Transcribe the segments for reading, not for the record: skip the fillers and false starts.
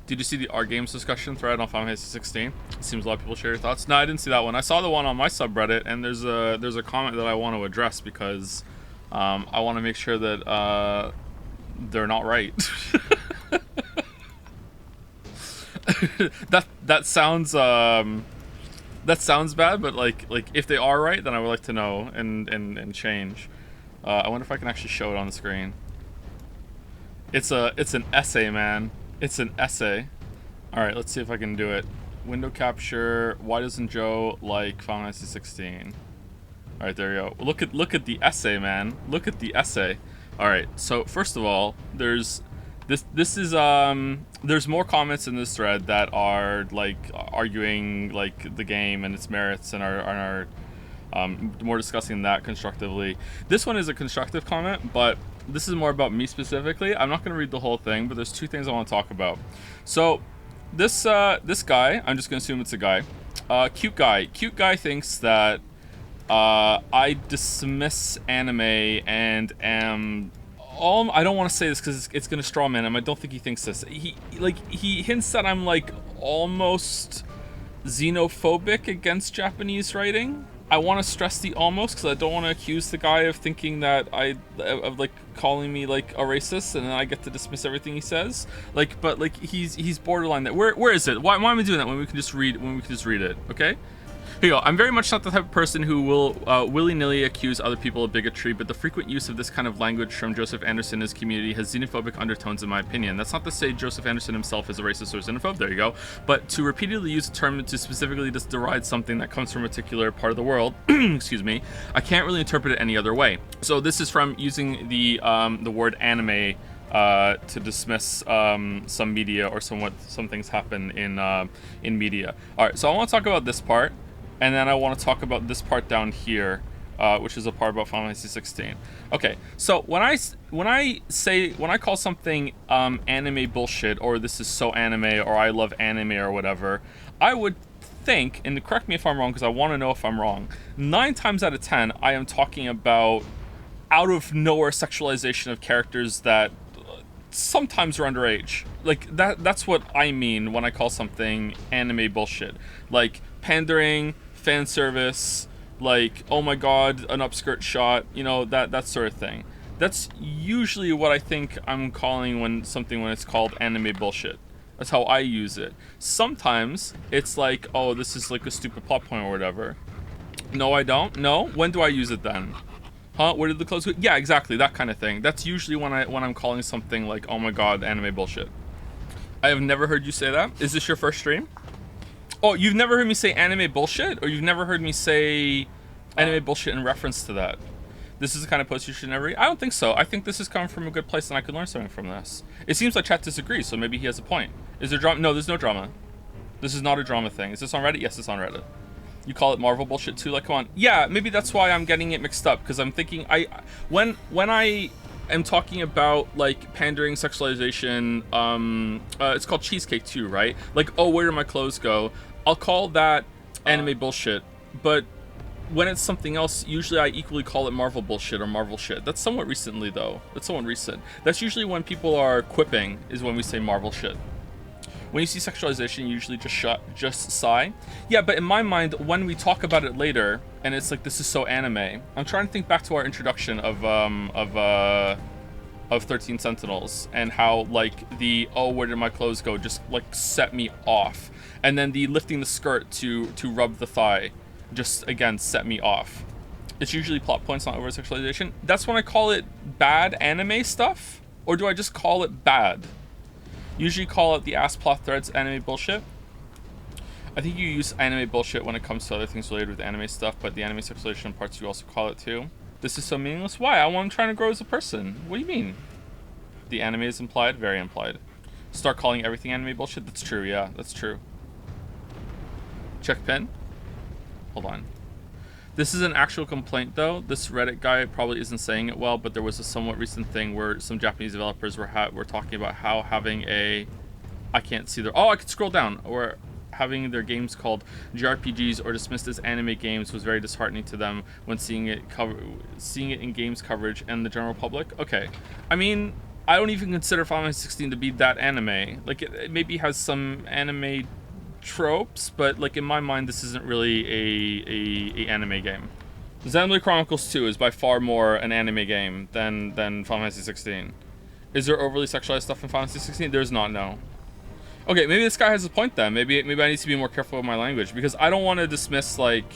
Did you see the R Games discussion thread on Final Fantasy 16? It seems a lot of people share your thoughts. No, I didn't see that one. I saw the one on my subreddit, and there's a comment that I want to address because I want to make sure that they're not right. that sounds bad, but like if they are right, then I would like to know and change. I wonder if I can actually show it on the screen. It's an essay, man. It's an essay. All right, let's see if I can do it. Window capture. Why doesn't Joe like Final Fantasy 16? All right, there you go. Look at the essay, man. Look at the essay. All right. So first of all, there's more comments in this thread that are like arguing like the game and its merits and are more discussing that constructively. This one is a constructive comment, but this is more about me specifically. I'm not going to read the whole thing, but there's two things I want to talk about. So this guy, I'm just going to assume it's a guy. Cute guy thinks that I dismiss anime and am... I don't want to say this because it's going to strawman him. I don't think he thinks this. He hints that I'm like almost xenophobic against Japanese writing. I want to stress the almost because I don't want to accuse the guy of thinking that of like calling me like a racist, and then I get to dismiss everything he says. But he's borderline that. Where is it? Why am I doing that when we can just read it? Okay. Here you go. I'm very much not the type of person who will willy-nilly accuse other people of bigotry, but the frequent use of this kind of language from Joseph Anderson and his community has xenophobic undertones in my opinion. That's not to say Joseph Anderson himself is a racist or xenophobe, there you go, but to repeatedly use a term to specifically just deride something that comes from a particular part of the world, excuse me, I can't really interpret it any other way. So this is from using the word anime to dismiss some media or some things happen in media. All right, so I want to talk about this part. And then I want to talk about this part down here, which is a part about Final Fantasy 16. Okay, so when I call something anime bullshit, or this is so anime, or I love anime, or whatever, I would think, and correct me if I'm wrong, because I want to know if I'm wrong, 9 times out of 10, I am talking about out of nowhere sexualization of characters that sometimes are underage. Like that's what I mean when I call something anime bullshit. Like pandering, fan service, like, oh my god, an upskirt shot, you know, that sort of thing. That's usually what I think I'm calling when it's called anime bullshit. That's how I use it. Sometimes it's like, oh, this is like a stupid plot point or whatever. No, I don't. No? When do I use it then? Huh? Where did the clothes go? Yeah, exactly, that kind of thing. That's usually when I'm calling something like, oh my god, anime bullshit. I have never heard you say that. Is this your first stream? Oh, you've never heard me say anime bullshit? Or you've never heard me say anime bullshit in reference to that? This is the kind of post you should never read? I don't think so. I think this is coming from a good place and I could learn something from this. It seems like chat disagrees, so maybe he has a point. Is there drama? No, there's no drama. This is not a drama thing. Is this on Reddit? Yes, it's on Reddit. You call it Marvel bullshit too? Like, come on. Yeah, maybe that's why I'm getting it mixed up, because I'm thinking when I am talking about like pandering, sexualization, it's called cheesecake too, right? Like, oh, where did my clothes go? I'll call that anime bullshit, but when it's something else, usually I equally call it Marvel bullshit or Marvel shit. That's somewhat recently though. That's somewhat recent. That's usually when people are quipping is when we say Marvel shit. When you see sexualization, you usually just sigh. Yeah, but in my mind, when we talk about it later, and it's like, this is so anime, I'm trying to think back to our introduction of 13 Sentinels, and how like the, oh, where did my clothes go, just like set me off. And then the lifting the skirt to rub the thigh just, again, set me off. It's usually plot points, not over-sexualization. That's when I call it bad anime stuff? Or do I just call it bad? Usually call it the ass plot threads anime bullshit. I think you use anime bullshit when it comes to other things related with anime stuff, but the anime sexualization parts you also call it too. This is so meaningless. Why? I'm trying to grow as a person. What do you mean? The anime is implied? Very implied. Start calling everything anime bullshit? That's true, yeah, that's true. Check pin. Hold on. This is an actual complaint though. This Reddit guy probably isn't saying it well, but there was a somewhat recent thing where some Japanese developers were talking about how having a... I can't see their... Oh, I could scroll down. Or having their games called JRPGs or dismissed as anime games was very disheartening to them when seeing it in games coverage and the general public. Okay. I mean, I don't even consider Final Fantasy 16 to be that anime. Like, it maybe has some anime tropes, but like in my mind, this isn't really a anime game. Xenoblade Chronicles 2 is by far more an anime game than Final Fantasy 16. Is there overly sexualized stuff in Final Fantasy 16? There's not, no. Okay, maybe this guy has a point then. Maybe I need to be more careful with my language, because I don't want to dismiss like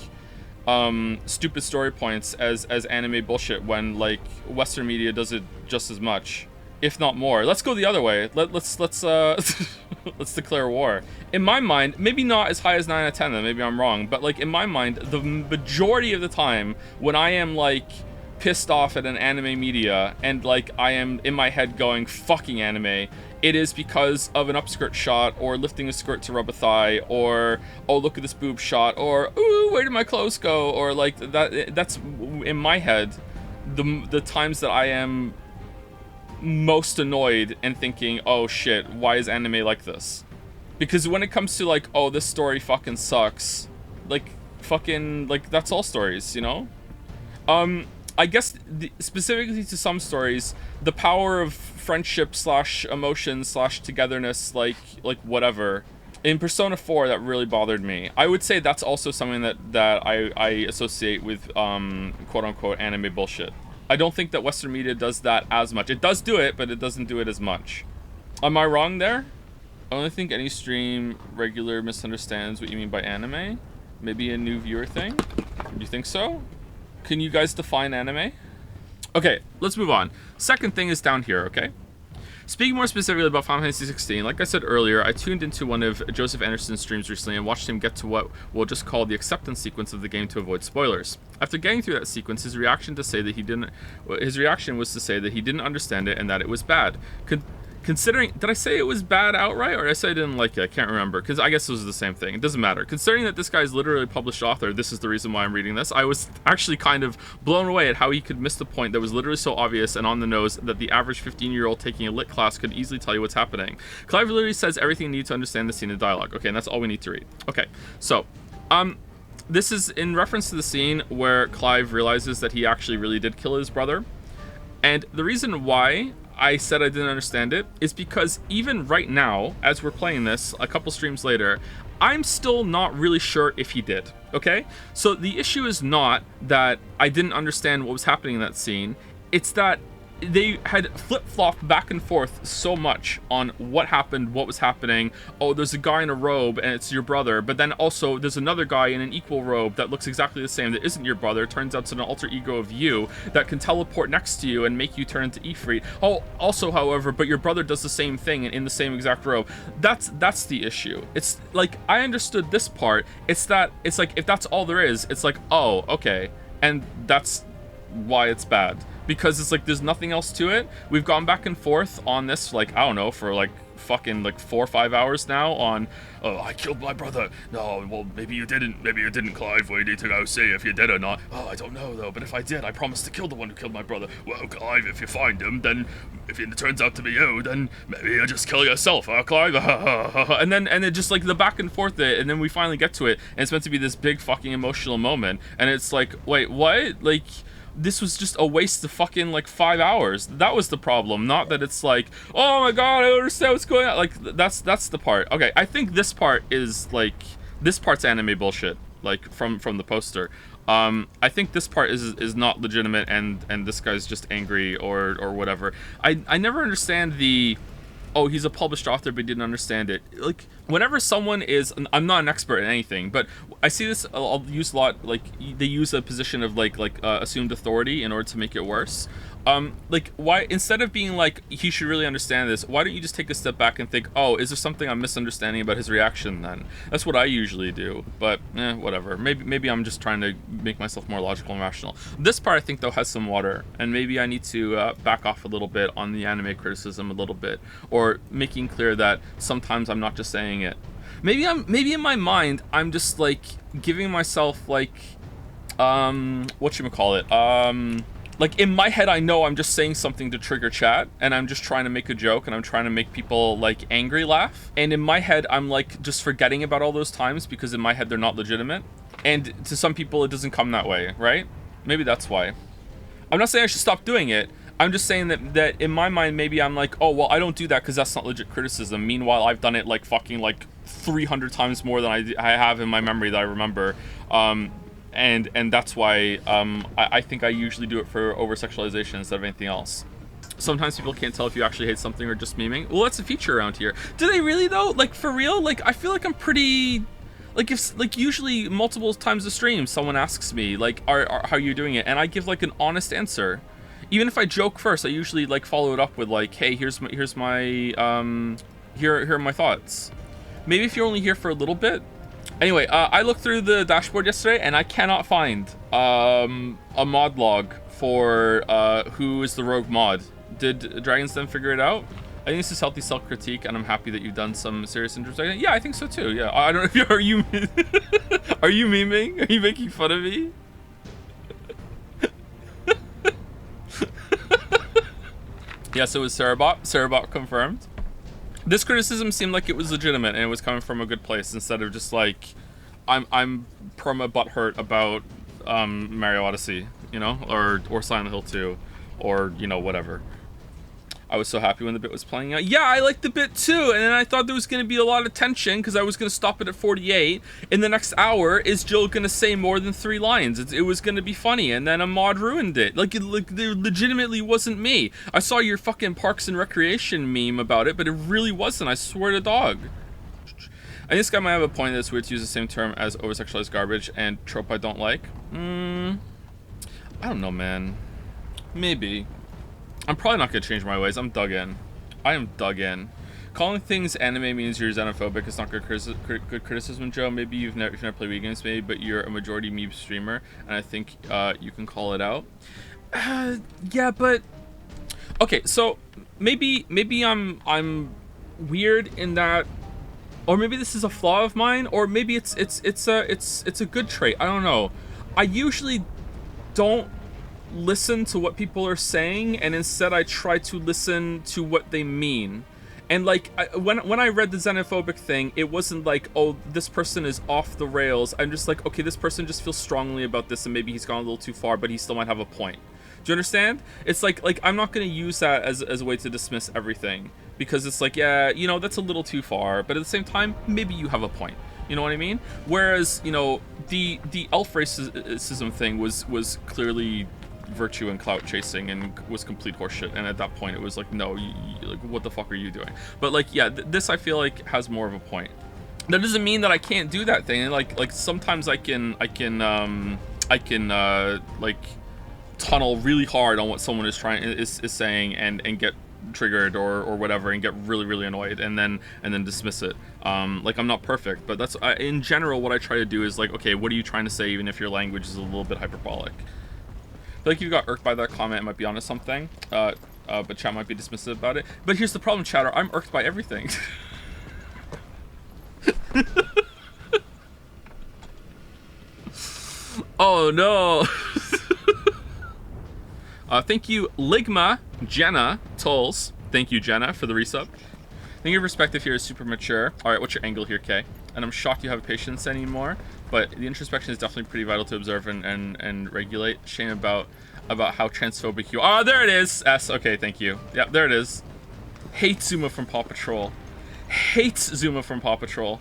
stupid story points as anime bullshit when like Western media does it just as much, if not more. Let's go the other way. Let's let's declare war. In my mind, maybe not as high as 9 out of 10, then maybe I'm wrong, but like in my mind, the majority of the time when I am like pissed off at an anime media and like I am in my head going fucking anime, it is because of an upskirt shot, or lifting a skirt to rub a thigh, or oh look at this boob shot, or ooh where did my clothes go, or like that's in my head the times that I am most annoyed and thinking, oh shit, why is anime like this? Because when it comes to like, oh this story fucking sucks, like fucking like that's all stories, you know? I guess specifically to some stories, the power of friendship slash emotion slash togetherness, like whatever. In Persona 4, that really bothered me. I would say that's also something that I associate with quote unquote anime bullshit. I don't think that Western media does that as much. It does do it, but it doesn't do it as much. Am I wrong there? I only think any stream regular misunderstands what you mean by anime. Maybe a new viewer thing? Do you think so? Can you guys define anime? Okay, let's move on. Second thing is down here, okay? Speaking more specifically about Final Fantasy 16, like I said earlier, I tuned into one of Joseph Anderson's streams recently and watched him get to what we'll just call the acceptance sequence of the game to avoid spoilers. After getting through that sequence, his reaction was to say that he didn't understand it and that it was bad. Considering, did I say it was bad outright, or did I say I didn't like it? I can't remember, because I guess it was the same thing. It doesn't matter. Considering that this guy's literally a published author, this is the reason why I'm reading this, I was actually kind of blown away at how he could miss the point that was literally so obvious and on the nose that the average 15-year-old taking a lit class could easily tell you what's happening. Clive literally says everything you need to understand the scene and dialogue. Okay, and that's all we need to read. Okay, so, this is in reference to the scene where Clive realizes that he actually really did kill his brother. And the reason why I said I didn't understand it is because even right now, as we're playing this, a couple streams later, I'm still not really sure if he did, okay? So the issue is not that I didn't understand what was happening in that scene, it's that they had flip-flopped back and forth so much on what happened, what was happening. Oh, there's a guy in a robe and it's your brother, but then also there's another guy in an equal robe that looks exactly the same that isn't your brother. Turns out it's an alter ego of you that can teleport next to you and make you turn into Ifrit. Oh, also, however, but your brother does the same thing in the same exact robe. That's the issue. It's like, I understood this part. It's like, if that's all there is, it's like, oh, okay. And that's why it's bad. Because it's like there's nothing else to it. We've gone back and forth on this, like, I don't know, for like fucking like 4 or 5 hours now on, oh, I killed my brother. No, well, maybe you didn't, Clive. We need to go see if you did or not. Oh, I don't know though, but if I did, I promised to kill the one who killed my brother. Well, Clive, if you find him, then if it turns out to be you, then maybe you just kill yourself, huh, Clive? and then just like the back and forth, and then we finally get to it, and it's meant to be this big fucking emotional moment, and it's like, wait, what? Like, this was just a waste of fucking like 5 hours. That was the problem, not that it's like, oh my god, I don't understand what's going on. Like, that's the part. Okay, I think this part is like, this part's anime bullshit, like from the poster. I think this part is not legitimate, and this guy's just angry or whatever. I never understand the, oh, he's a published author but didn't understand it. Like, whenever someone is, I'm not an expert in anything, but I see this, I'll use a lot, like, they use a position of like assumed authority in order to make it worse. Like, why, instead of being like, he should really understand this, why don't you just take a step back and think, oh, is there something I'm misunderstanding about his reaction then? That's what I usually do, but whatever. Maybe I'm just trying to make myself more logical and rational. This part, I think, though, has some water, and maybe I need to back off a little bit on the anime criticism a little bit, or making clear that sometimes I'm not just saying it. Maybe in my mind, I'm just like giving myself like, whatchamacallit, like, in my head, I know I'm just saying something to trigger chat, and I'm just trying to make a joke, and I'm trying to make people, like, angry laugh. And in my head, I'm, like, just forgetting about all those times, because in my head, they're not legitimate. And to some people, it doesn't come that way, right? Maybe that's why. I'm not saying I should stop doing it. I'm just saying that in my mind, maybe I'm like, oh, well, I don't do that because that's not legit criticism. Meanwhile, I've done it like fucking like 300 times more than I have in my memory that I remember. And that's why I think I usually do it for over-sexualization instead of anything else. Sometimes people can't tell if you actually hate something or just memeing. Well, that's a feature around here. Do they really though? Like for real? Like I feel like I'm pretty, like if like usually multiple times a stream someone asks me like how are you doing it, and I give like an honest answer. Even if I joke first, I usually like follow it up with like, hey, here are my thoughts. Maybe if you're only here for a little bit. Anyway, I looked through the dashboard yesterday and I cannot find a mod log for who is the rogue mod. Did Dragon's Den figure it out? I think this is healthy self-critique, and I'm happy that you've done some serious introspection. Yeah, I think so too. Yeah, I don't know if are you are you memeing? Are you making fun of me? Yes, it was Sarabot. Sarabot confirmed. This criticism seemed like it was legitimate and it was coming from a good place instead of just like I'm perma butthurt about Mario Odyssey, you know, or Silent Hill 2, or you know, whatever. I was so happy when the bit was playing out. Yeah, I liked the bit too, and then I thought there was going to be a lot of tension because I was going to stop it at 48. In the next hour, is Jill going to say more than 3 lines? It was going to be funny, and then a mod ruined it. Like, it legitimately wasn't me. I saw your fucking Parks and Recreation meme about it, but it really wasn't. I swear to dog. I think this guy might have a point that it's weird to use the same term as over-sexualized garbage and trope I don't like. I don't know, man. Maybe. I'm probably not going to change my ways. I'm dug in. I am dug in. Calling things anime means you're xenophobic. It's not good criticism, Joe. Maybe you've never played Wii games, maybe, but you're a majority meme streamer, and I think you can call it out. Yeah, but okay. So maybe I'm weird in that, or maybe this is a flaw of mine, or maybe it's a good trait. I don't know. I usually don't listen to what people are saying, and instead I try to listen to what they mean. And like when I read the xenophobic thing, it wasn't like, oh, this person is off the rails. I'm just like, okay, this person just feels strongly about this and maybe he's gone a little too far, but he still might have a point. Do you understand? It's like I'm not going to use that as a way to dismiss everything, because it's like, yeah, you know, that's a little too far, but at the same time, maybe you have a point. You know what I mean? Whereas, you know, the elf racism thing was clearly virtue and clout chasing and was complete horseshit, and at that point it was like, no, like, what the fuck are you doing? But like, yeah, this I feel like has more of a point. That doesn't mean that I can't do that thing. Like sometimes I can like tunnel really hard on what someone is saying and get triggered or whatever, and get really annoyed, and then dismiss it. Like, I'm not perfect, but that's in general what I try to do is like, okay, what are you trying to say, even if your language is a little bit hyperbolic? I feel like you got irked by that comment, it might be onto something, but chat might be dismissive about it. But here's the problem, chatter, I'm irked by everything. Oh no. Thank you, Ligma, Jenna, Tolls. Thank you, Jenna, for the resub. I think your perspective here is super mature. Alright, what's your angle here, Kay? And I'm shocked you have patience anymore, but the introspection is definitely pretty vital to observe and regulate. Shame about how transphobic you are. There it is! S, okay, thank you. Yeah, there it is. Hates Zuma from Paw Patrol. Hates Zuma from Paw Patrol.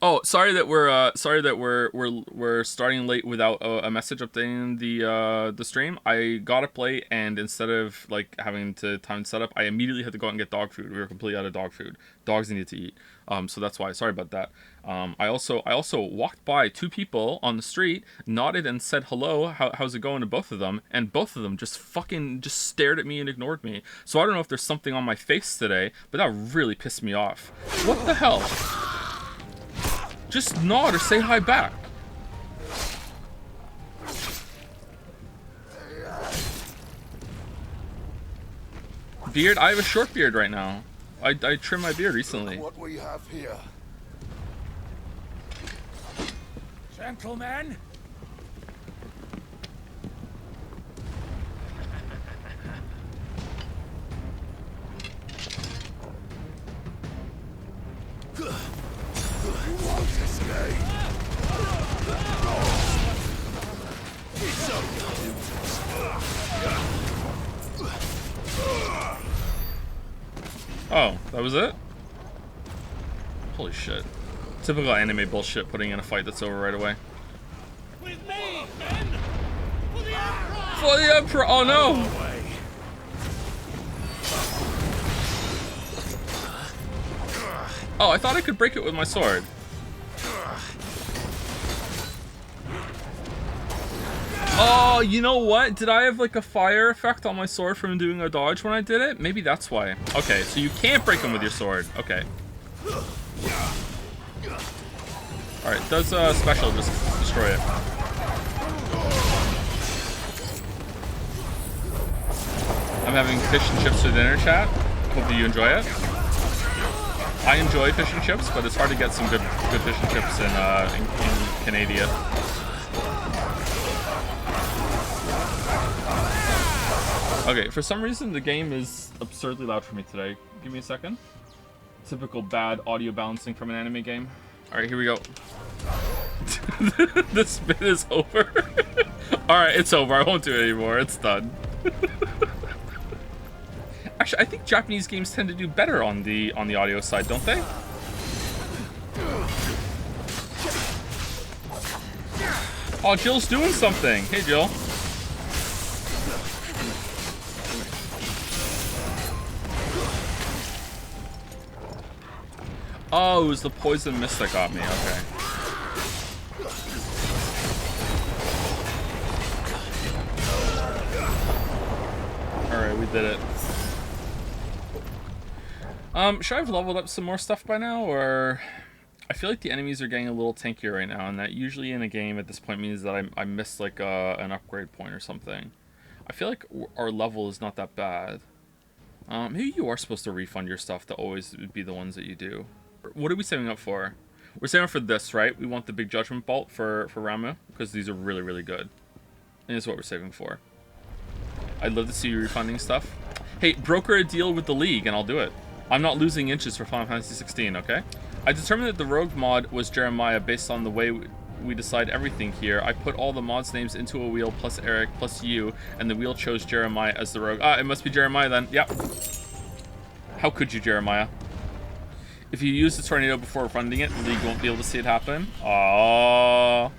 Oh, sorry that we're starting late without a message updating the stream. I got a plate, and instead of like having to time set up, I immediately had to go out and get dog food. We were completely out of dog food. Dogs needed to eat. So that's why. Sorry about that. I also walked by 2 people on the street, nodded and said hello. How's it going to both of them? And both of them just stared at me and ignored me. So I don't know if there's something on my face today, but that really pissed me off. What the hell? Just nod or say hi back. Beard? I have a short beard right now. I trimmed my beard recently. Look what we have here. Gentlemen. Oh, that was it? Holy shit. Typical anime bullshit, putting in a fight that's over right away. With me, men! For the Emperor! For the Emperor! Oh no! Oh, I thought I could break it with my sword. Oh, you know what? Did I have like a fire effect on my sword from doing a dodge when I did it? Maybe that's why. Okay, so you can't break them with your sword. Okay. Alright, does special just destroy it? I'm having fish and chips for dinner, chat. Hope that you enjoy it. I enjoy fish and chips, but it's hard to get some good fish and chips in Canada. Okay, for some reason the game is absurdly loud for me today. Give me a second. Typical bad audio balancing from an anime game. Alright, here we go. This bit is over. Alright, it's over. I won't do it anymore. It's done. Actually, I think Japanese games tend to do better on the audio side, don't they? Oh, Jill's doing something. Hey, Jill. Oh, it was the poison mist that got me. Okay. Alright, we did it. Should I have leveled up some more stuff by now, or... I feel like the enemies are getting a little tankier right now, and that usually in a game at this point means that I missed like an upgrade point or something. I feel like our level is not that bad. Maybe you are supposed to refund your stuff to always be the ones that you do. What are we saving up for? We're saving up for this, right? We want the big judgment bolt for Ramu, because these are really, really good. And this is what we're saving for. I'd love to see you refunding stuff. Hey, broker a deal with the League, and I'll do it. I'm not losing inches for Final Fantasy 16, okay? I determined that the rogue mod was Jeremiah based on the way we decide everything here. I put all the mods' names into a wheel, plus Eric, plus you, and the wheel chose Jeremiah as the rogue. Ah, it must be Jeremiah then. Yep. How could you, Jeremiah? If you use the tornado before refunding it, the League won't be able to see it happen. Aww.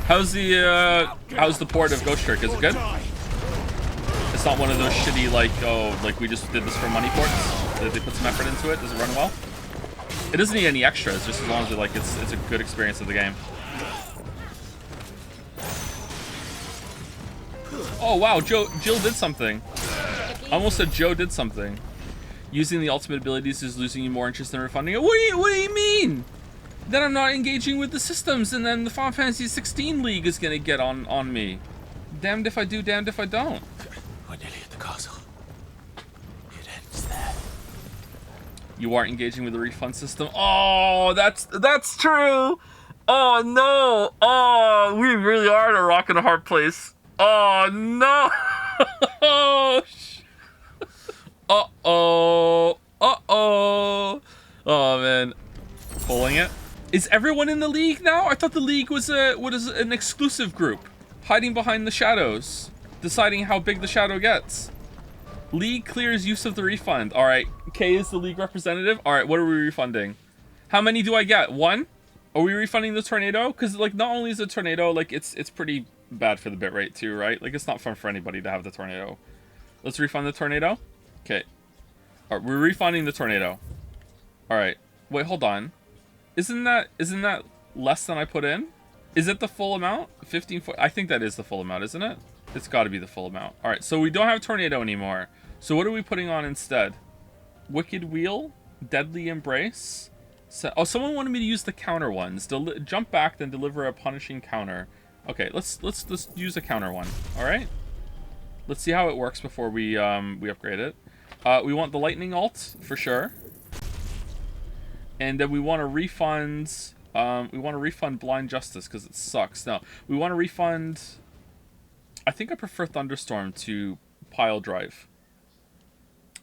How's the port of Ghost Trick? Is it good? It's not one of those shitty, like, oh, like we just did this for money ports? Did they put some effort into it? Does it run well? It doesn't need any extras, just as long as it's a good experience of the game. Oh wow, Jill did something. I almost said Joe did something. Using the ultimate abilities is losing you more interest in refunding it. What do you mean? Then I'm not engaging with the systems, and then the Final Fantasy 16 League is gonna get on me. Damned if I do, damned if I don't. We're nearly at the castle. It ends there. You aren't engaging with the refund system. Oh, that's true. Oh no. Oh, we really are in a rock and a hard place. Oh no. Oh. Uh-oh. Uh-oh. Oh man. Pulling it. Is everyone in the League now? I thought the League was an exclusive group, hiding behind the shadows, deciding how big the shadow gets. League clears use of the refund. All right, Kay is the League representative. All right, what are we refunding? How many do I get? One? Are we refunding the tornado? Because like not only is a tornado like it's pretty bad for the bitrate too, right? Like it's not fun for anybody to have the tornado. Let's refund the tornado. Okay. All right, we're refunding the tornado. All right. Wait, hold on. Isn't that less than I put in? Is it the full amount? 15 foot. I think that is the full amount, isn't it? It's got to be the full amount. All right, so we don't have tornado anymore. So what are we putting on instead? Wicked Wheel, Deadly Embrace. So, oh, someone wanted me to use the counter ones. Jump back, then deliver a punishing counter. Okay, let's use a counter one. All right. Let's see how it works before we upgrade it. We want the lightning alt for sure, and then we want to refund. We want to refund Blind Justice because it sucks. No, we want to refund. I think I prefer Thunderstorm to Pile Drive.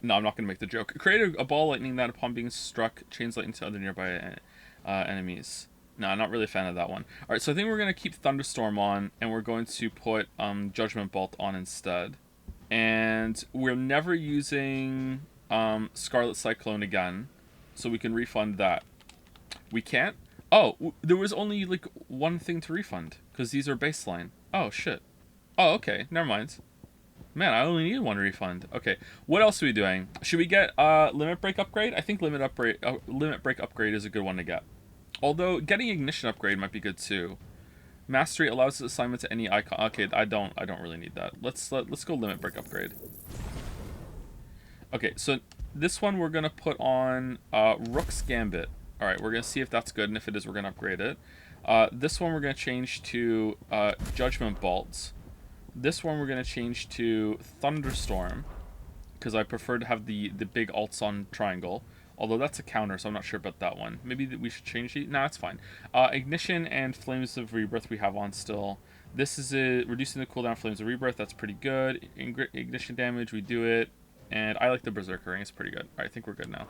No, I'm not going to make the joke. Create a ball lightning that upon being struck, chains lightning to other nearby enemies. No, I'm not really a fan of that one. Alright, so I think we're going to keep Thunderstorm on, and we're going to put Judgment Bolt on instead. And we're never using Scarlet Cyclone again, so we can refund that. We can't? Oh, there was only like one thing to refund because these are baseline. Oh shit. Oh, okay, never mind. Man, I only need one refund. Okay, what else are we doing? Should we get limit break upgrade? I think limit break upgrade is a good one to get. Although getting ignition upgrade might be good too. Mastery allows assignment to any icon. Okay, I don't really need that. Let's go limit break upgrade. Okay, so this one we're gonna put on Rook's Gambit. All right, we're gonna see if that's good, and if it is, we're gonna upgrade it. This one we're gonna change to Judgment Bolt. This one we're gonna change to Thunderstorm, because I prefer to have the big alts on Triangle. Although that's a counter, so I'm not sure about that one. Maybe we should change it. Nah, it's fine. Ignition and Flames of Rebirth we have on still. This is reducing the cooldown Flames of Rebirth. That's pretty good. Ignition damage, we do it. And I like the Berserker Ring. It's pretty good. All right, I think we're good now.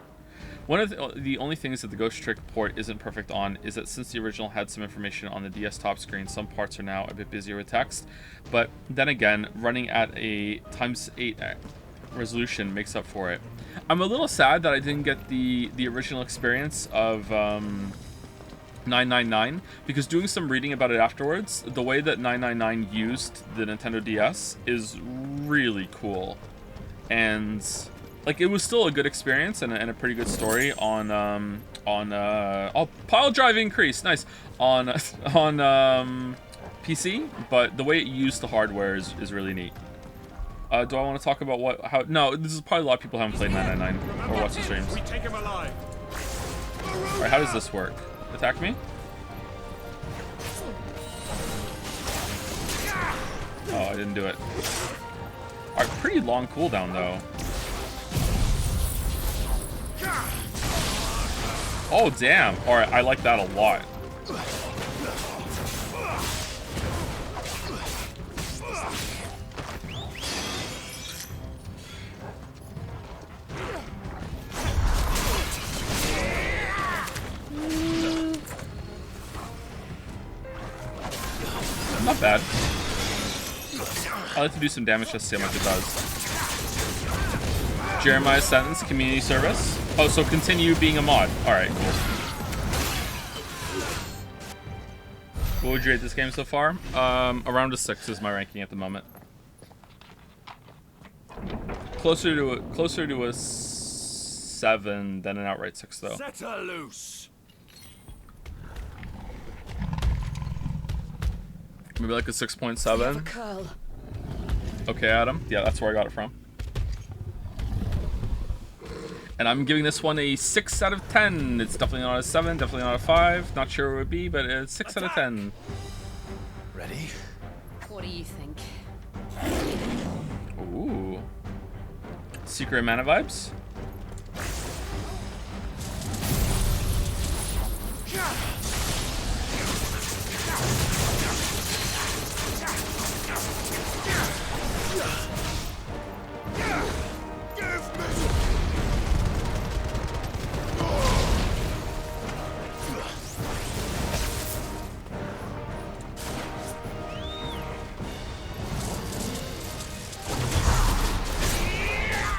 One of the only things that the Ghost Trick port isn't perfect on is that since the original had some information on the DS top screen, some parts are now a bit busier with text. But then again, running at a ×8 resolution makes up for it. I'm a little sad that I didn't get the original experience of 999, because doing some reading about it afterwards, the way that 999 used the Nintendo DS is really cool. And like, it was still a good experience and a pretty good story on oh, pile drive increase, nice, on PC, but the way it used the hardware is really neat. Do I want to talk about how? No, this is probably a lot of people haven't played 999 or watched the streams. We take him alive. All right, how does this work? Attack me? Oh, I didn't do it. All right, pretty long cooldown though. Oh damn! All right, I like that a lot. Not bad. I like to do some damage just to see how much it does. Jeremiah's sentence, community service. Oh, so continue being a mod. Alright, cool. What would you rate this game so far? Around a 6 is my ranking at the moment. Closer to a 7 than an outright 6 though. Set her loose. Maybe like a 6.7. Okay, Adam. Yeah, that's where I got it from. And I'm giving this one a 6 out of 10. It's definitely not a 7, definitely not a 5. Not sure what it would be, but it's 6 out of 10. Ready? What do you think? Ooh. Secret Mana vibes?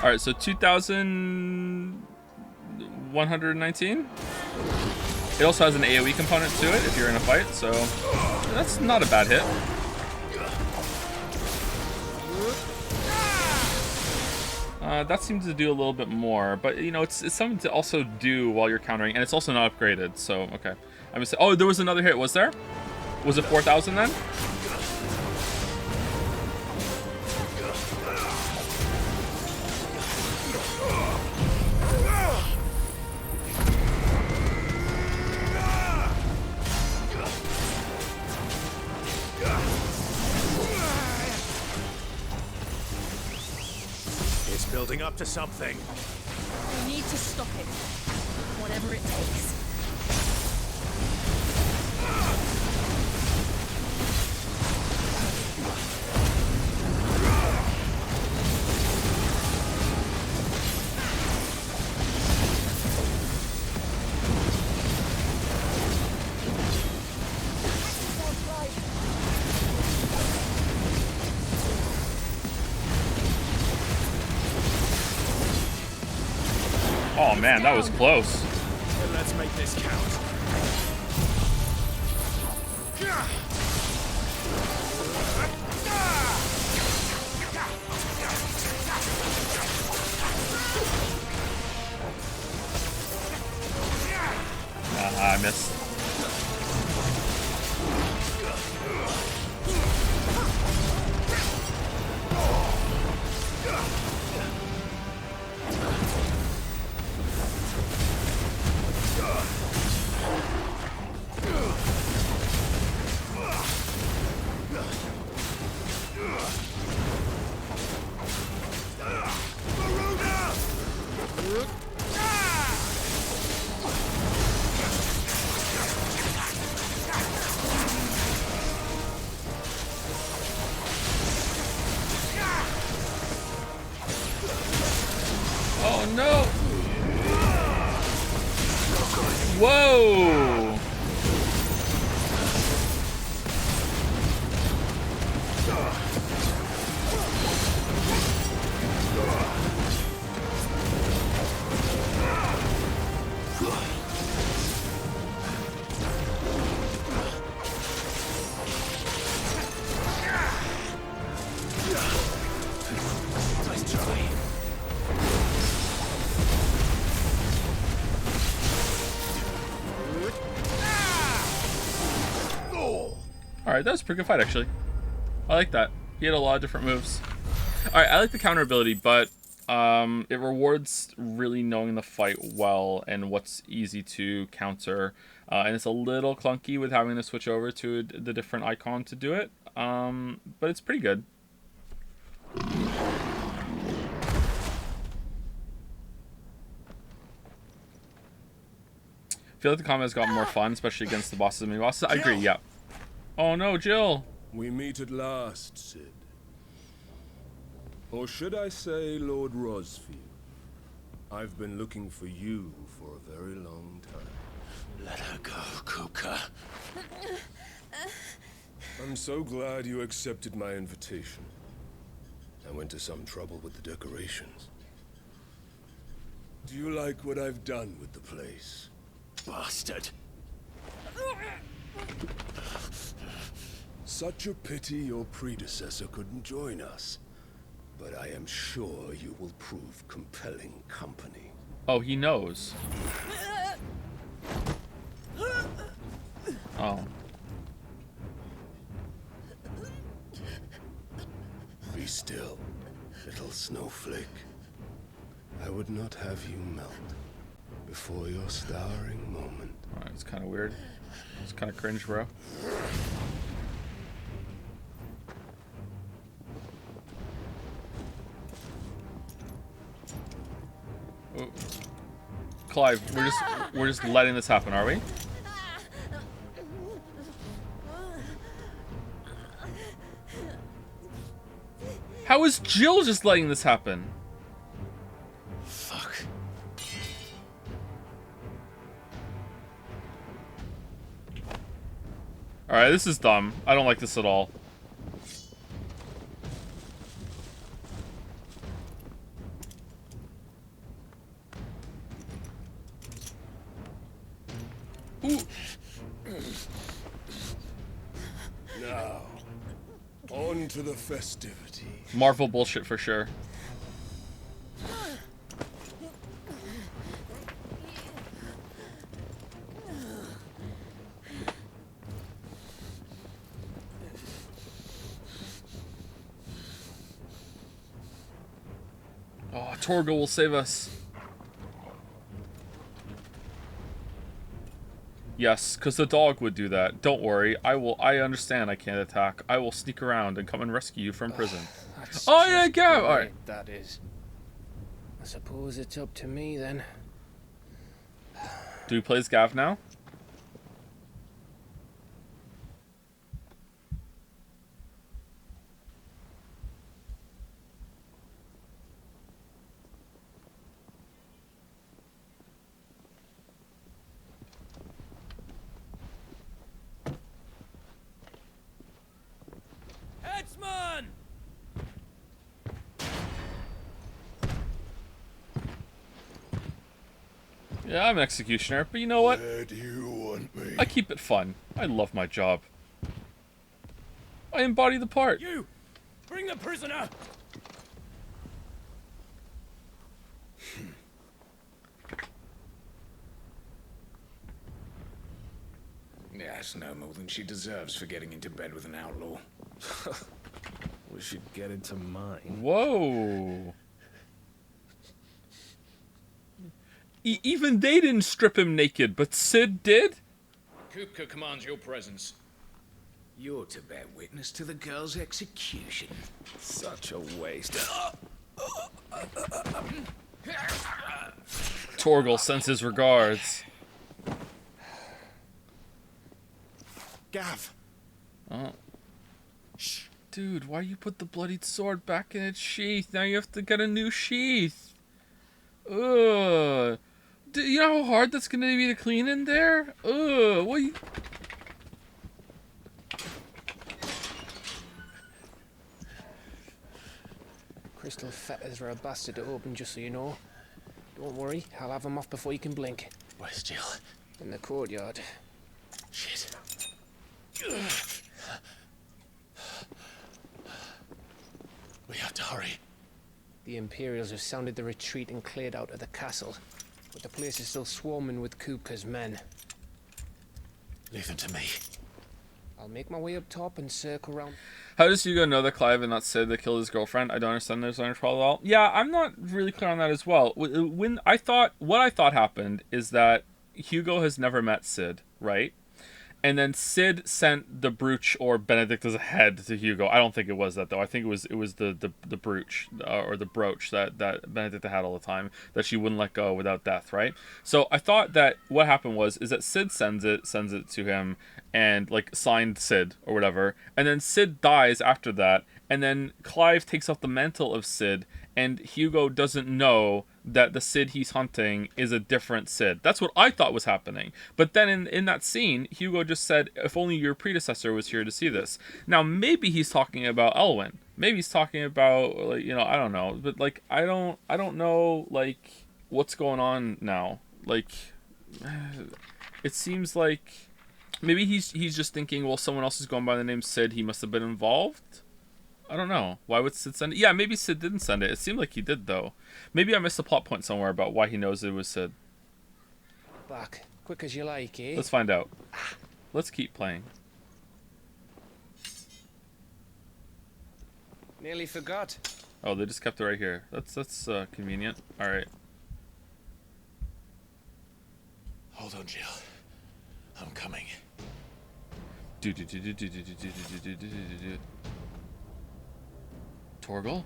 Alright, so 2,119. It also has an AoE component to it if you're in a fight, so that's not a bad hit. That seems to do a little bit more, but you know, it's something to also do while you're countering, and it's also not upgraded, so okay. I'm gonna say, oh, there was another hit, was there? Was it 4,000 then? Building up to something. We need to stop it. Whatever it takes. Oh man, that was close. Let's make this count. I missed. Oh no! Whoa! Nice try. Alright, that was a pretty good fight, actually. I like that. He had a lot of different moves. Alright, I like the counter ability, but it rewards really knowing the fight well and what's easy to counter. And it's a little clunky with having to switch over to the different icon to do it. But it's pretty good. I feel like the combat has gotten more fun, especially against the bosses and mini bosses. I agree, yeah. Oh no, Jill! We meet at last, Sid. Or should I say, Lord Rosfield? I've been looking for you for a very long time. Let her go, Kuka. I'm so glad you accepted my invitation. I went to some trouble with the decorations. Do you like what I've done with the place? Bastard. Such a pity your predecessor couldn't join us. But I am sure you will prove compelling company. Oh, he knows. Oh. Be still, little snowflake. I would not have you melt before your starring moment. Alright, it's kind of weird. It's kind of cringe, bro. Oh. Clive, we're just letting this happen, are we? How is Jill just letting this happen? Fuck. Alright, this is dumb. I don't like this at all. Ooh. Now, on to the festivity. Marvel bullshit for sure. Oh, Torgo will save us. Yes, because the dog would do that. Don't worry. I understand I can't attack. I will sneak around and come and rescue you from prison. Oh, yeah, Gav! Alright. That is. I suppose it's up to me then. Do we play as Gav now? Headsman! Yeah, I'm an executioner, but you know what? Where do you want me? I keep it fun. I love my job. I embody the part. You! Bring the prisoner! Yeah, that's no more than she deserves for getting into bed with an outlaw. We should get into mine. Whoa. Even they didn't strip him naked, but Sid did? Kupka commands your presence. You're to bear witness to the girl's execution. Such a waste. Torgal sends his regards. Gav. Oh. Dude, why you put the bloodied sword back in its sheath? Now you have to get a new sheath. Ugh. Do you know how hard that's gonna be to clean in there? Ugh. What? Crystal fetters are a bastard to open, just so you know. Don't worry, I'll have them off before you can blink. Where's Jill? In the courtyard. Shit. We have to hurry. The Imperials have sounded the retreat and cleared out of the castle. But the place is still swarming with Kupka's men. Leave them to me. I'll make my way up top and circle round. How does Hugo know that Clive and not Sid that killed his girlfriend? I don't understand there's no trouble at all. Yeah, I'm not really clear on that as well. When what I thought happened is that Hugo has never met Sid, right? And then Sid sent the brooch or Benedict as a head to Hugo. I don't think it was that though. I think it was the brooch or the brooch that Benedict had all the time that she wouldn't let go without death, right? So I thought that what happened is that Sid sends it to him and like signed Sid or whatever, and then Sid dies after that, and then Clive takes off the mantle of Sid, and Hugo doesn't know that the Sid he's hunting is a different Sid. That's what I thought was happening. But then in that scene, Hugo just said, if only your predecessor was here to see this. Now, maybe he's talking about Elwyn. Maybe he's talking about, like, you know, I don't know. But, like, I don't know, like, what's going on now. Like, it seems like maybe he's just thinking, well, someone else is going by the name Sid. He must have been involved. I don't know. Why would Sid send it? Yeah, maybe Sid didn't send it. It seemed like he did, though. Maybe I missed a plot point somewhere about why he knows it was Sid. Back, quick as you like, eh? Let's find out. Let's keep playing. Nearly forgot. Oh, they just kept it right here. That's convenient. All right. Hold on, Jill. I'm coming. Torgal?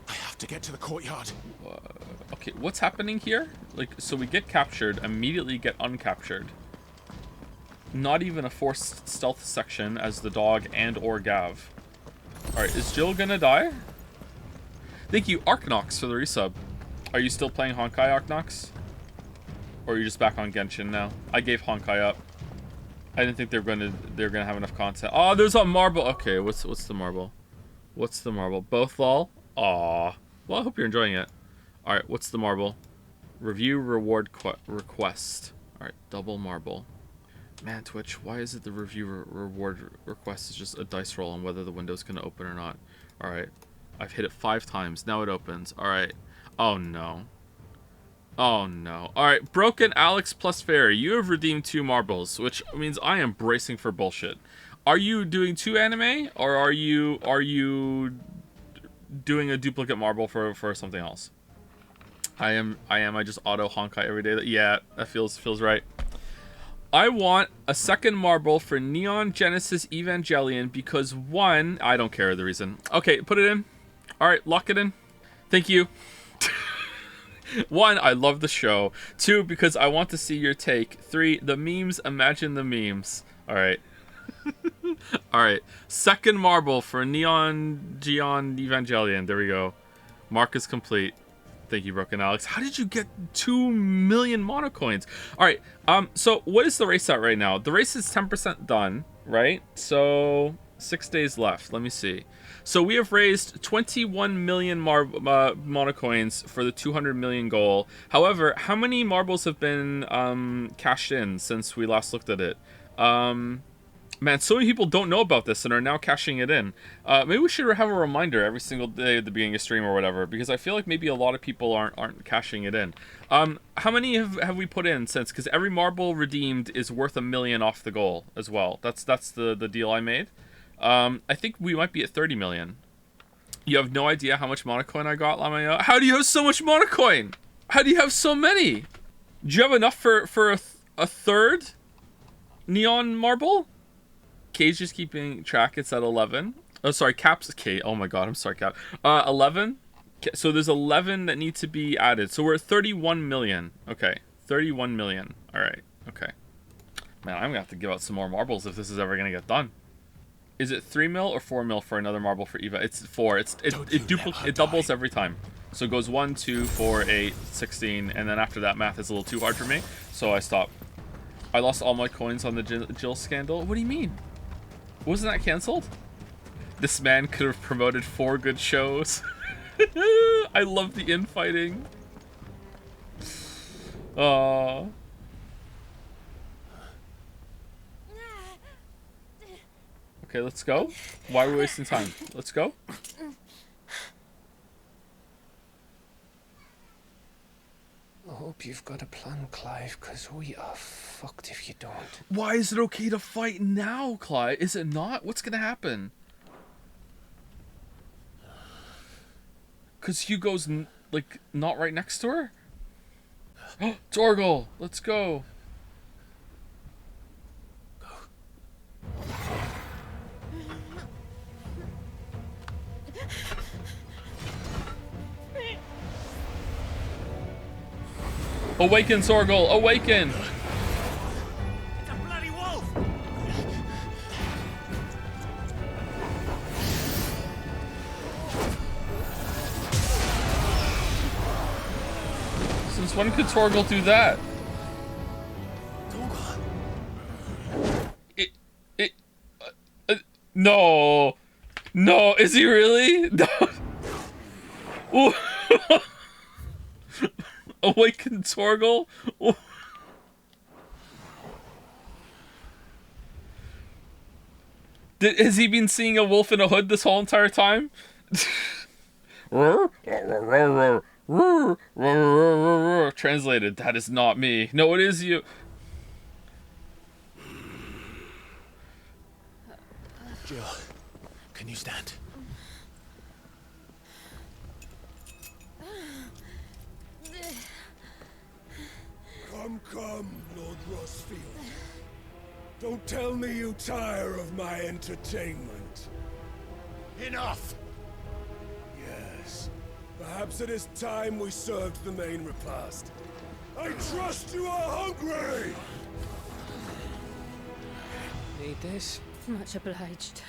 I have to get to the courtyard. Okay, what's happening here? Like, so we get captured, immediately get uncaptured. Not even a forced stealth section as the dog and or Gav. Alright, is Jill gonna die? Thank you, Arknox, for the resub. Are you still playing Honkai, Arknox? Or are you just back on Genshin now? I gave Honkai up. I didn't think they're gonna have enough content. Oh, there's a marble. Okay, what's the marble? What's the marble? Both lol? Aw. Well, I hope you're enjoying it. Alright, what's the marble? Review reward request. Alright, double marble. Man, Twitch, why is it the review reward request is just a dice roll on whether the window's gonna open or not? Alright. I've hit it 5 times. Now it opens. Alright. Oh no. Oh no. Alright, Broken Alex plus Fairy. You have redeemed 2 marbles, which means I am bracing for bullshit. Are you doing 2 anime, or are you doing a duplicate marble for something else? I just auto Honkai every day. Yeah, that feels right. I want a second marble for Neon Genesis Evangelion because 1, I don't care the reason. Okay, put it in. Alright, lock it in. Thank you. 1, I love the show. 2, because I want to see your take. 3, the memes, imagine the memes. Alright. Alright. Second marble for Neon Evangelion. There we go. Mark is complete. Thank you, Broken Alex. How did you get 2 million monocoins? Alright, so what is the race at right now? The race is 10% done, right? So 6 days left. Let me see. So we have raised 21 million monocoins for the 200 million goal. However, how many marbles have been cashed in since we last looked at it? Man, so many people don't know about this and are now cashing it in. Maybe we should have a reminder every single day at the beginning of stream or whatever, because I feel like maybe a lot of people aren't cashing it in. How many have we put in since? Because every marble redeemed is worth 1 million off the goal as well. That's the deal I made. I think we might be at 30 million. You have no idea how much monocoin I got, Lamaya. How do you have so much monocoin? How do you have so many? Do you have enough for a third neon marble? Cage is keeping track. It's at 11. Oh, sorry, Cap's K. Oh my god, I'm sorry, Cap. 11. So there's 11 that need to be added. So we're at 31 million. Okay, 31 million. All right. Okay. Man, I'm gonna have to give out some more marbles if this is ever gonna get done. Is it 3 mil or 4 mil for another marble for Eva? It's 4. It doubles every time. So it goes 1, 2, 4, 8, 16, and then after that math is a little too hard for me, so I stop. I lost all my coins on the Jill scandal. What do you mean? Wasn't that cancelled? This man could have promoted 4 good shows. I love the infighting. Aww. Okay, let's go. Why are we wasting time? Let's go. I hope you've got a plan, Clive, because we are fucked if you don't. Why is it okay to fight now, Clyde? Is it not? What's gonna happen? Because Hugo's, like, not right next to her? Torgal, let's go. Awaken, Sorgal, awaken! It's a bloody wolf! Since when could Torgal do that? No! No, is he really? No! Awaken Torgal? Has he been seeing a wolf in a hood this whole entire time? Translated, that is not me. No, it is you. Jill, can you stand? Come, Lord Rossfield. Don't tell me you tire of my entertainment. Enough! Yes. Perhaps it is time we served the main repast. I trust you are hungry! Need this? Much obliged.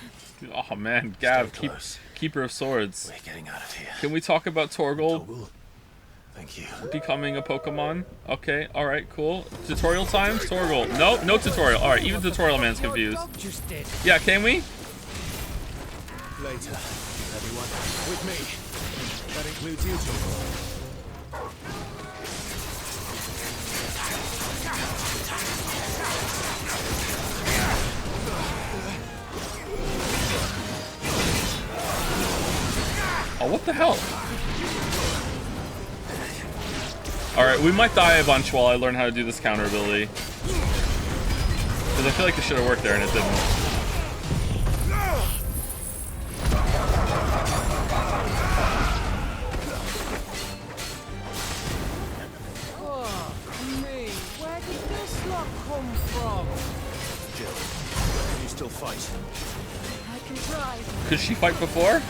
Oh man, Gav, Stay close. Keeper of Swords. We're getting out of here. Can we talk about Torgal Toggle. Thank you. becoming a Pokemon? Okay, alright, cool. Tutorial time? Torgal. Nope, no tutorial. Alright, even tutorial man's confused. Just did. Yeah, can we? Later, everyone. With me. That includes you two. Oh, what the hell? Alright, we might die a bunch while I learn how to do this counter ability. Because I feel like it should have worked there and it didn't. Me, where did this lot come from? Jill, can you still fight? I can try. Could she fight before?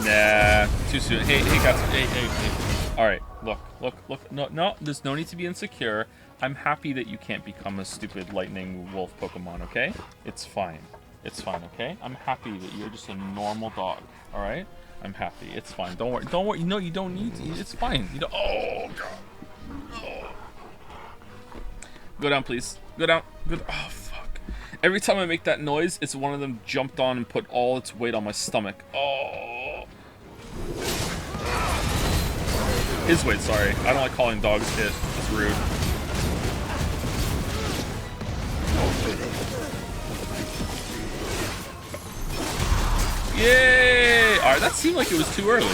Nah, too soon. Hey, guys. Hey. All right, look. No, there's no need to be insecure. I'm happy that you can't become a stupid lightning wolf Pokemon, okay? It's fine. It's fine, okay? I'm happy that you're just a normal dog, All right, I'm happy. It's fine. Don't worry. Don't worry. No, you don't need to. It's fine. You don't. Oh god. Oh. Go down, please. Go down. Go. Oh fuck. Every time I make that noise, it's one of them jumped on and put all its weight on my stomach. Oh. His weight. Sorry. I don't like calling dogs hit. It's rude. Yay! Alright, that seemed like it was too early.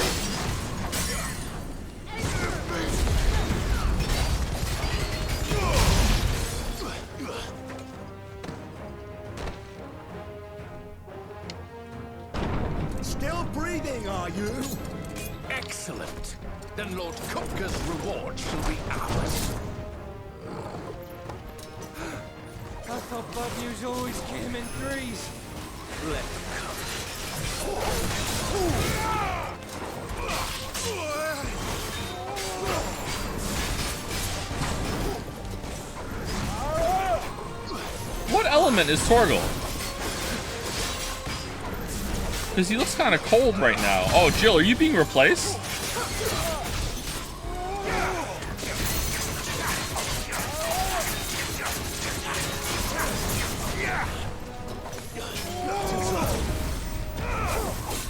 Still breathing, are you? Excellent. Then Lord Kupka's reward shall be ours. I thought bad news always came in threes. Let it come. What element is Torgal? Because he looks kind of cold right now. Oh, Jill, are you being replaced?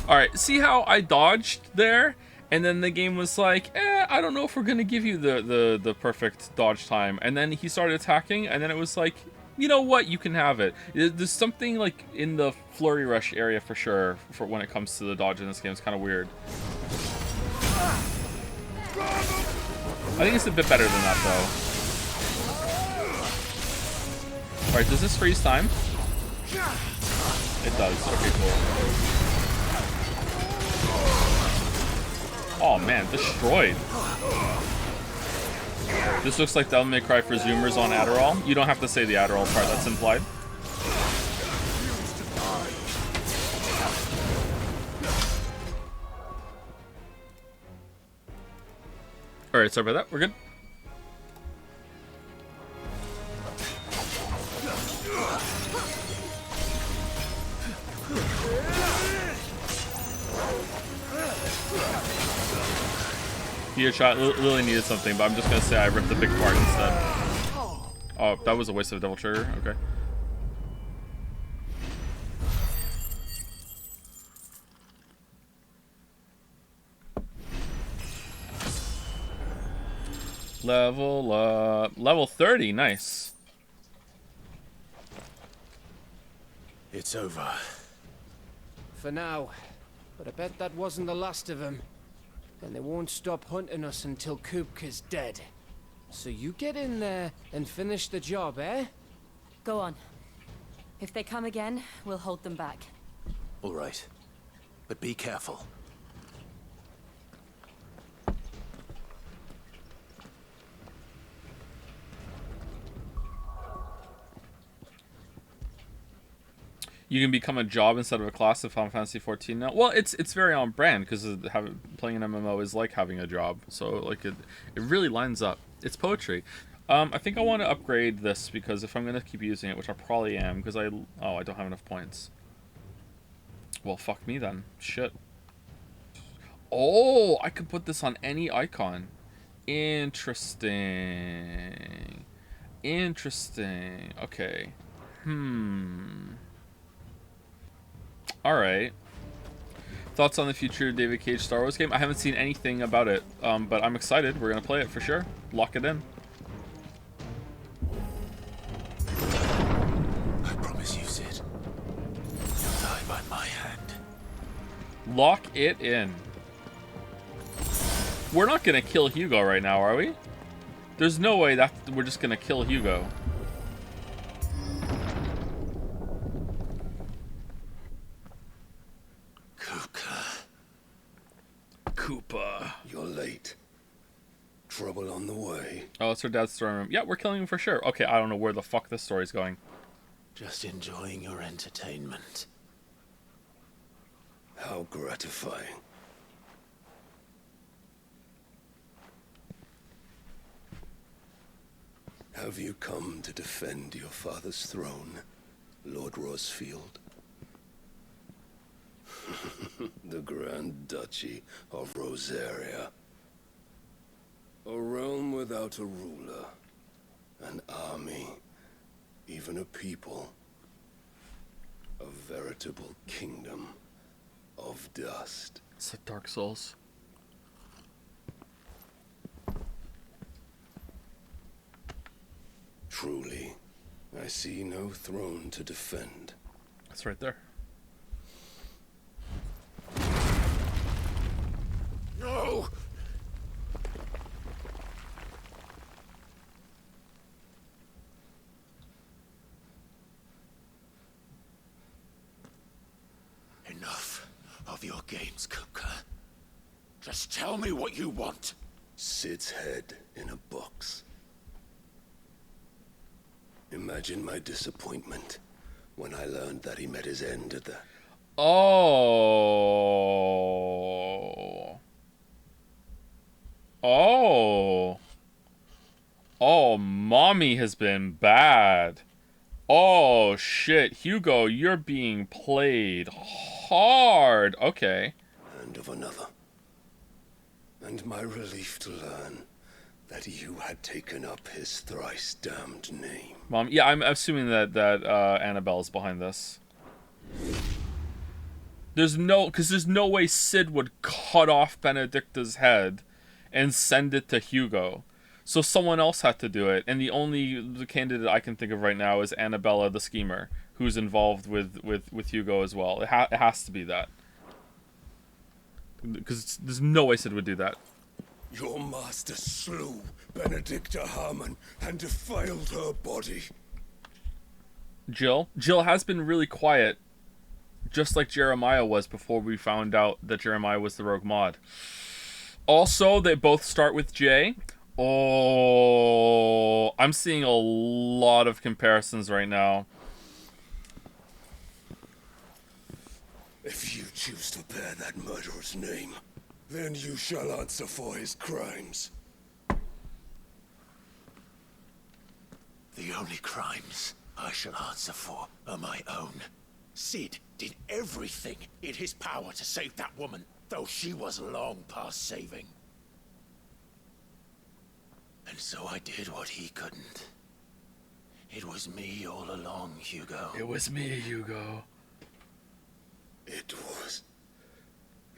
Alright, see how I dodged there? And then the game was like, I don't know if we're gonna give you the perfect dodge time. And then he started attacking, and then it was like, you know what, you can have it. There's something like in the flurry rush area for sure for when it comes to the dodge in this game. It's kind of weird. I think it's a bit better than that though. Alright, does this freeze time? It does. Okay, cool. Oh man, destroyed. This looks like Devil May Cry for Zoomers on Adderall. You don't have to say the Adderall part, that's implied. Alright, sorry about that. We're good. He had shot. Lily needed something, but I'm just gonna say I ripped the big part instead. Oh, that was a waste of a double trigger. Okay. Level up. Level 30. Nice. It's over. For now. But I bet that wasn't the last of them. And they won't stop hunting us until Kupka's dead. So you get in there and finish the job, eh? Go on. If they come again, we'll hold them back. All right. But be careful. You can become a job instead of a class in Final Fantasy 14 now. Well, it's very on brand because playing an MMO is like having a job. So like it really lines up. It's poetry. I think I want to upgrade this because if I'm gonna keep using it, which I probably am, because I don't have enough points. Well, fuck me then. Shit. Oh, I could put this on any icon. Interesting. Interesting. Okay. Alright. Thoughts on the future David Cage Star Wars game? I haven't seen anything about it, but I'm excited. We're going to play it for sure. Lock it in. I promise you, Sid. You'll die by my hand. Lock it in. We're not going to kill Hugo right now, are we? There's no way that we're just going to kill Hugo. Koopa. You're late. Trouble on the way. Oh, it's her dad's story room. Yeah, we're killing him for sure. Okay, I don't know where the fuck this story's going. Just enjoying your entertainment. How gratifying. Have you come to defend your father's throne, Lord Rosfield? The Grand Duchy of Rosaria. A realm without a ruler. An army. Even a people. A veritable kingdom of dust. It's like Dark Souls. Truly, I see no throne to defend. That's right there. No! Enough of your games, Kupka. Just tell me what you want. Sid's head in a box. Imagine my disappointment when I learned that he met his end at the... Oh. Oh. Oh, mommy has been bad. Oh, shit. Hugo, you're being played hard. Okay. And of another. And my relief to learn that you had taken up his thrice damned name. Mom, yeah, I'm assuming that Annabelle's behind this. There's no way Sid would cut off Benedicta's head and send it to Hugo. So someone else had to do it, and the candidate I can think of right now is Annabella the schemer, who's involved with Hugo as well. It has to be that. Because there's no way Sid would do that. Your master slew Benedicta Harmon and defiled her body. Jill has been really quiet, just like Jeremiah was before we found out that Jeremiah was the rogue mod. Also, they both start with J. Oh, I'm seeing a lot of comparisons right now. If you choose to bear that murderer's name, then you shall answer for his crimes. The only crimes I shall answer for are my own. Sid did everything in his power to save that woman, though she was long past saving. And so I did what he couldn't. It was me all along, Hugo. It was me, Hugo. It was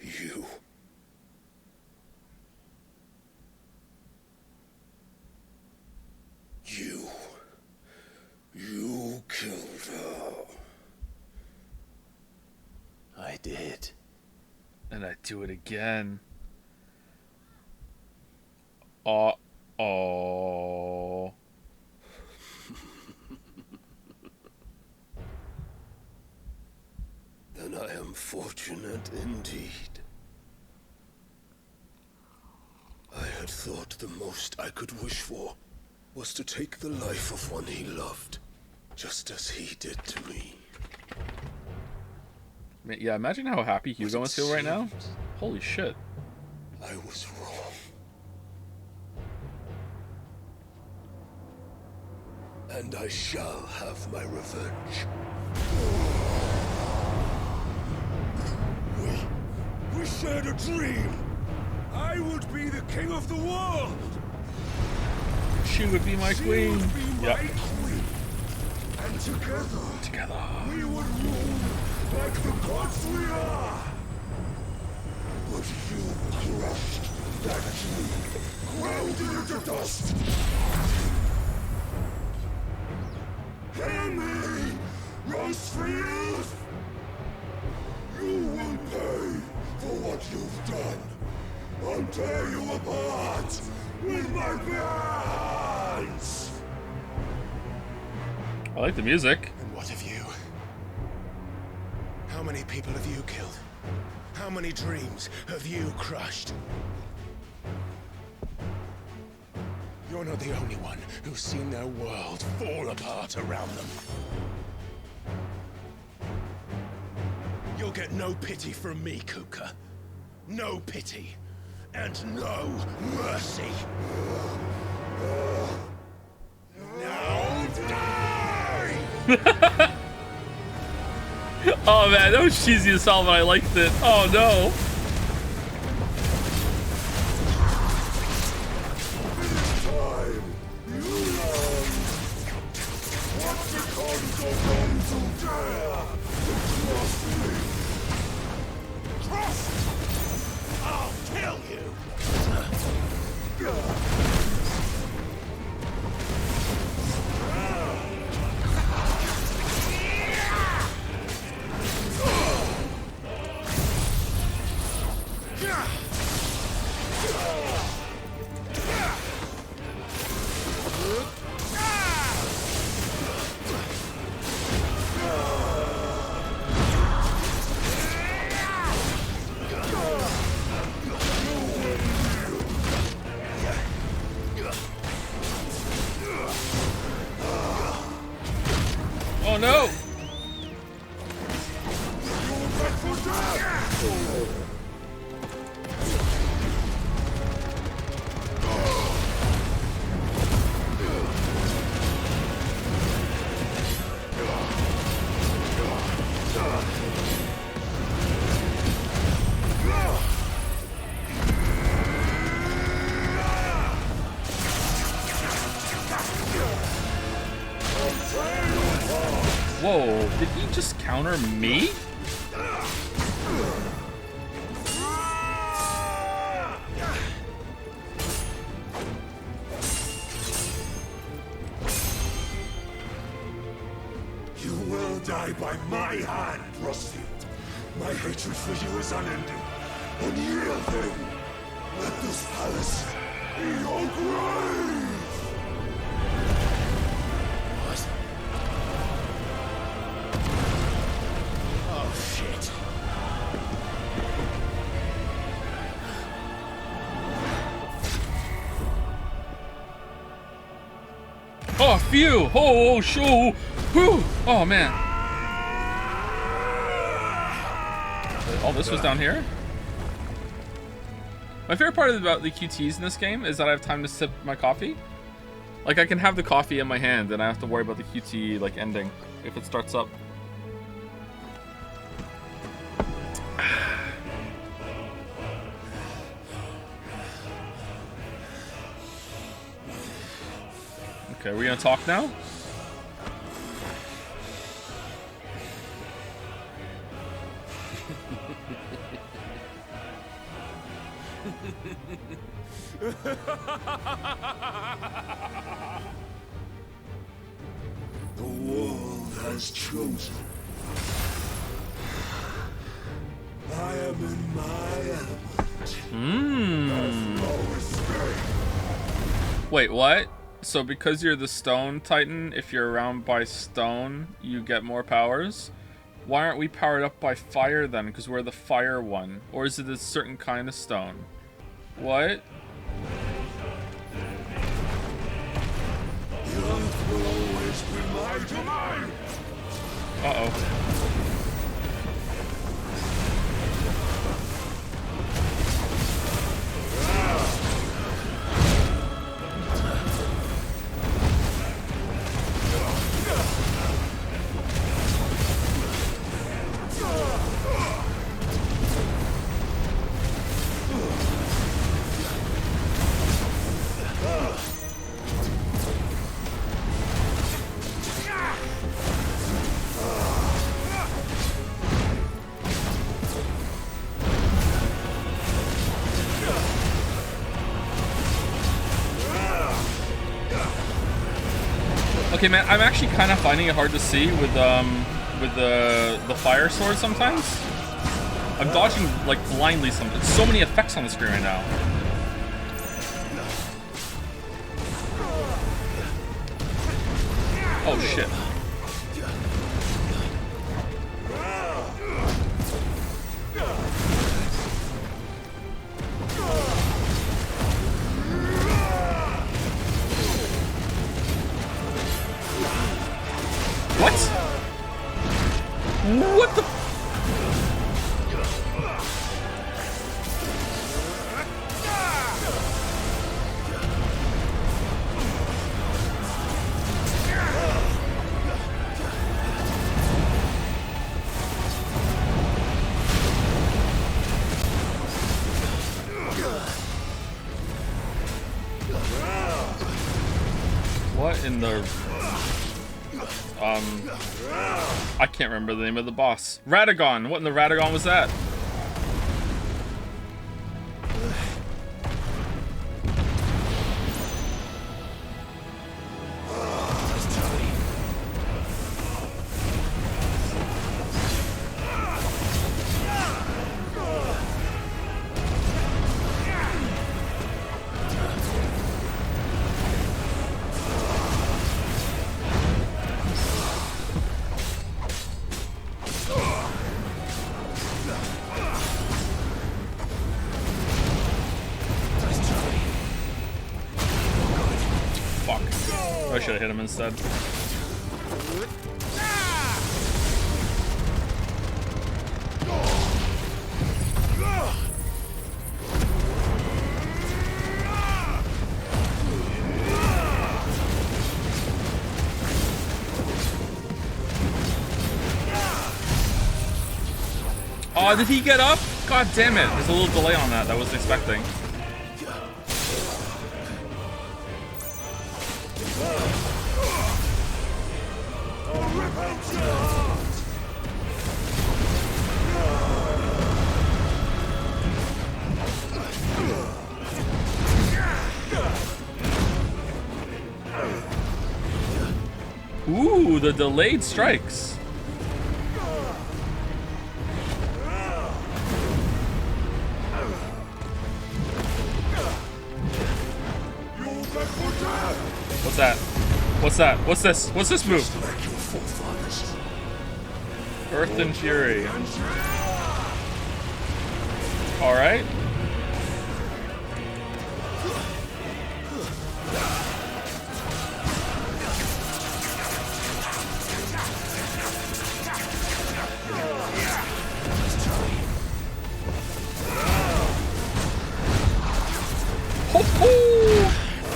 you. You killed her. I did. And I do it again. Uh-oh. Then I am fortunate indeed. I had thought the most I could wish for was to take the life of one he loved, just as he did to me. Yeah, imagine how happy Hugo must feel right now. Holy shit. I was wrong. And I shall have my revenge. We shared a dream. I would be the king of the world. She would be my queen. She would be my Yep. queen. And together, we would rule like the gods we are. But you crushed that dream, ground it into dust. Hear me, Rosefield! You will pay for what you've done. I'll tear you apart with my bare hands! I like the music. And what of you? How many people have you killed? How many dreams have you crushed? You're not the only one who's seen their world fall apart around them. You'll get no pity from me, Kuka. No pity. And no mercy. Now die! Oh man, that was cheesy as hell, but I liked it. Oh no. I'll kill you! Oh no! Whoa, did he just counter me? You will die by my hand, Frostfield. My hatred for you is unending. Unyielding. Let this palace be your grave! Oh, shit. Oh, phew! Oh, shoo! Whew! Oh, man. Oh, this was down here? My favorite part about the QTs in this game is that I have time to sip my coffee. Like, I can have the coffee in my hand and I have to worry about the QT, like, ending if it starts up. Okay, are we gonna talk now? The world has chosen. I am in my element. There's no escape. Wait, what? So because you're the stone titan, if you're around by stone, you get more powers? Why aren't we powered up by fire then? Because we're the fire one. Or is it a certain kind of stone? What? The earth will always be my domain. Uh-oh. Okay, man, I'm actually kind of finding it hard to see with the fire sword sometimes. I'm dodging like blindly sometimes. So many effects on the screen right now. Oh shit. What? What the? in the I can't remember the name of the boss. Radagon. What in the Radagon was that? I should have hit him instead. Oh, did he get up? God damn it. There's a little delay on that I wasn't expecting. Ooh, the delayed strikes. What's that? What's that? What's this? What's this move? Earth and Fury. Alright.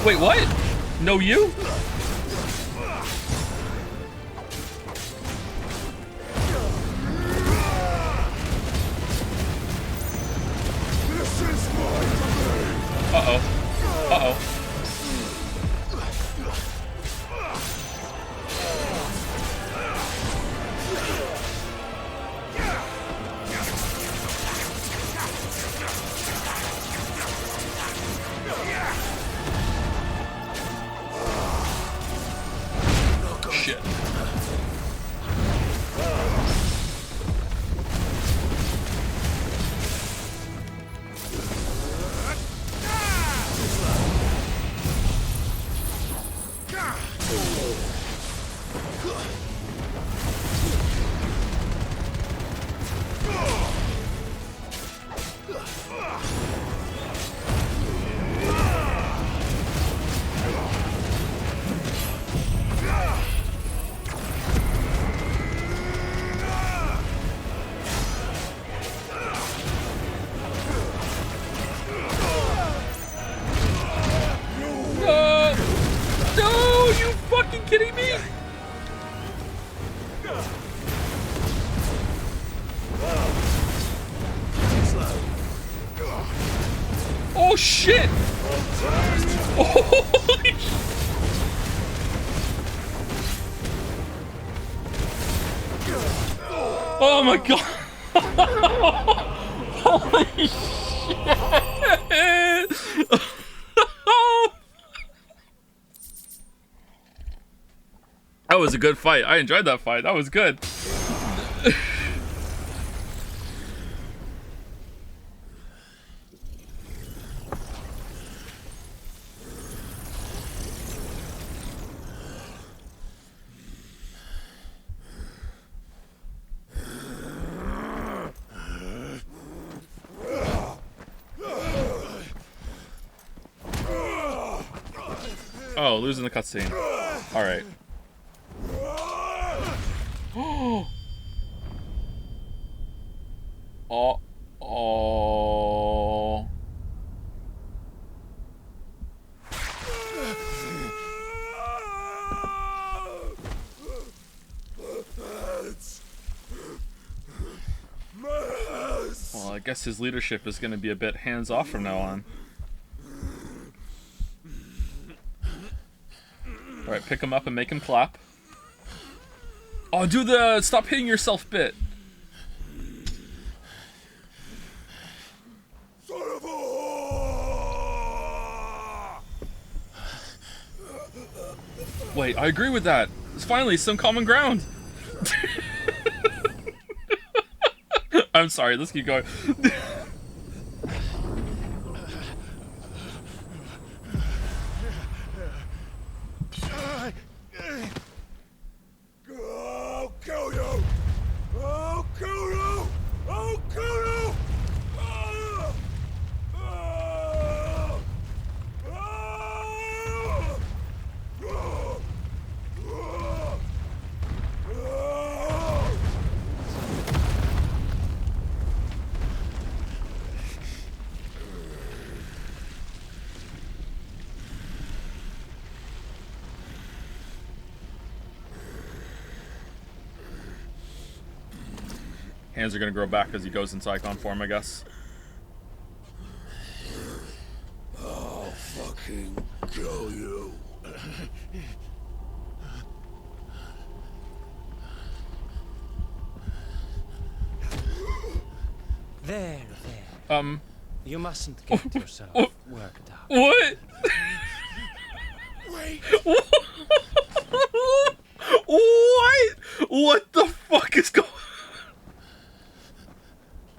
Wait, what? No, you? Uh-oh. Uh-oh. Shit. Kidding me? Oh shit! Holy shit! Oh my god! Holy shit! That was a good fight. I enjoyed that fight. That was good. Oh, losing the cutscene. All right. Oh. Oh. Well, I guess his leadership is going to be a bit hands-off from now on. Alright, pick him up and make him clap. Oh, do the stop hitting yourself bit. Son of a whore! Wait, I agree with that. It's finally some common ground. I'm sorry, let's keep going. I'll kill you! I'll kill you! I'll kill you! Ah! Ah! Ah! Ah! Ah! Hands are gonna grow back as he goes into icon form, I guess. I'll fucking kill you. There. You mustn't get yourself worked up. What? Wait! What? What the fuck is going on?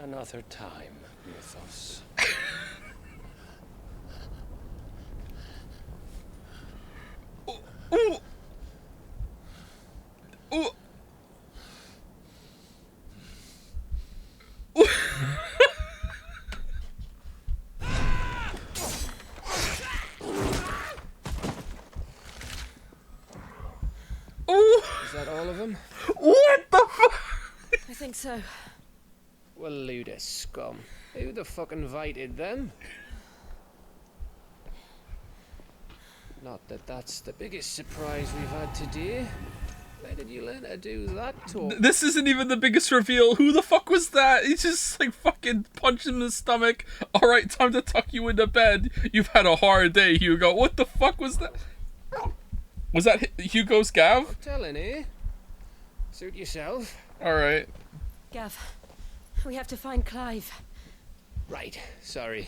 Another time with us. Ooh. Ooh. Ooh. Ooh. Is that all of them? What the fuck? I think so. Well, load of scum. Who the fuck invited them? Not that that's the biggest surprise we've had today. Where did you learn to do that talk? This isn't even the biggest reveal. Who the fuck was that? He's just like fucking punched him in the stomach. Alright, time to tuck you into bed. You've had a hard day, Hugo. What the fuck was that? Was that Hugo's Gav? Telling, eh? Suit yourself. Alright. Gav, we have to find Clive. Right, sorry.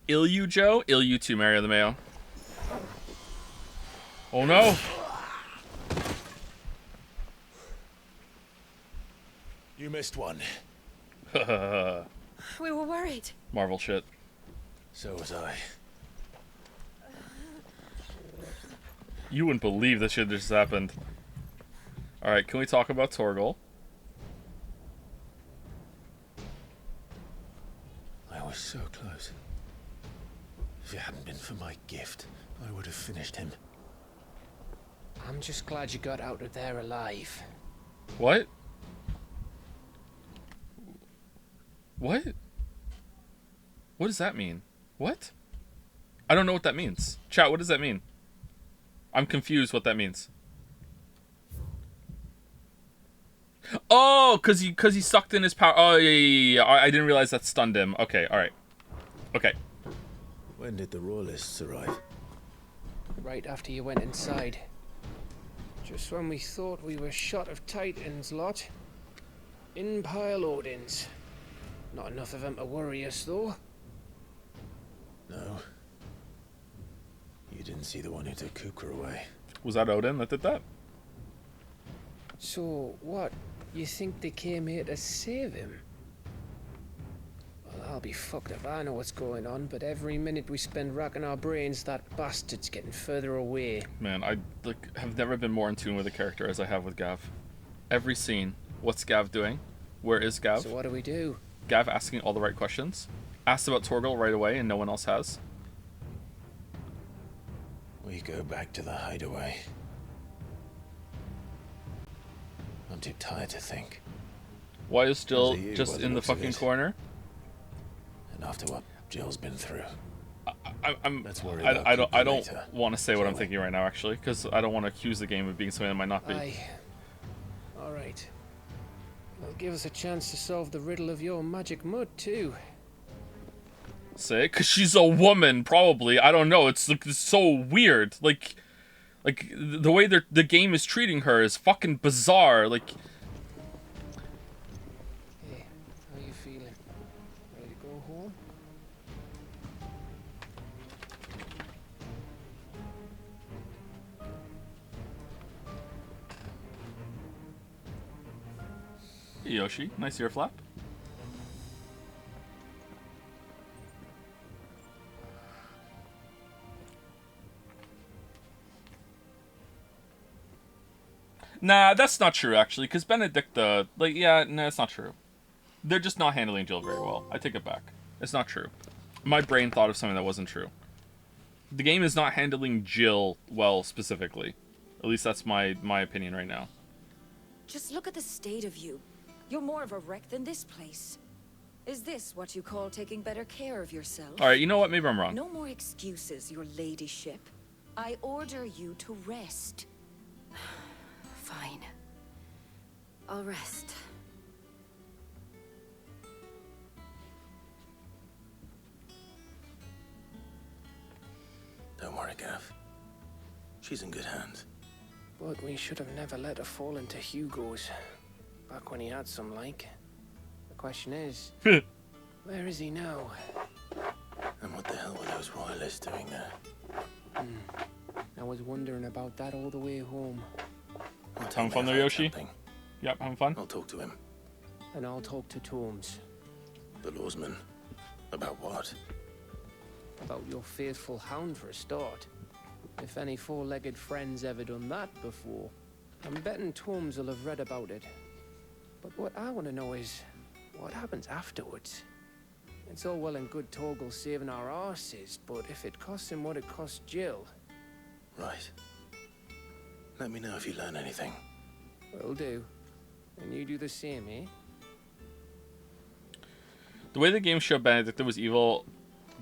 Ill you, Joe? Ill you too, Mario the Mayo. Oh no! You missed one. We were worried. Marvel shit. So was I. You wouldn't believe this shit just happened. Alright, can we talk about Torgal? I was so close. If it hadn't been for my gift, I would have finished him. I'm just glad you got out of there alive. What? What? What does that mean? What? I don't know what that means. Chat, what does that mean? I'm confused what that means. Oh, cause he sucked in his power. Oh yeah. I didn't realize that stunned him. Okay, all right. Okay. When did the Royalists arrive? Right after you went inside. Just when we thought we were shot of Titans lot. In pile Odins. Not enough of them to worry us though. No. You didn't see the one who took Kukra away. Was that Odin that did that? So what? You think they came here to save him? Well, I'll be fucked if I know what's going on, but every minute we spend racking our brains, that bastard's getting further away. Man, I have never been more in tune with a character as I have with Gav. Every scene. What's Gav doing? Where is Gav? So what do we do? Gav asking all the right questions. Asked about Torgal right away and no one else has. We go back to the hideaway. I'm too tired to think. Why is Jill As are you, just by the in the looks of fucking it. corner? And after what Jill's been through. Let's worry I about don't Kukra later, want to say what I'm shall we? thinking right now, actually, because I don't want to accuse the game of being something that might not be. Aye. Alright. Well, give us a chance to solve the riddle of your magic mud, too. say it, because she's a woman, probably. I don't know. It's so weird. Like the way the game is treating her is fucking bizarre. Like, Hey, how you feeling? Ready to go home? hey, Yoshi, nice ear flap. Nah, that's not true, actually, because Benedicta, like, yeah, no, it's not true. They're just not handling Jill very well. I take it back. It's not true. My brain thought of something that wasn't true. The game is not handling Jill well, specifically. At least that's my opinion right now. Just look at the state of you. You're more of a wreck than this place. Is this what you call taking better care of yourself? Alright, you know what? Maybe I'm wrong. No more excuses, your ladyship. I order you to rest. Fine. I'll rest. Don't worry, Gav. She's in good hands. But we should have never let her fall into Hugo's. Back when he had some like. The question is, where is he now? And what the hell were those royalists doing there? I was wondering about that all the way home. Having fun there, Yoshi? Yep, having fun? I'll talk to him. And I'll talk to Tomes. The lawsman. About what? About your faithful hound for a start. If any four-legged friend's ever done that before, I'm betting Tomes will have read about it. But what I want to know is, what happens afterwards? It's all well and good Torgal saving our arses, but if it costs him what it cost Jill... Right. Let me know if you learn anything. Will do. And you do the same, eh? The way the game showed Benedicta was evil...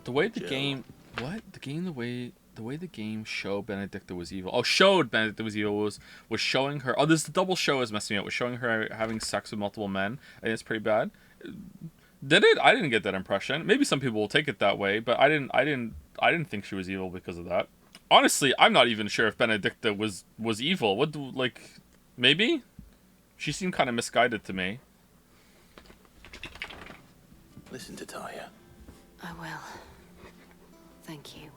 The way the Jill. game... What? The way the game showed Benedicta was evil... Oh, showed Benedicta was evil was showing her... Oh, this the double show is messing me up. Was showing her having sex with multiple men. I think it's pretty bad. Did it? I didn't get that impression. Maybe some people will take it that way, but I didn't think she was evil because of that. Honestly, I'm not even sure if Benedicta was evil. What do, like, maybe? She seemed kind of misguided to me. Listen to Taya. I will. Thank you.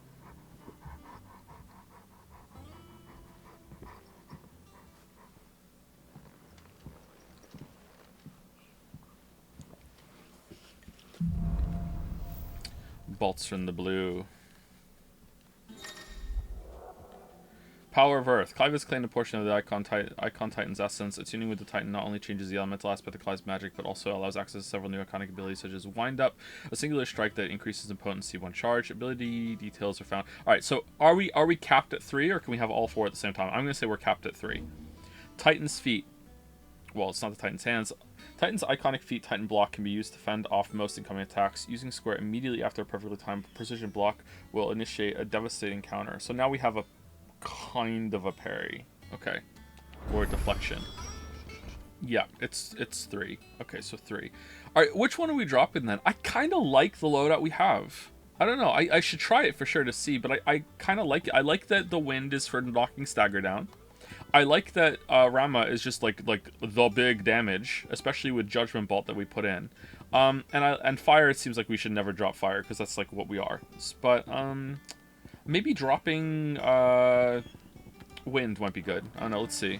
Bolts from the blue. Power of Earth. Clive has claimed a portion of the Icon Titan's essence. Attuning with the Titan not only changes the elemental aspect of Clive's magic, but also allows access to several new iconic abilities, such as Wind Up, a singular strike that increases in potency when charged. Ability details are found. Alright, so are we capped at 3, or can we have all 4 at the same time? I'm going to say we're capped at 3. Titan's Feet. Well, it's not the Titan's hands. Titan's iconic feat, Titan Block, can be used to fend off most incoming attacks. Using square immediately after a perfectly timed precision block will initiate a devastating counter. So now we have a kind of a parry. Okay. Or a deflection. Yeah, it's 3. Okay, so 3. Alright, which one are we dropping then? I kind of like the loadout we have. I don't know. I should try it for sure to see, but I kind of like it. I like that the wind is for knocking stagger down. I like that Rama is just like the big damage, especially with Judgment Bolt that we put in. And fire, it seems like we should never drop fire because that's like what we are. But maybe dropping wind might be good. I don't know. Let's see.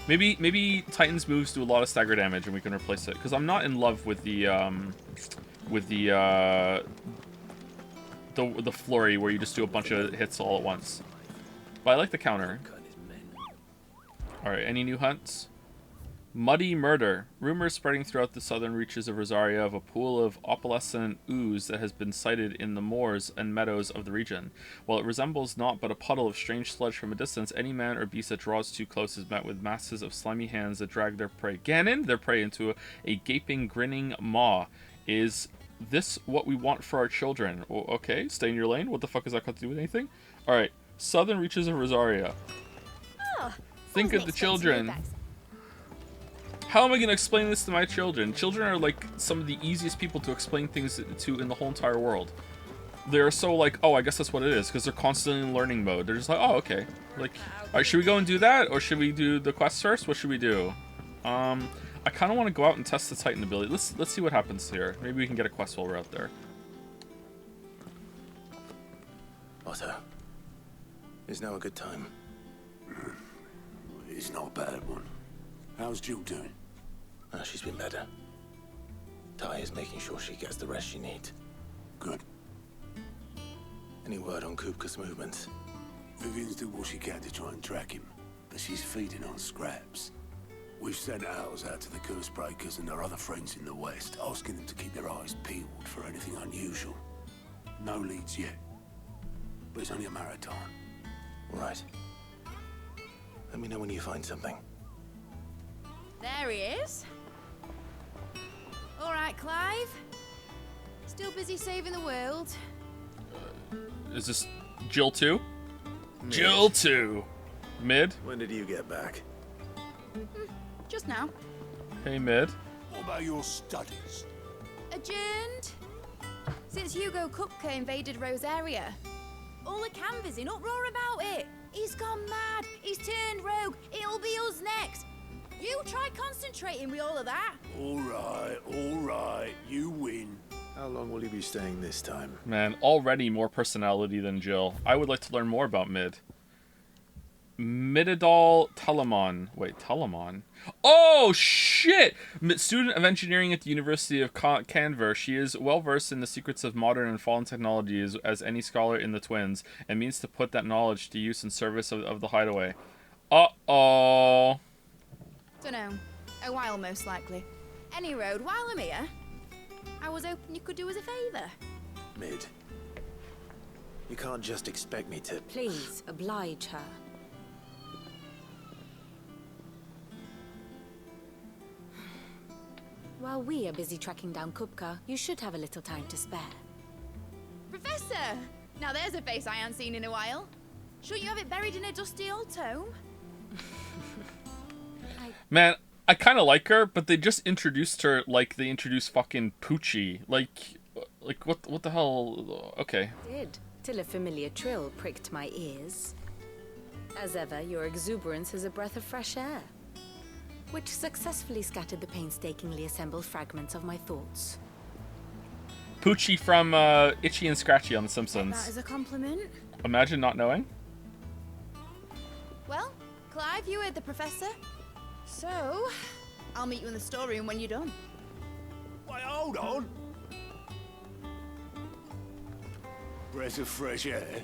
Maybe Titan's moves do a lot of stagger damage and we can replace it because I'm not in love with the flurry where you just do a bunch of hits all at once. But I like the counter. Alright, any new hunts? Muddy Murder. Rumors spreading throughout the southern reaches of Rosaria of a pool of opalescent ooze that has been sighted in the moors and meadows of the region. While it resembles naught but a puddle of strange sludge from a distance, any man or beast that draws too close is met with masses of slimy hands that drag their prey into a gaping, grinning maw. Is this what we want for our children? Okay, stay in your lane. What the fuck has that got to do with anything? Alright, southern reaches of Rosaria. Think of the children. How am I going to explain this to my children? Children are like some of the easiest people to explain things to in the whole entire world. they're so like, oh, I guess that's what it is, because they're constantly in learning mode. They're just like, oh, okay. Like, all right, should we go and do that, or should we do the quest first? What should we do? I kind of want to go out and test the Titan ability. Let's see what happens here. Maybe we can get a quest while we're out there. Otto, is now a good time? It's not a bad one. How's Jill doing? Oh, she's been better. Ty is making sure she gets the rest she needs. Good. Any word on Kupka's movements? Vivian's doing what she can to try and track him, but she's feeding on scraps. We've sent ours out to the curse breakers and our other friends in the west, asking them to keep their eyes peeled for anything unusual. No leads yet, but it's only a matter of time. Right. Let me know when you find something. There he is. All right, Clive. Still busy saving the world. Is this Jill 2? Jill 2. Mid? When did you get back? Just now. Hey, Mid. What about your studies? Adjourned. Since Hugo Kupka invaded Rosaria. All the canvas in uproar about it. He's gone mad. He's turned rogue. It'll be us next. You try concentrating with all of that. All right. You win. How long will you be staying this time? Man, already more personality than Jill. I would like to learn more about Mid. Mididal Telemon. Wait, Telemon? Oh, shit! Student of engineering at the University of Canver, she is well versed in the secrets of modern and fallen technologies as any scholar in the Twins, and means to put that knowledge to use in service of the Hideaway. Uh-oh. Dunno. A while, most likely. Any road, while I'm here, I was hoping you could do us a favour. Mid. You can't just expect me to... Please, oblige her. While we are busy tracking down Kupka, you should have a little time to spare. Professor! Now there's a face I haven't seen in a while. Shouldn't you have it buried in a dusty old tome? Man, I kind of like her, but they just introduced her like they introduced fucking Poochie. Like what the hell? Okay. Did, till a familiar trill pricked my ears. As ever, your exuberance is a breath of fresh air, which successfully scattered the painstakingly assembled fragments of my thoughts. Poochie from Itchy and Scratchy on The Simpsons. That is a compliment. Imagine not knowing. Well, Clive, you heard the professor. So, I'll meet you in the storeroom when you're done. Wait, hold on. Breath of fresh air?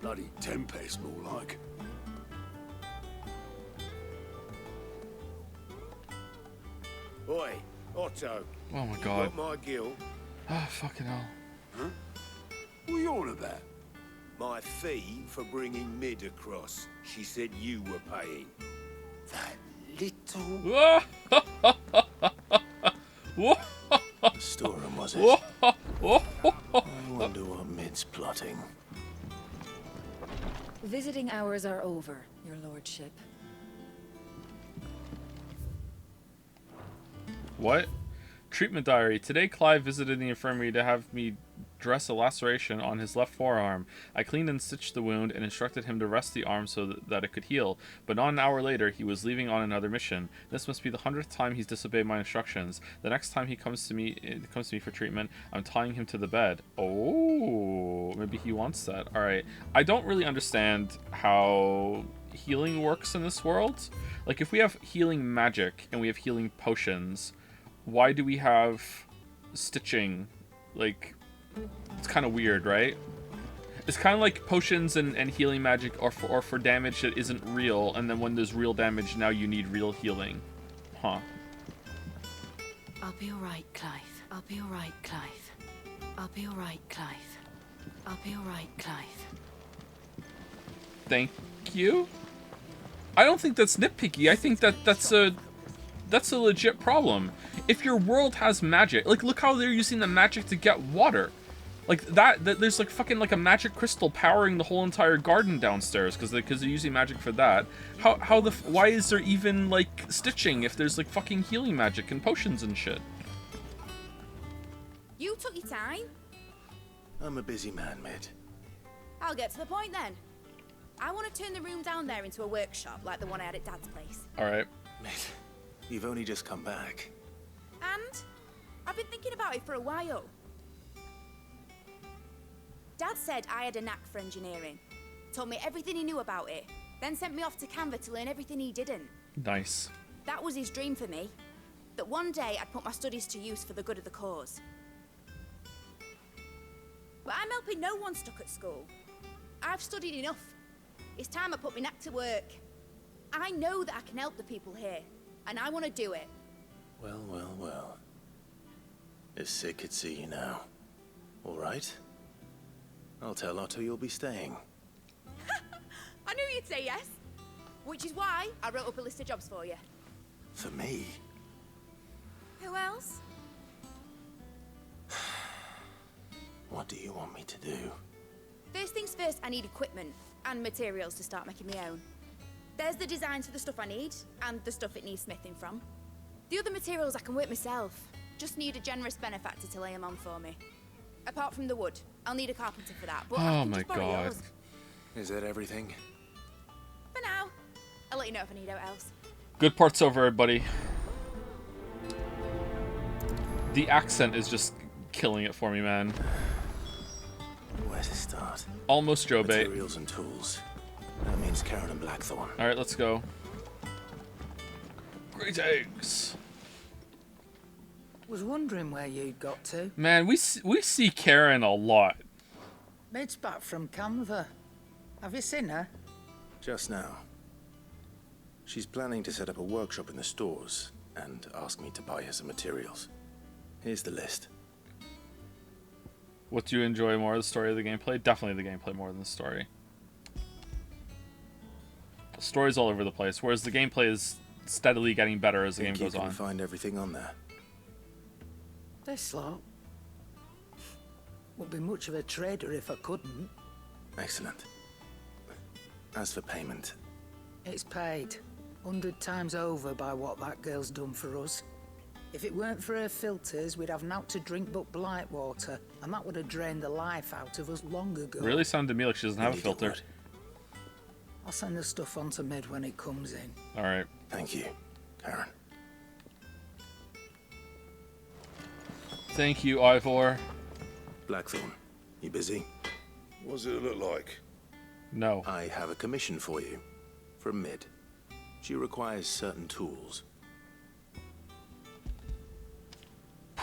Bloody tempest, more like. Oi, Otto. Oh my You god. got my gill. Ah, fucking hell. Huh? What are you on about? My fee for bringing Mid across. She said you were paying. That little... The storeroom, was it? I wonder what Mid's plotting. Visiting hours are over, your lordship. What? Treatment diary. Today, Clive visited the infirmary to have me dress a laceration on his left forearm. I cleaned and stitched the wound and instructed him to rest the arm so that it could heal. But not an hour later, he was leaving on another mission. This must be the 100th time he's disobeyed my instructions. The next time he comes to me for treatment, I'm tying him to the bed. Oh, maybe he wants that. All right. I don't really understand how healing works in this world. Like, if we have healing magic and we have healing potions, why do we have stitching? Like, it's kind of weird, right? It's kind of like potions and healing magic are for damage that isn't real, and then when there's real damage, now you need real healing. Huh. I'll be alright, Clive. I'll be alright, Clive. I'll be alright, Clive. I'll be alright, Clive. Thank you? I don't think that's nitpicky. I think that's a legit problem. If your world has magic, like, look how they're using the magic to get water. Like, that there's like fucking like a magic crystal powering the whole entire garden downstairs because they're using magic for that. Why is there even like stitching if there's like fucking healing magic and potions and shit? You took your time. I'm a busy man, Mid. I'll get to the point then. I want to turn the room down there into a workshop like the one I had at Dad's place. Alright. Mid, you've only just come back. And I've been thinking about it for a while. Dad said I had a knack for engineering. Told me everything he knew about it. Then sent me off to Canva to learn everything he didn't. Nice. That was his dream for me. That one day I'd put my studies to use for the good of the cause. But I'm helping no one stuck at school. I've studied enough. It's time I put my knack to work. I know that I can help the people here, and I want to do it. Well, well, well. If Sid could see you now. All right? I'll tell Otto you'll be staying. I knew you'd say yes. Which is why I wrote up a list of jobs for you. For me? Who else? What do you want me to do? First things first, I need equipment and materials to start making my own. There's the designs for the stuff I need and the stuff it needs smithing from. The other materials I can work myself. Just need a generous benefactor to lay them on for me. Apart from the wood, I'll need a carpenter for that. But I Oh can my just borrow god. yours. Is that everything? For now. I'll let you know if I need out else. Good part's over, everybody. The accent is just killing it for me, man. Where to start? Almost Joe bait. Materials and tools. That means Karen and Blackthorn. Alright, let's go. Great eggs. Was wondering where you'd got to. Man, we see Karen a lot. Mid's back from Canva. Have you seen her? Just now. She's planning to set up a workshop in the stores and ask me to buy her some materials. Here's the list. What do you enjoy more, the story or the gameplay? Definitely the gameplay more than the story. The story's all over the place, whereas the gameplay is steadily getting better as the game goes you can on. Find everything on there. This lot. Wouldn't be much of a trader if I couldn't. Excellent. As for payment, It's paid 100 times over by what that girl's done for us. If it weren't for her filters, we'd have naught to drink but blight water, and that would have drained the life out of us long ago. Really sounded to me like she doesn't have a filter. I'll send the stuff on to Mid when it comes in. Alright. Thank you, Karen. Thank you, Ivor. Blackthorn, you busy? What does it look like? No. I have a commission for you. From Mid. She requires certain tools. Do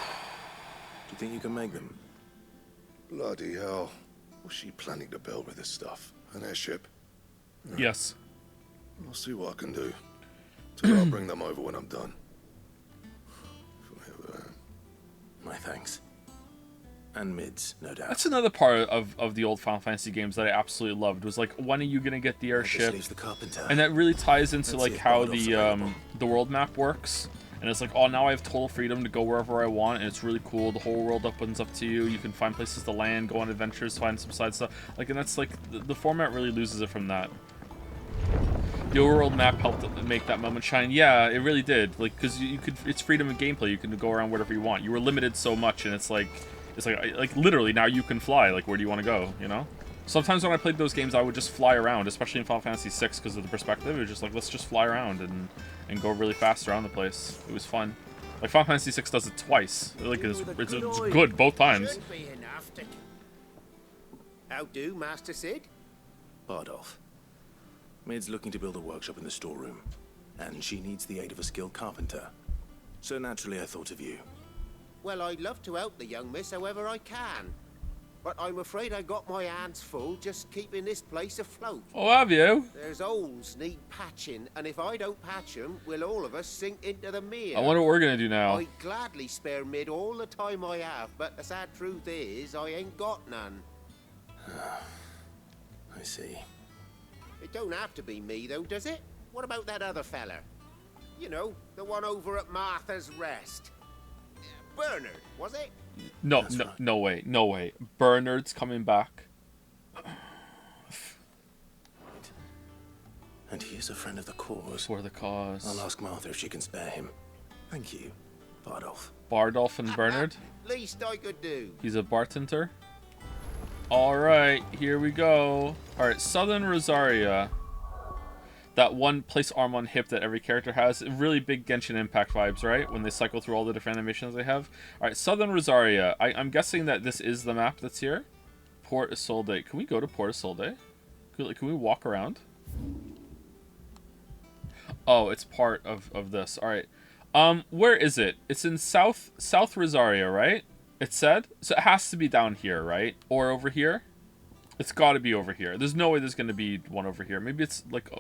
you think you can make them? Bloody hell. What's she planning to build with this stuff? An airship? Yes. I'll see what I can do. I'll bring them over when I'm done. My thanks. And Mid's, no doubt. That's another part of the old Final Fantasy games that I absolutely loved. Was like, when are you gonna get the airship? Leaves the carpenter. And that really ties into Let's like see if how Bardolph's the world map works. And it's like, oh, now I have total freedom to go wherever I want, and it's really cool. The whole world opens up to you. You can find places to land, go on adventures, find some side stuff. Like, and that's like the format really loses it from that. The overworld map helped make that moment shine. Yeah, it really did. Like, because you could, it's freedom of gameplay. You can go around wherever you want. You were limited so much, and it's like literally now you can fly. Like, where do you want to go? You know. Sometimes when I played those games, I would just fly around, especially in Final Fantasy VI, because of the perspective. It was just like, let's just fly around and go really fast around the place. It was fun. Like, Final Fantasy VI does it twice. Like, it's good both times. How do, Master Sid? Bardolph. Mid's looking to build a workshop in the storeroom, and she needs the aid of a skilled carpenter. So naturally I thought of you. Well, I'd love to help the young miss however I can. But I'm afraid I got my hands full just keeping this place afloat. Oh, have you? There's holes need patching, and if I don't patch them, will all of us sink into the mere. I wonder what we're gonna do now. I'd gladly spare Mid all the time I have, but the sad truth is, I ain't got none. I see. It don't have to be me, though, does it? What about that other fella? You know, the one over at Martha's Rest. Bernard, was it? No, no way, no way. Bernard's coming back. And he is a friend of the cause. For the cause. I'll ask Martha if she can spare him. Thank you, Bardolph. Bardolph and Bernard? Least I could do. He's a bartender? Alright, here we go. Alright, Southern Rosaria. That one place arm on hip that every character has. Really big Genshin Impact vibes, right? When they cycle through all the different animations they have. Alright, Southern Rosaria. I'm guessing that this is the map that's here. Port Isolde. Can we go to Port Isolde? Can we walk around? Oh, it's part of this. Alright. Where is it? It's in South Rosaria, right? It said? So it has to be down here, right? Or over here? It's got to be over here. There's no way there's going to be one over here. Maybe it's like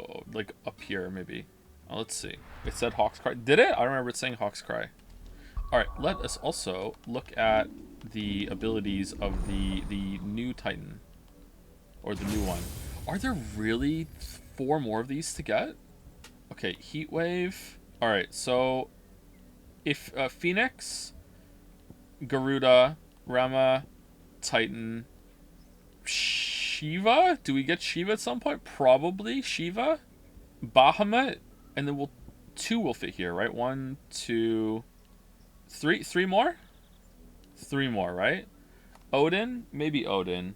up here, maybe. Oh, let's see. It said Hawk's Cry. Did it? I don't remember it saying Hawk's Cry. Alright, let us also look at the abilities of the new Titan. Or the new one. Are there really 4 more of these to get? Okay, Heat Wave. Alright, so if Phoenix, Garuda, Rama, Titan, Shiva? Do we get Shiva at some point? Probably Shiva, Bahamut, and then 2 will fit here, right? 1, 2, 3. 3 more? 3 more, right? Odin? Maybe Odin.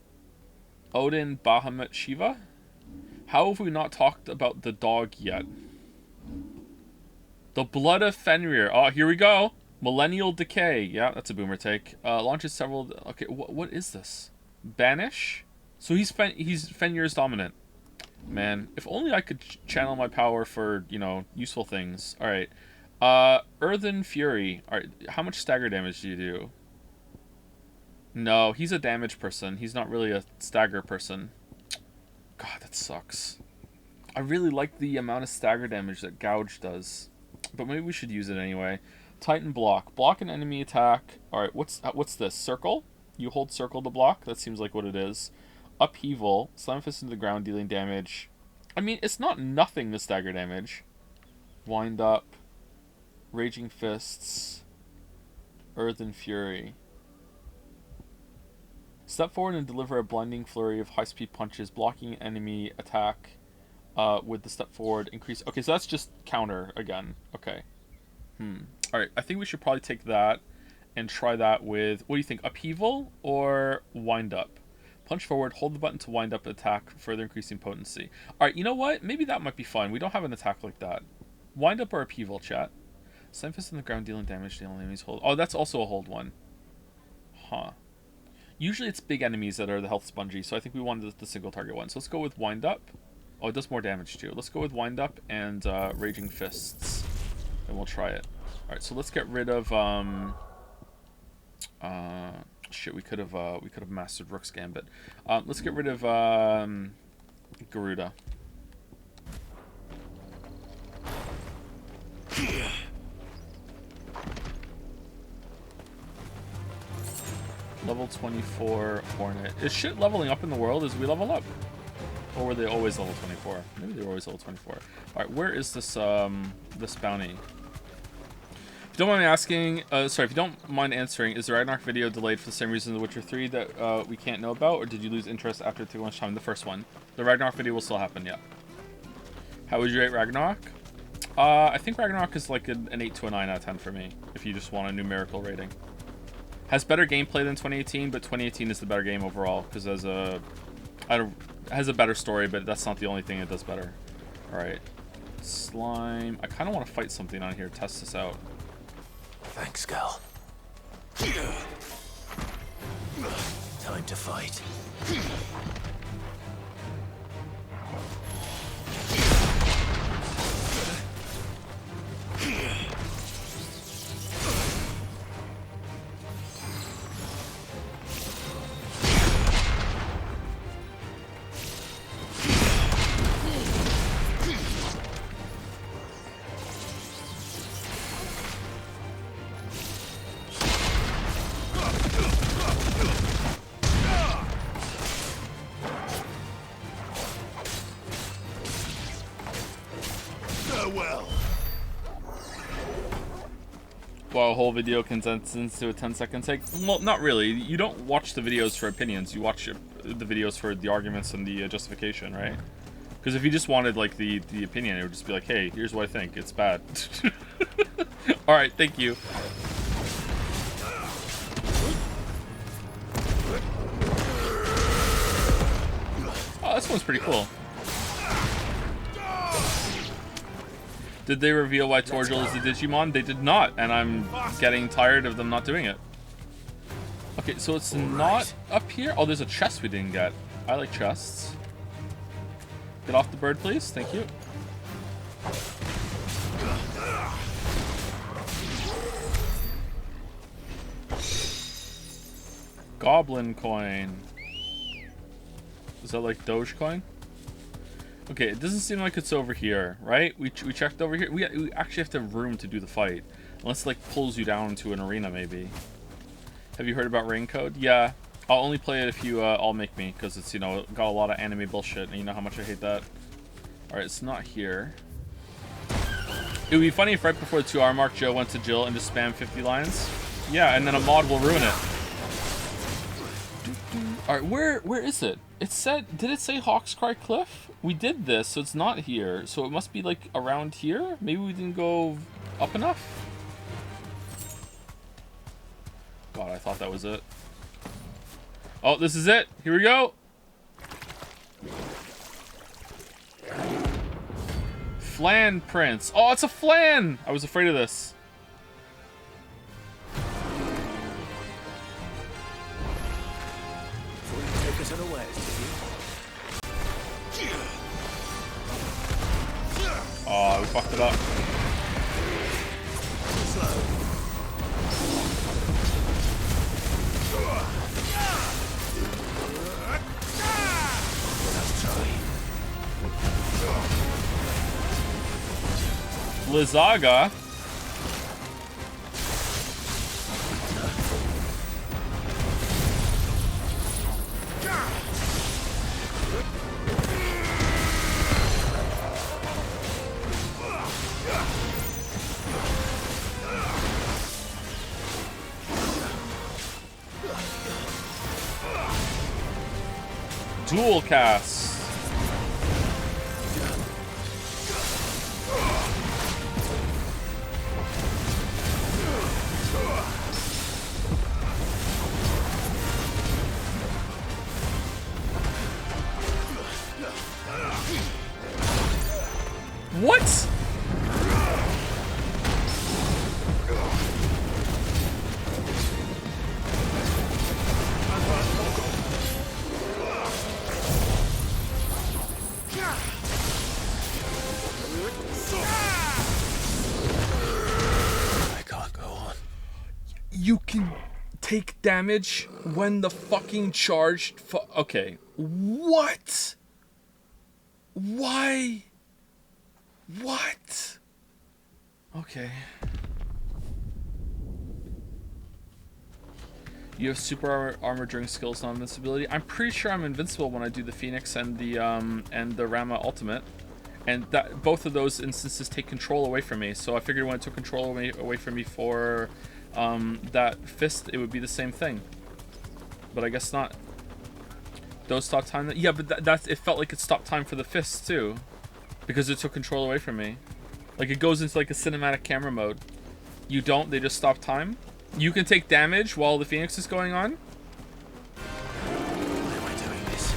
Odin, Bahamut, Shiva? How have we not talked about the dog yet? The Blood of Fenrir. Oh, here we go. Millennial Decay. Yeah, that's a boomer take. Launches several... Okay, what is this? Banish? So he's Fenrir's dominant. Man, if only I could channel my power for, you know, useful things. Alright. Earthen Fury. Alright, how much stagger damage do you do? No, he's a damage person. He's not really a stagger person. God, that sucks. I really like the amount of stagger damage that Gouge does. But maybe we should use it anyway. Titan Block. Block an enemy attack. Alright, what's this? Circle? You hold circle to block? That seems like what it is. Upheaval. Slam fist into the ground, dealing damage. I mean, it's not nothing, the stagger damage. Wind up. Raging Fists. Earthen Fury. Step forward and deliver a blinding flurry of high-speed punches, blocking enemy attack with the step forward. Increase... Okay, so that's just counter again. Okay. Alright, I think we should probably take that and try that with... What do you think? Upheaval or wind up? Punch forward, hold the button to wind up attack, further increasing potency. Alright, you know what? Maybe that might be fun. We don't have an attack like that. Wind up or upheaval, chat? Slam fist in the ground, dealing damage to the enemy's hold. Oh, that's also a hold one. Huh. Usually it's big enemies that are the health spongy, so I think we wanted the single target one. So let's go with Wind Up. Oh, it does more damage too. Let's go with Wind Up and Raging Fists. And we'll try it. Alright, so let's get rid of shit, we could have mastered Rook's Gambit. Let's get rid of Garuda. Level 24 Hornet. Is shit leveling up in the world as we level up? Or were they always level 24? Maybe they were always level 24. Alright, where is this this bounty? If you don't mind me asking, if you don't mind answering, is the Ragnarok video delayed for the same reason as The Witcher 3 that we can't know about, or did you lose interest after too much time? The first one. The Ragnarok video will still happen, yeah. How would you rate Ragnarok? I think Ragnarok is like an 8 to a 9 out of 10 for me, if you just want a numerical rating. Has better gameplay than 2018, but 2018 is the better game overall, because it has a better story, but that's not the only thing it does better. Alright. Slime. I kind of want to fight something on here, test this out. Thanks, Gal. Time to fight. Wow, a whole video condensed into a 10-second take? Well, not really. You don't watch the videos for opinions. You watch the videos for the arguments and the justification, right? Because if you just wanted, like, the opinion, it would just be like, hey, here's what I think. It's bad. Alright, thank you. This one's pretty cool. Did they reveal why Torgil is the Digimon? They did not, and I'm getting tired of them not doing it. Okay, so it's not up here. Oh, there's a chest we didn't get. I like chests. Get off the bird, please. Thank you. Goblin coin. Is that like Dogecoin? Okay, it doesn't seem like it's over here, right? We checked over here. We actually have to have room to do the fight. Unless it like pulls you down to an arena, maybe. Have you heard about rain code? Yeah. I'll only play it if you all make me, because it's, you know, got a lot of anime bullshit, and you know how much I hate that. Alright, it's not here. It would be funny if right before the 2-hour mark, Joe went to Jill and just spammed 50 lines. Yeah, and then a mod will ruin it. Alright, where is it? It said, did it say Hawk's Cry Cliff? We did this, so it's not here. So it must be like around here? Maybe we didn't go up enough? God, I thought that was it. Oh, this is it. Here we go. Flan Prince. Oh, it's a flan! I was afraid of this. Oh, we fucked it up. Lizaga. Dual cast. What? I can't go on. You can take damage when the fucking charged okay. What? Why? What? Okay. You have super armor during skills, not invincibility. I'm pretty sure I'm invincible when I do the Phoenix and the Rama ultimate, and that both of those instances take control away from me. So I figured when it took control away from me for that fist, it would be the same thing. But I guess not. Those stop time. Yeah, but that's it felt like it stopped time for the fist too, because it took control away from me. Like it goes into like a cinematic camera mode. You don't. They just stop time. You can take damage while the Phoenix is going on. Why am I doing this?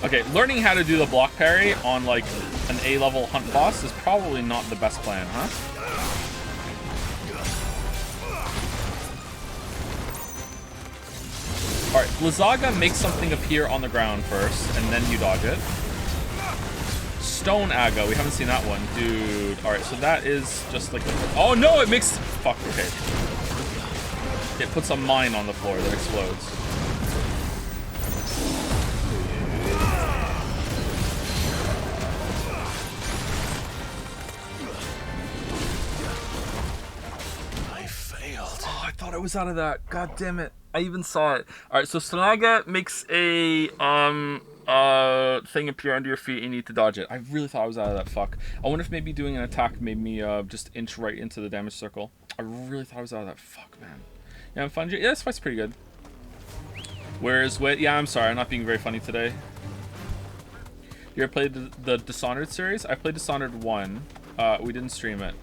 Okay, learning how to do the block parry on like an A-level hunt boss is probably not the best plan, huh? Alright, Lizaga makes something appear on the ground first, and then you dodge it. Stone Aga, we haven't seen that one. Dude, alright, so that is just like a... Oh no, it makes... Fuck, okay. It puts a mine on the floor that explodes. I thought I was out of that. God damn it. I even saw it. Alright, so Sonaga makes a thing appear under your feet and you need to dodge it. I really thought I was out of that. Fuck. I wonder if maybe doing an attack made me just inch right into the damage circle. I really thought I was out of that. Fuck, man. Yeah, I'm fun. Yeah, this fight's pretty good. Where's Wit? Yeah, I'm sorry, I'm not being very funny today. You ever played the Dishonored series? I played Dishonored 1. We didn't stream it,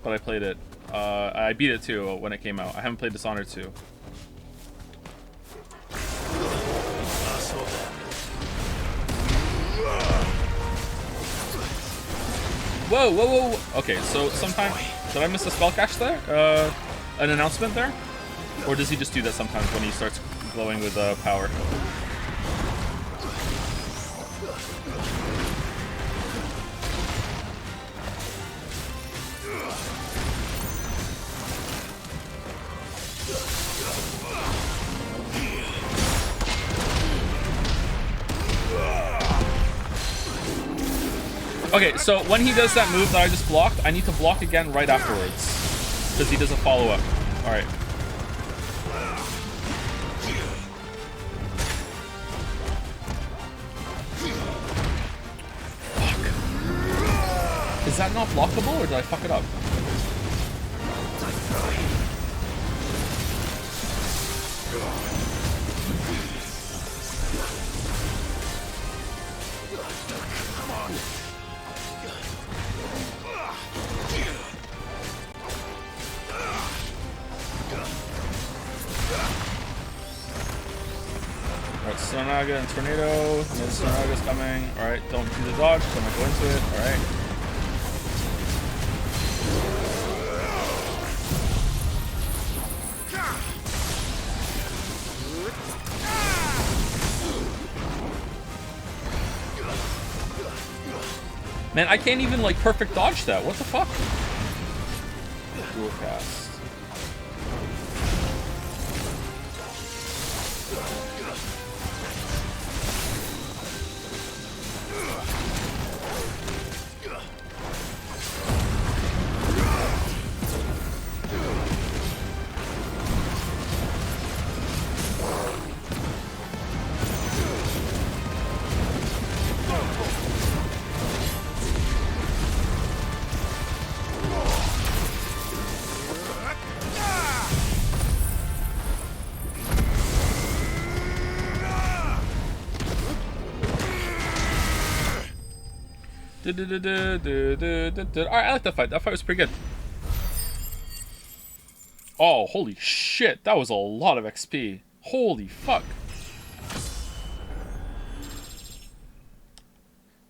but I played it. I beat it too when it came out. I haven't played Dishonored 2. Whoa, whoa, whoa. Okay, so sometime... Did I miss a spell catch there? An announcement there? Or does he just do that sometimes when he starts glowing with power? Okay, so when he does that move that I just blocked, I need to block again right afterwards. Because he does a follow-up. Alright. Fuck. Is that not blockable, or did I fuck it up? Alright, Sonaga and Tornado. No, Sonaga's coming. Alright, don't do the dodge, so I'm gonna go into it. Alright. Man, I can't even like perfect dodge that. What the fuck? Dual cast. Alright, I like that fight. That fight was pretty good. Oh, holy shit. That was a lot of XP. Holy fuck.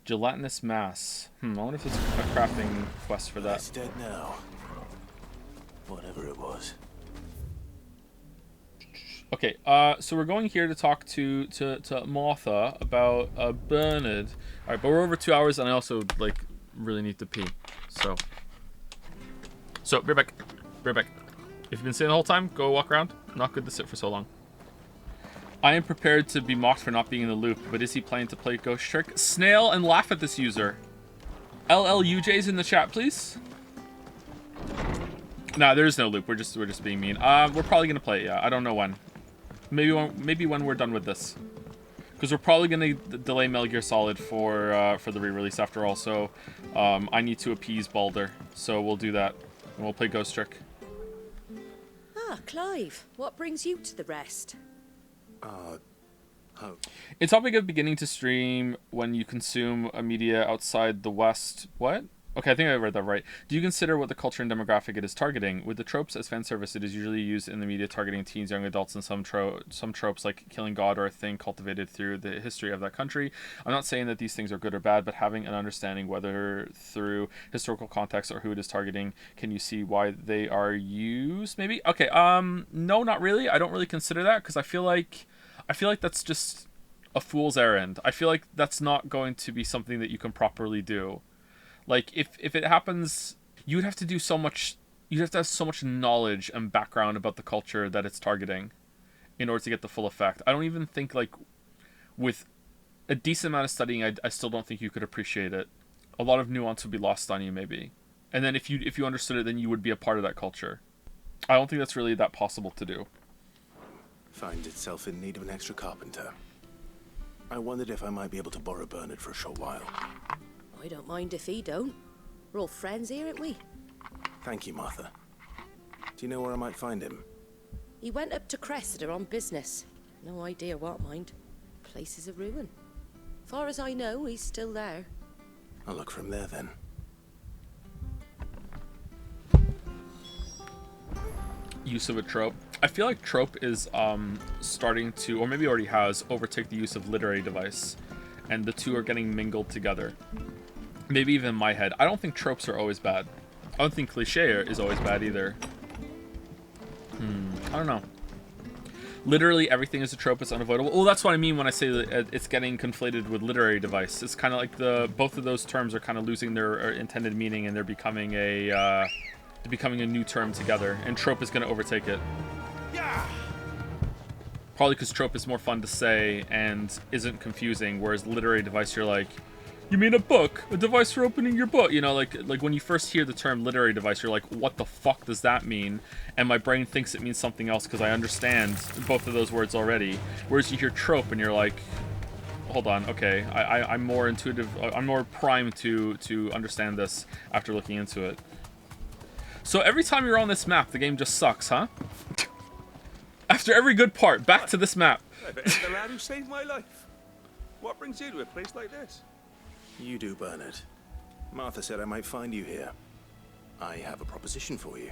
Gelatinous mass. I wonder if it's a crafting quest for that. It's dead now. Whatever it was. Okay, so we're going here to talk to Martha about Bernard. All right, but we're over 2 hours, and I also like really need to pee. So be right back. Be right back. If you've been sitting the whole time, go walk around. Not good to sit for so long. I am prepared to be mocked for not being in the loop, but is he planning to play Ghost Trick? Snail and laugh at this user. LLUJ's in the chat, please. Nah, there is no loop. We're just being mean. We're probably gonna play it. Yeah, I don't know when. Maybe when we're done with this, because we're probably gonna delay Metal Gear Solid for the re-release after all. So I need to appease Balder, so we'll do that, and we'll play Ghost Trick. Ah, Clive, what brings you to the rest? It's topic of beginning to stream when you consume a media outside the West. What? Okay, I think I read that right. Do you consider what the culture and demographic it is targeting? With the tropes as fan service, it is usually used in the media targeting teens, young adults, and some tropes like killing God or a thing cultivated through the history of that country. I'm not saying that these things are good or bad, but having an understanding whether through historical context or who it is targeting, can you see why they are used? Maybe? Okay, no, not really. I don't really consider that because I feel like that's just a fool's errand. I feel like that's not going to be something that you can properly do. Like, if it happens, you'd have to do so much, you'd have to have so much knowledge and background about the culture that it's targeting in order to get the full effect. I don't even think, like, with a decent amount of studying, I still don't think you could appreciate it. A lot of nuance would be lost on you, maybe. And then if you understood it, then you would be a part of that culture. I don't think that's really that possible to do. Finds itself in need of an extra carpenter. I wondered if I might be able to borrow Bernard for a short while. I don't mind if he don't. We're all friends here, aren't we? Thank you, Martha. Do you know where I might find him? He went up to Cressida on business. No idea what, mind. Place is a ruin. Far as I know, he's still there. I'll look from there then. Use of a trope. I feel like trope is starting to, or maybe already has, overtake the use of literary device, and the two are getting mingled together. Maybe even in my head. I don't think tropes are always bad. I don't think cliche is always bad either. I don't know. Literally everything is a trope. It's unavoidable. Oh, that's what I mean when I say that it's getting conflated with literary device. It's kind of like both of those terms are kind of losing their intended meaning, and they're becoming a new term together. And trope is going to overtake it. Probably because trope is more fun to say and isn't confusing, whereas literary device, you're like, you mean a book? A device for opening your book? You know, like when you first hear the term literary device, you're like, what the fuck does that mean? And my brain thinks it means something else because I understand both of those words already. Whereas you hear trope and you're like, hold on, okay, I'm more intuitive, I'm more primed to understand this after looking into it. So every time you're on this map, the game just sucks, huh? After every good part, back to this map. The lad who saved my life. What brings you to a place like this? You do, Bernard. Martha said I might find you here. I have a proposition for you.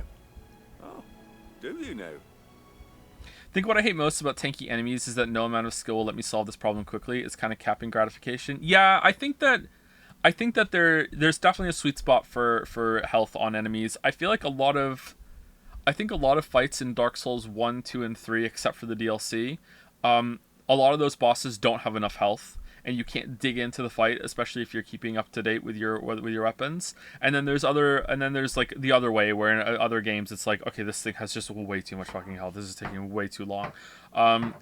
Oh, do you now? I think what I hate most about tanky enemies is that no amount of skill will let me solve this problem quickly. It's kind of capping gratification. Yeah, I think that there's definitely a sweet spot for health on enemies. I feel like a lot of fights in Dark Souls 1, 2, and 3, except for the DLC, a lot of those bosses don't have enough health, and you can't dig into the fight, especially if you're keeping up to date with your weapons. And then there's like the other way, where in other games it's like, okay, this thing has just way too much fucking health. This is taking way too long.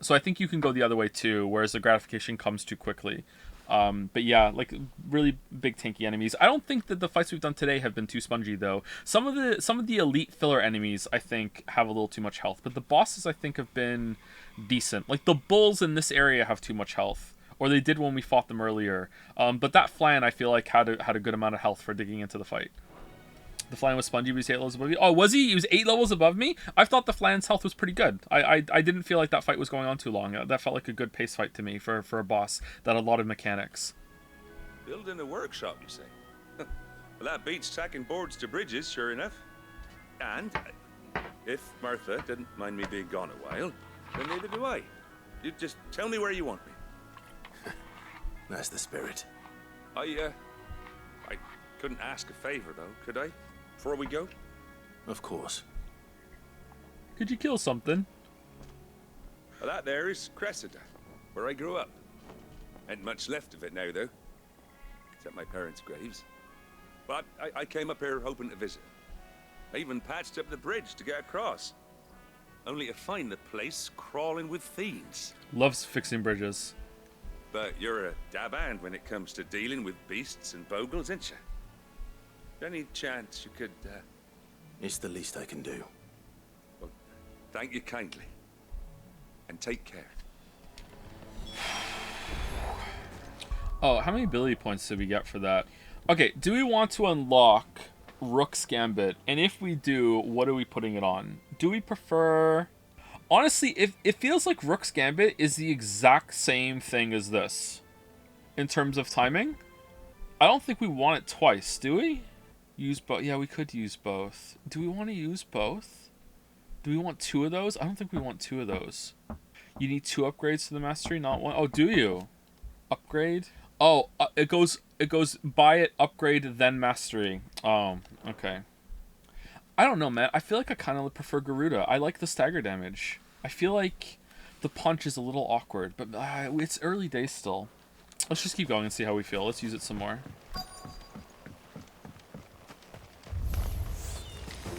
So I think you can go the other way too, whereas the gratification comes too quickly. But yeah, like really big tanky enemies. I don't think that the fights we've done today have been too spongy though. Some of the elite filler enemies I think have a little too much health, but the bosses I think have been decent. Like the bulls in this area have too much health, or they did when we fought them earlier. But that Flan I feel like had a good amount of health for digging into the fight. The Flan was spongy, but he's 8 levels above me. Oh, was he? He was 8 levels above me? I thought the Flan's health was pretty good. I didn't feel like that fight was going on too long. That felt like a good pace fight to me for a boss that had a lot of mechanics. Building a workshop, you say? Well, that beats tacking boards to bridges, sure enough. And if Martha didn't mind me being gone a while, then neither do I. You just tell me where you want me. That's the spirit. I couldn't ask a favor, though, could I? Before we go? Of course. Could you kill something? Well, that there is Cressida, where I grew up. Ain't much left of it now, though. Except my parents' graves. But I came up here hoping to visit. I even patched up the bridge to get across. Only to find the place crawling with fiends. Loves fixing bridges. But you're a dab hand when it comes to dealing with beasts and bogles, ain't you? Any chance you could, It's the least I can do. Well, thank you kindly. And take care. Oh, how many ability points did we get for that? Okay, do we want to unlock Rook's Gambit? And if we do, what are we putting it on? Do we prefer... Honestly, if it feels like Rook's Gambit is the exact same thing as this. In terms of timing. I don't think we want it twice, do we? Use both. Yeah, we could use both. Do we want to use both? Do we want 2 of those? I don't think we want 2 of those. You need 2 upgrades to the mastery, not 1. Oh, do you? Upgrade? Oh, it goes buy it, upgrade, then mastery. Oh, okay. I don't know, man. I feel like I kind of prefer Garuda. I like the stagger damage. I feel like the punch is a little awkward, but it's early days still. Let's just keep going and see how we feel. Let's use it some more.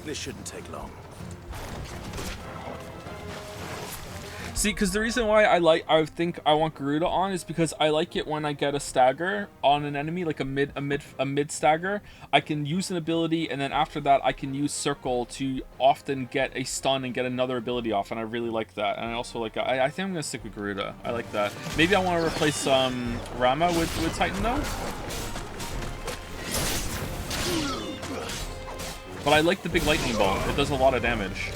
This shouldn't take long. See, because the reason why I think I want Garuda on is because I like it when I get a stagger on an enemy, like a mid stagger. I can use an ability, and then after that, I can use Circle to often get a stun and get another ability off, and I really like that. And I also like I think I'm gonna stick with Garuda. I like that. Maybe I want to replace Rama with Titan though. But I like the big lightning bolt. It does a lot of damage.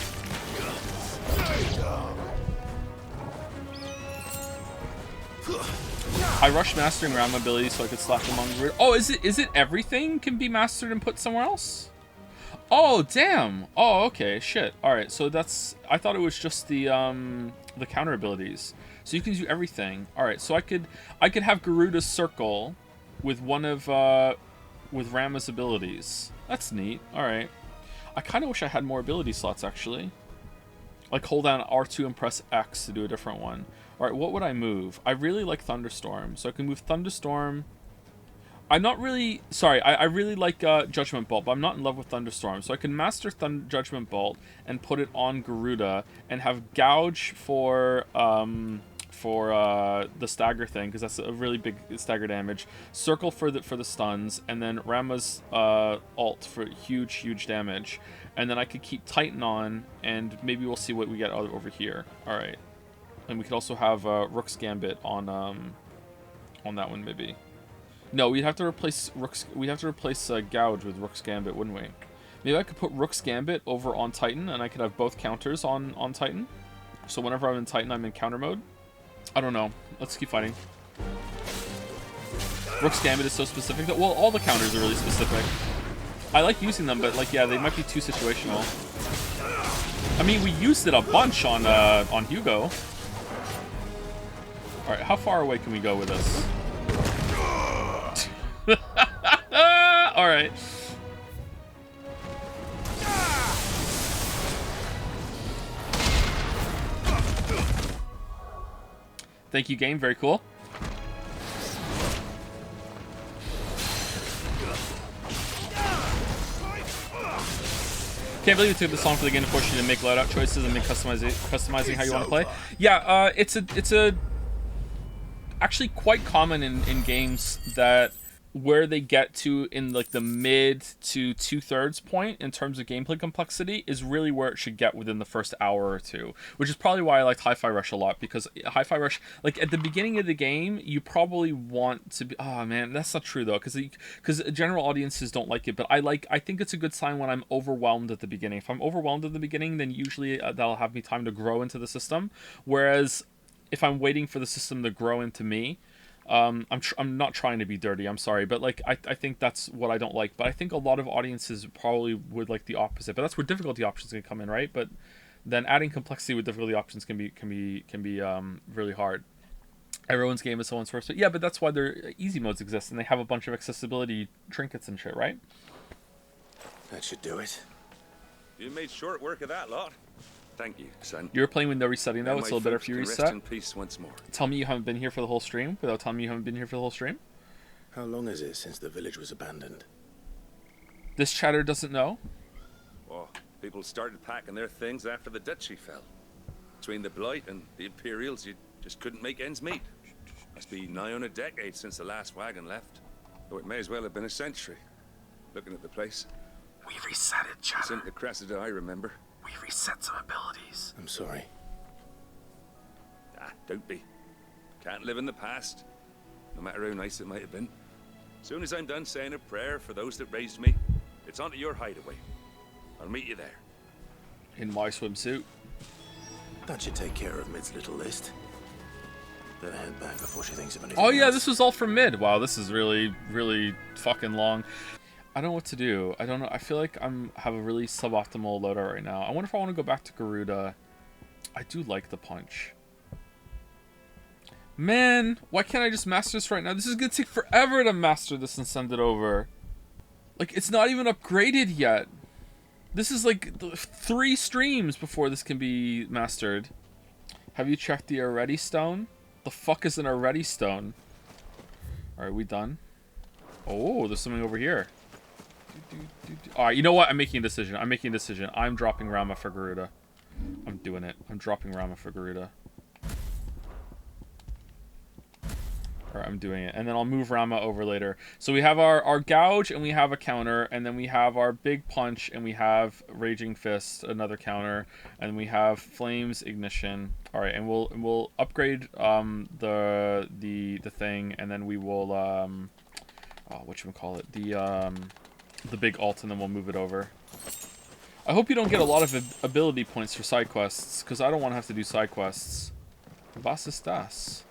I rushed mastering Rama abilities so I could slap them on the. Oh, is it everything can be mastered and put somewhere else? Oh, damn. Oh, okay. Shit. All right. So that's. I thought it was just the counter abilities. So you can do everything. All right. So I could have Garuda's circle with one of with Rama's abilities. That's neat. All right. I kind of wish I had more ability slots actually. Like hold down R2 and press X to do a different one. All right. What would I move? I really like Thunderstorm, so I can move Thunderstorm. I'm not really... Sorry, I really like Judgment Bolt, but I'm not in love with Thunderstorm. So I can master Judgment Bolt and put it on Garuda and have Gouge for the stagger thing, because that's a really big stagger damage. Circle for the stuns, and then Rama's ult for huge damage. And then I could keep Titan on, and maybe we'll see what we get over here. All right. And we could also have Rook's Gambit on that one, maybe. No, we'd have to replace Gouge with Rook's Gambit, wouldn't we? Maybe I could put Rook's Gambit over on Titan, and I could have both counters on Titan. So whenever I'm in Titan, I'm in counter mode. I don't know. Let's keep fighting. Rook's Gambit is so specific that, well, all the counters are really specific. I like using them, but like, yeah, they might be too situational. I mean, we used it a bunch on Hugo. All right, how far away can we go with this? All right. Thank you, game. Very cool. Can't believe it took this long for the game to force you to make loadout choices and make customizing how you want to play. Yeah, it's actually quite common in games that where they get to in like the mid to 2/3 point in terms of gameplay complexity is really where it should get within the first hour or two, which is probably why I liked Hi-Fi Rush a lot, because Hi-Fi Rush, like at the beginning of the game, you probably want to be, oh man, that's not true though, because general audiences don't like it, but I think it's a good sign when I'm overwhelmed at the beginning. If I'm overwhelmed at the beginning, then usually that'll have me time to grow into the system, whereas if I'm waiting for the system to grow into me, I'm not trying to be dirty, I'm sorry, but like I think that's what I don't like. But I think a lot of audiences probably would like the opposite. But that's where difficulty options can come in, right? But then adding complexity with difficulty options can be really hard. Everyone's game is someone's first. But yeah, but that's why their easy modes exist, and they have a bunch of accessibility trinkets and shit, right? That should do it. You made short work of that lot. Thank you, son. You're playing with no resetting though. It's a little better if you reset. Rest in peace once more. Tell me you haven't been here for the whole stream without telling me you haven't been here for the whole stream. How long is it since the village was abandoned? This chatter doesn't know. Oh, people started packing their things after the duchy fell. Between the Blight and the Imperials, you just couldn't make ends meet. Must be nigh on a decade since the last wagon left. Though it may as well have been a century. Looking at the place. We reset it, chatter. It's in the Cressida I remember. We reset some abilities. I'm sorry. Ah, don't be. Can't live in the past, no matter how nice it might have been. Soon as I'm done saying a prayer for those that raised me, it's onto your hideaway. I'll meet you there. In my swimsuit. That should take care of Mid's little list. Then head back before she thinks of anything. Oh yeah, else. this was all for Mid. Wow, this is really fucking long. I don't know what to do. I don't know. I feel like have a really suboptimal loadout right now. I wonder if I want to go back to Garuda. I do like the punch. Man, why can't I just master this right now? This is going to take forever to master this and send it over. Like, it's not even upgraded yet. This is like 3 streams before this can be mastered. Have you checked the Already Stone? The fuck is an Already Stone? Alright, we done? Oh, there's something over here. Alright, you know what? I'm making a decision. I'm dropping Rama for Garuda. I'm doing it. I'm dropping Rama for Garuda. Alright, I'm doing it. And then I'll move Rama over later. So we have our Gouge, and we have a counter, and then we have our Big Punch, and we have Raging Fist, another counter, and we have Flames Ignition. Alright, and we'll upgrade the thing, and then we will whatchamacallit, the big ult, and then we'll move it over. I hope you don't get a lot of ability points for side quests, because I don't want to have to do side quests. Was ist das?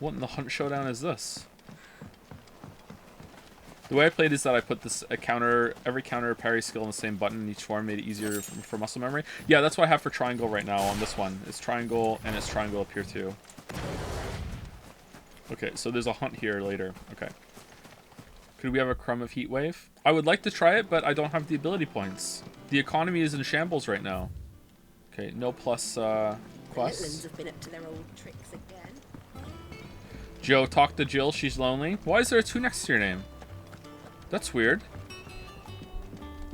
What in the Hunt Showdown is this? The way I played is that I put every counter parry skill in the same button in each form, made it easier for muscle memory. Yeah, that's what I have for triangle right now on this one. It's triangle, and it's triangle up here too. Okay, so there's a hunt here later. Okay. Could we have a crumb of heat wave? I would like to try it, but I don't have the ability points. The economy is in shambles right now. Okay, no plus quests. Have been up to their old tricks again. Joe, talk to Jill. She's lonely. Why is there a 2 next to your name? That's weird.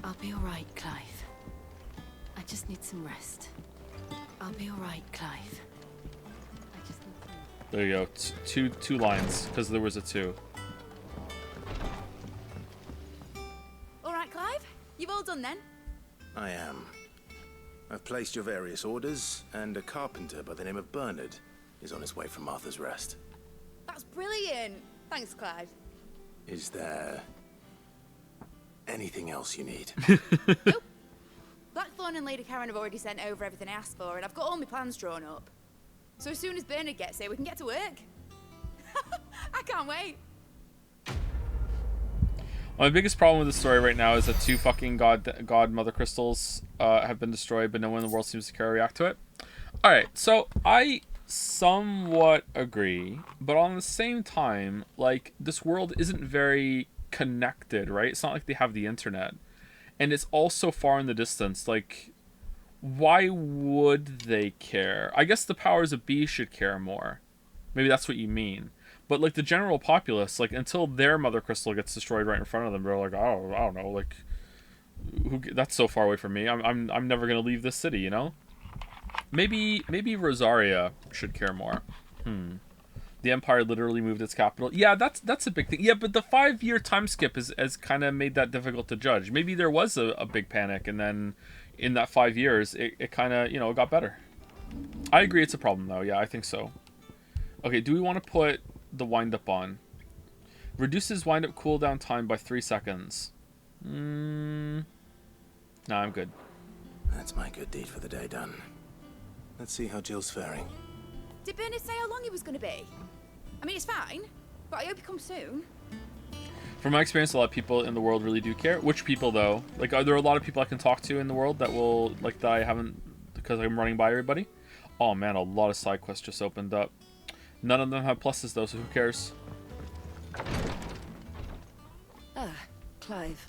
I'll be alright, Clive. I just need some rest. I'll be alright, Clive. I just need some... There you go. Two lines, because there was a 2. Alright, Clive? You've all done then? I am. I've placed your various orders, and a carpenter by the name of Bernard is on his way from Martha's Rest. That's brilliant. Thanks, Clive. Is there anything else you need? Nope. Blackthorn and Lady Karen have already sent over everything I asked for, and I've got all my plans drawn up. So as soon as Bernard gets here, we can get to work. I can't wait. My biggest problem with the story right now is that 2 fucking god mother crystals have been destroyed, but no one in the world seems to care or react to it. Alright, so I somewhat agree, but on the same time, like, this world isn't very connected, right? It's not like they have the internet. And it's all so far in the distance, like, why would they care? I guess the powers that be should care more. Maybe that's what you mean. But, like, the general populace, like, until their mother crystal gets destroyed right in front of them, they're like, oh, I don't know, like, that's so far away from me. I'm never gonna leave this city, you know? Maybe Rosaria should care more. The Empire literally moved its capital. Yeah, that's a big thing. Yeah, but the 5-year time skip has kind of made that difficult to judge. Maybe there was a big panic, and then in that 5 years, it kind of, you know, got better. I agree it's a problem, though. Yeah, I think so. Okay, do we want to put the wind-up on? Reduces wind-up cooldown time by 3 seconds. Nah, I'm good. That's my good deed for the day done. Let's see how Jill's faring. Did Bernard say how long he was going to be? I mean, it's fine, but I hope he comes soon. From my experience, a lot of people in the world really do care. Which people, though? Like, are there a lot of people I can talk to in the world that will, like, that I haven't, because I'm running by everybody? Oh man, a lot of side quests just opened up. None of them have pluses, though, so who cares? Ah, Clive.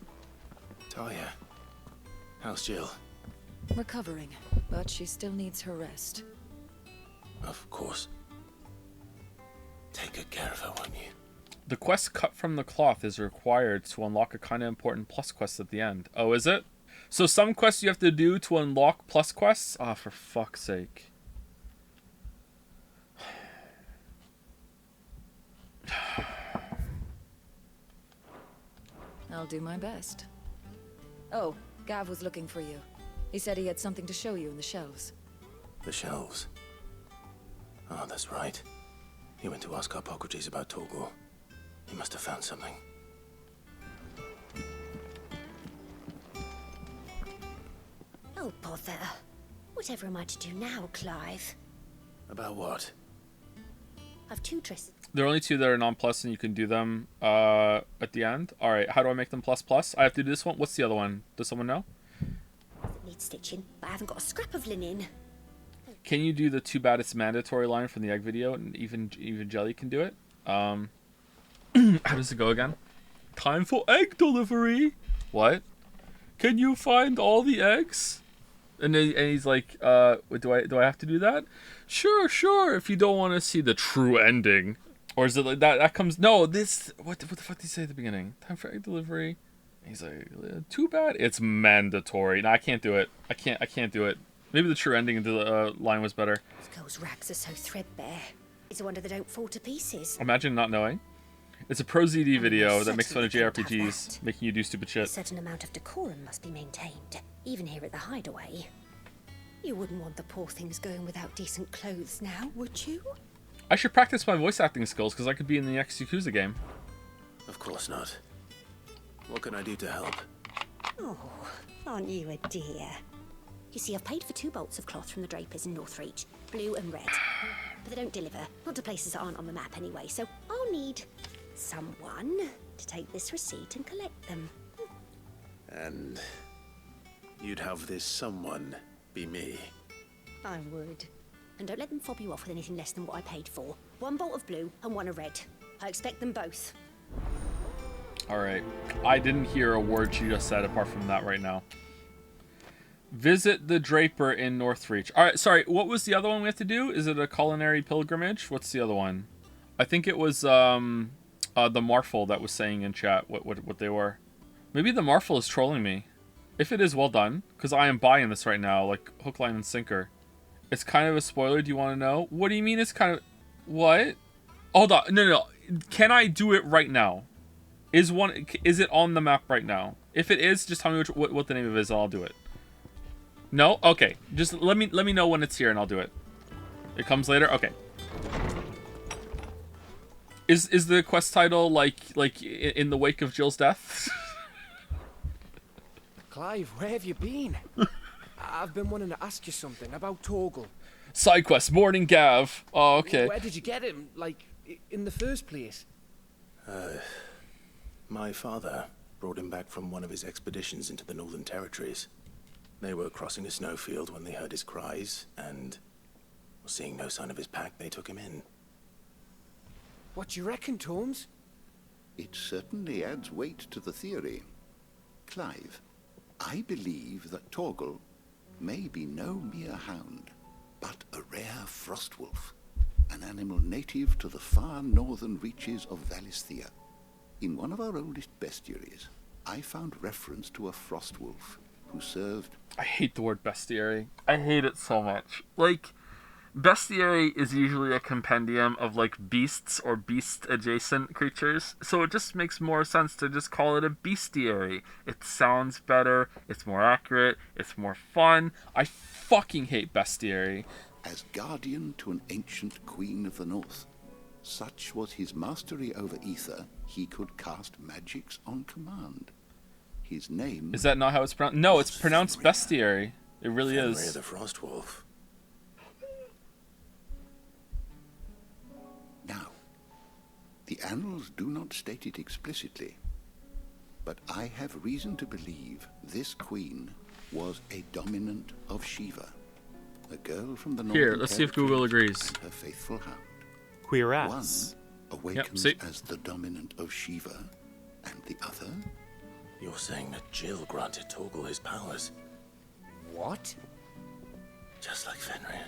Talia, how's Jill? Recovering, but she still needs her rest. Of course. Take good care of her, won't you? The quest Cut from the Cloth is required to unlock a kind of important plus quest at the end. Oh, is it? So some quests you have to do to unlock plus quests? Ah, for fuck's sake. I'll do my best. Oh, Gav was looking for you. He said he had something to show you in the shelves. The shelves? Oh, that's right. He went to ask Harpocrates about Torgor. He must have found something. Oh, bother. Whatever am I to do now, Clive? About what? I've 2 dresses. There are only 2 that are non-plus, and you can do them at the end. Alright, how do I make them plus? I have to do this one? What's the other one? Does someone know? It needs stitching, but I haven't got a scrap of linen. Can you do the too bad it's mandatory line from the egg video? And even Jelly can do it. How does it go again? Time for egg delivery. What? Can you find all the eggs? And he's like, do I have to do that? Sure. If you don't want to see the true ending, or is it like that? That comes what the fuck did he say at the beginning? Time for egg delivery. And he's like, too bad it's mandatory. No, I can't do it. I can't do it. Maybe the true ending of the line was better. Those rags are so threadbare. It's a wonder they don't fall to pieces. Imagine not knowing. It's a pro ZD video that makes fun of JRPGs, making you do stupid shit. A certain amount of decorum must be maintained, even here at the hideaway. You wouldn't want the poor things going without decent clothes now, would you? I should practice my voice acting skills, because I could be in the next Yakuza game. Of course not. What can I do to help? Oh, aren't you a dear? You see, I've paid for 2 bolts of cloth from the drapers in Northreach, blue and red. but they don't deliver. Not to places that aren't on the map anyway, so I'll need someone to take this receipt and collect them. And you'd have this someone be me. I would. And don't let them fob you off with anything less than what I paid for. 1 bolt of blue and 1 of red. I expect them both. Alright. I didn't hear a word she just said apart from that right now. Visit the Draper in Northreach. Alright, sorry, what was the other one we have to do? Is it a culinary pilgrimage? What's the other one? I think it was the Marful that was saying in chat what they were. Maybe the Marful is trolling me. If it is, well done. Because I am buying this right now, like hook, line, and sinker. It's kind of a spoiler, do you want to know? What do you mean it's kind of... What? Hold on, no. Can I do it right now? Is it on the map right now? If it is, just tell me what the name of it is and I'll do it. No? Okay. Just let me know when it's here and I'll do it. It comes later? Okay. Is the quest title like in the wake of Jill's death? Clive, where have you been? I've been wanting to ask you something about Torgal. Sidequest, Morning Gav. Oh, okay. Where did you get him? Like, in the first place? My father brought him back from one of his expeditions into the Northern Territories. They were crossing a snowfield when they heard his cries, and seeing no sign of his pack, they took him in. What do you reckon, Tomes? It certainly adds weight to the theory. Clive, I believe that Torgal may be no mere hound, but a rare frostwolf, an animal native to the far northern reaches of Valisthea. In one of our oldest bestiaries, I found reference to a frostwolf who served... I hate the word bestiary. I hate it so much. Like, bestiary is usually a compendium of, like, beasts or beast-adjacent creatures, so it just makes more sense to just call it a bestiary. It sounds better, it's more accurate, it's more fun. I fucking hate bestiary. As guardian to an ancient queen of the north, such was his mastery over ether, he could cast magics on command. His name... Is that not how it's pronounced? No, it's pronounced bestiary. It really Fenrir is. the Frostwolf. Now, the annals do not state it explicitly, but I have reason to believe this queen was a dominant of Shiva, a girl from the northern Here, let's see if Google agrees. and her faithful hound. Queer ass. One awakens Yep, as the dominant of Shiva, and the other... You're saying that Jill granted Torgal his powers? What? Just like Fenrir.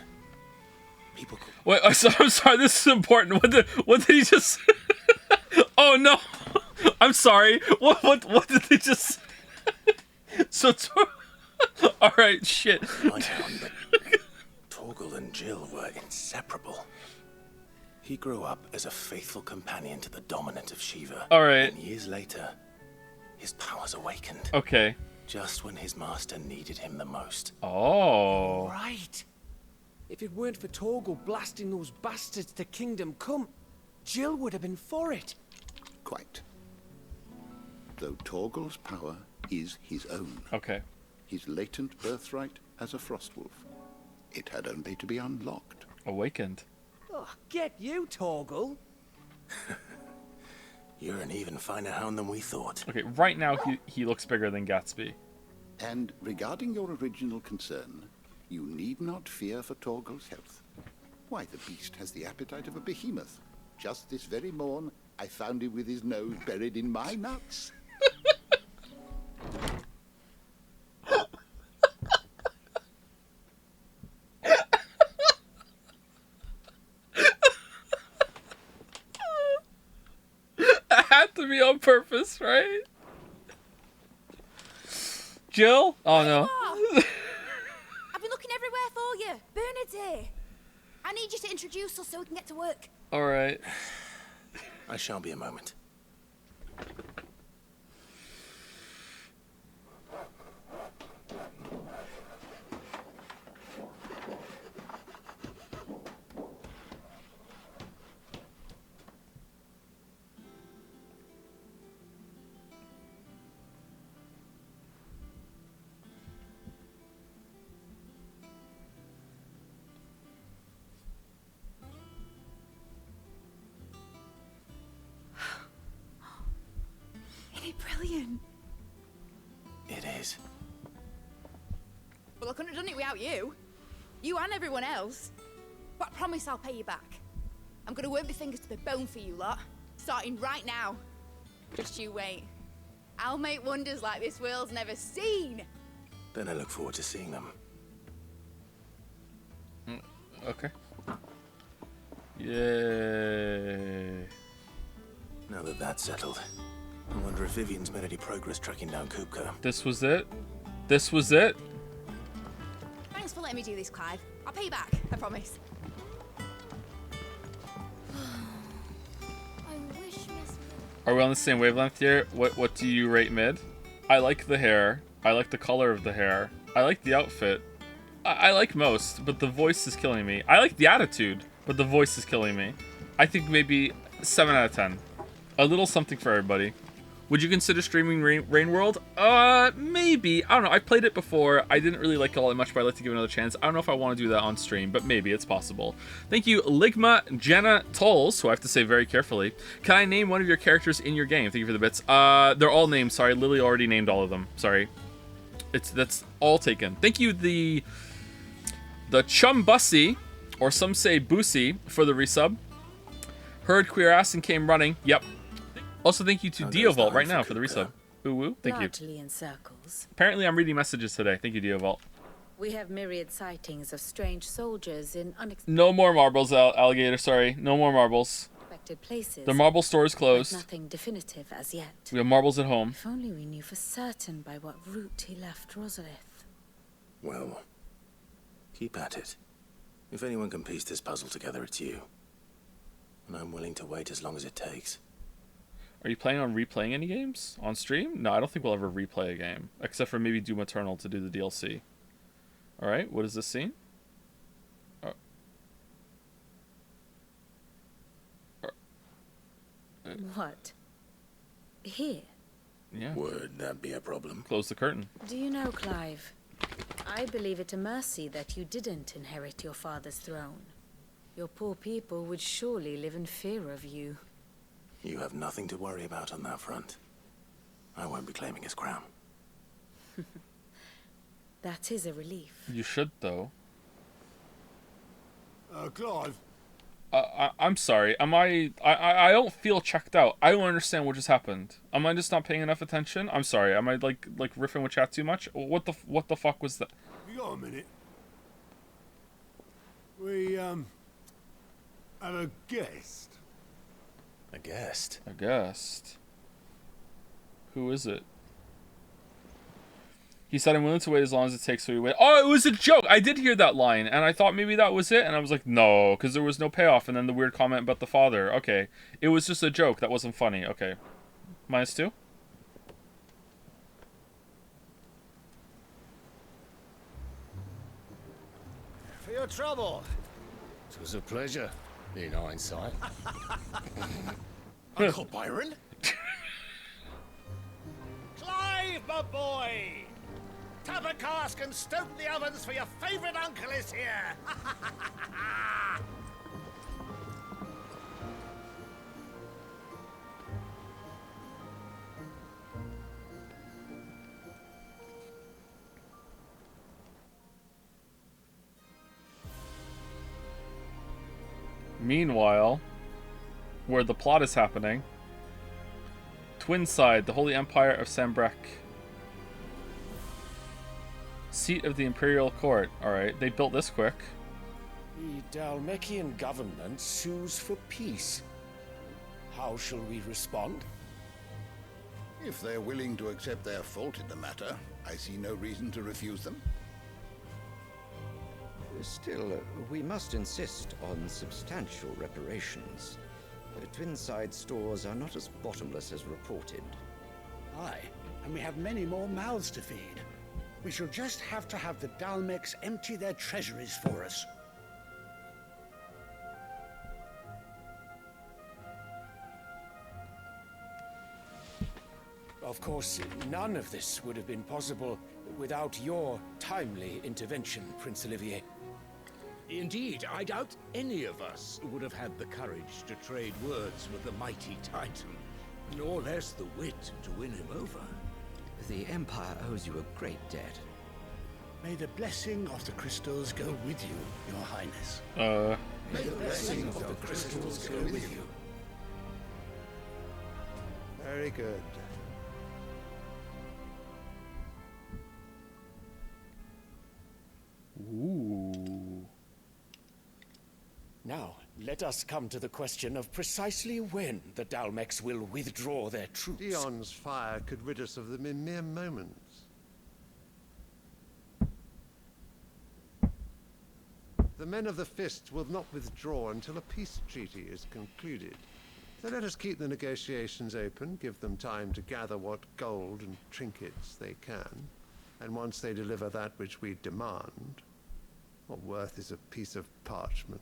People... Wait, I'm sorry, this is important. What did he just... Oh, no. I'm sorry. What did they just... So... Alright, shit. I found that Torgal and Jill were inseparable. He grew up as a faithful companion to the dominant of Shiva. Alright. And years later, his powers awakened. Okay. Just when his master needed him the most. Oh. Right. If it weren't for Torgal blasting those bastards to Kingdom Come, Jill would have been for it. Quite. Though Torgal's power is his own. Okay. His latent birthright as a frostwolf. It had only to be unlocked. Awakened. Oh, get you, Torgal. You're an even finer hound than we thought. Okay, right now he looks bigger than Gatsby. And regarding your original concern, you need not fear for Torgal's health. Why, the beast has the appetite of a behemoth. Just this very morn, I found him with his nose buried in my nuts. Had to be on purpose, right? Jill? Oh no. I've been looking everywhere for you. Bernard's here. I need you to introduce us so we can get to work. Alright. I shall be a moment. brilliant. It is. Well, I couldn't have done it without you. You and everyone else. But I promise I'll pay you back. I'm gonna work my fingers to the bone for you lot, starting right now. Just you wait. I'll make wonders like this world's never seen. Then I look forward to seeing them. Okay. Yay. Now that that's settled, I wonder if Vivian's made any progress tracking down Kupka. This was it? This was it? Thanks for letting me do this, Clive. I'll pay you back, I promise. I wish Miss... Are we on the same wavelength here? What do you rate mid? I like the hair. I like the color of the hair. I like the outfit. I like most, but the voice is killing me. I like the attitude, but the voice is killing me. I think maybe 7 out of 10. A little something for everybody. Would you consider streaming Rain World? Maybe. I don't know. I played it before. I didn't really like it all that much, but I'd like to give it another chance. I don't know if I want to do that on stream, but maybe it's possible. Thank you, Ligma Jenna Tolls, who I have to say very carefully. Can I name one of your characters in your game? Thank you for the bits. They're all named. Sorry, Lily already named all of them. Sorry. That's all taken. Thank you, the Chumbussy, or some say Boosie, for the resub. Heard queer ass and came running. Yep. Also, thank you to Diovault right now for the resub. Ooh woo. Thank you. Largely in circles. Apparently, I'm reading messages today. Thank you, Diovault. We have myriad sightings of strange soldiers in No more marbles, alligator. Sorry, no more marbles. unexpected places. The marble store is closed. But nothing definitive as yet. We have marbles at home. If only we knew for certain by what route he left Rosalith. Well, keep at it. If anyone can piece this puzzle together, it's you. And I'm willing to wait as long as it takes. Are you planning on replaying any games on stream? No, I don't think we'll ever replay a game. Except for maybe Doom Eternal to do the DLC. Alright, what is this scene? What? Here? Yeah. Would that be a problem? Close the curtain. Do you know, Clive? I believe it a mercy that you didn't inherit your father's throne. Your poor people would surely live in fear of you. You have nothing to worry about on that front. I won't be claiming his crown. That is a relief. You should, though. Clive? I'm sorry. I don't feel checked out. I don't understand what just happened. Am I just not paying enough attention? I'm sorry. Am I like riffing with chat too much? What the fuck was that? You got a minute? We have a guest. A guest? A guest. Who is it? He said, I'm willing to wait as long as it takes, so we wait. Oh, it was a joke! I did hear that line, and I thought maybe that was it, and I was like, no, because there was no payoff, and then the weird comment about the father. Okay. It was just a joke. That wasn't funny. Okay. -2? For your trouble. It was a pleasure, in hindsight. Uncle Byron? Clive, my boy! Tap a cask and stoke the ovens, for your favourite uncle is here! Meanwhile, where the plot is happening, Twinside, the Holy Empire of Sambrek. Seat of the Imperial Court. Alright, they built this quick. The Dalmekian government sues for peace. How shall we respond? If they're willing to accept their fault in the matter, I see no reason to refuse them. Still, we must insist on substantial reparations. Twinside stores are not as bottomless as reported. Aye, and we have many more mouths to feed. We shall just have to have the Dalmecs empty their treasuries for us. Of course, none of this would have been possible without your timely intervention, Prince Olivier. Indeed, I doubt any of us would have had the courage to trade words with the mighty Titan. nor less the wit to win him over. The Empire owes you a great debt. May the blessing of the crystals go with you, Your Highness. May the blessing of the crystals go with you. Very good. Ooh. Now, let us come to the question of precisely when the Dalmex will withdraw their troops. Dion's fire could rid us of them in mere moments. The men of the Fist will not withdraw until a peace treaty is concluded. So let us keep the negotiations open, give them time to gather what gold and trinkets they can, and once they deliver that which we demand, what worth is a piece of parchment?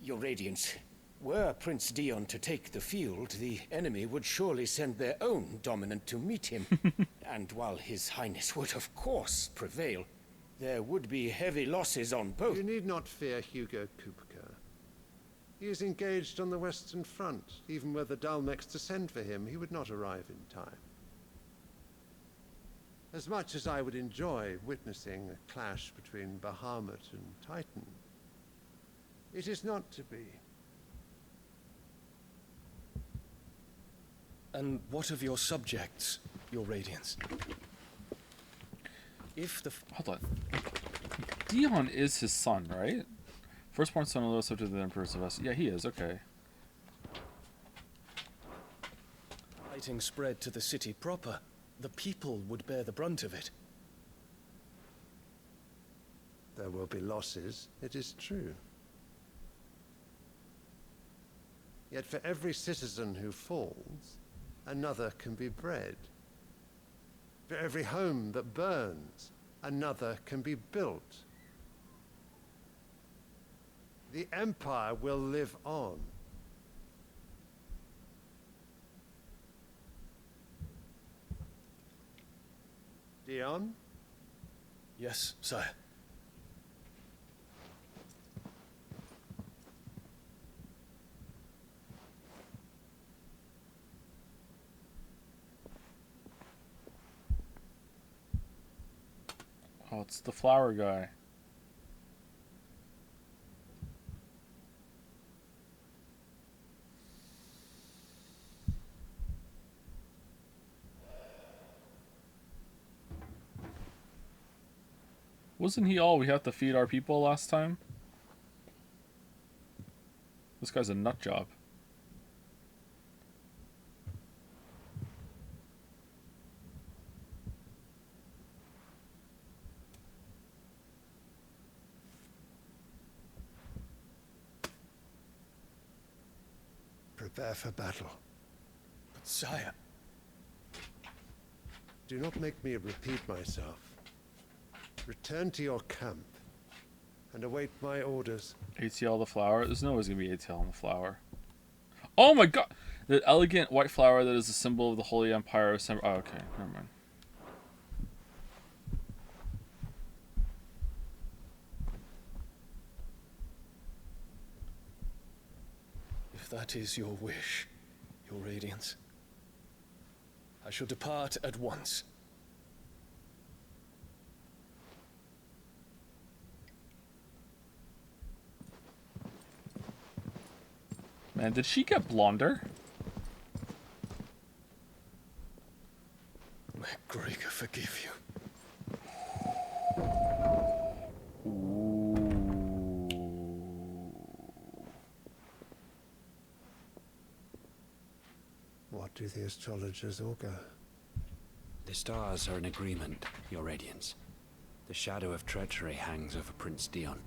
Your Radiance, were Prince Dion to take the field, the enemy would surely send their own dominant to meet him. And while His Highness would of course prevail, there would be heavy losses on both. You need not fear Hugo Kupka. He is engaged on the Western Front. Even were the Dalmex to send for him, he would not arrive in time. As much as I would enjoy witnessing a clash between Bahamut and Titan, it is not to be. And what of your subjects, Your Radiance? If the... Hold on. Dion is his son, right? Firstborn son of subject to the Emperor's of us. Yeah, he is. Okay. Fighting spread to the city proper, the people would bear the brunt of it. There will be losses, it is true. Yet for every citizen who falls, another can be bred. For every home that burns, another can be built. The Empire will live on. Dion? Yes, sire. Oh, it's the flower guy. Wasn't he all we have to feed our people last time? This guy's a nut job. Prepare for battle. But sire... Do not make me repeat myself. Return to your camp and await my orders. ATL the flower? There's no always gonna be ATL on the flower. Oh my god! The elegant white flower that is a symbol of the Holy Empire of oh, okay, never mind. If that is your wish, Your Radiance, I shall depart at once. Man, did she get blonder? May Gregor forgive you. What do the astrologers augur? The stars are in agreement, Your Radiance. The shadow of treachery hangs over Prince Dion.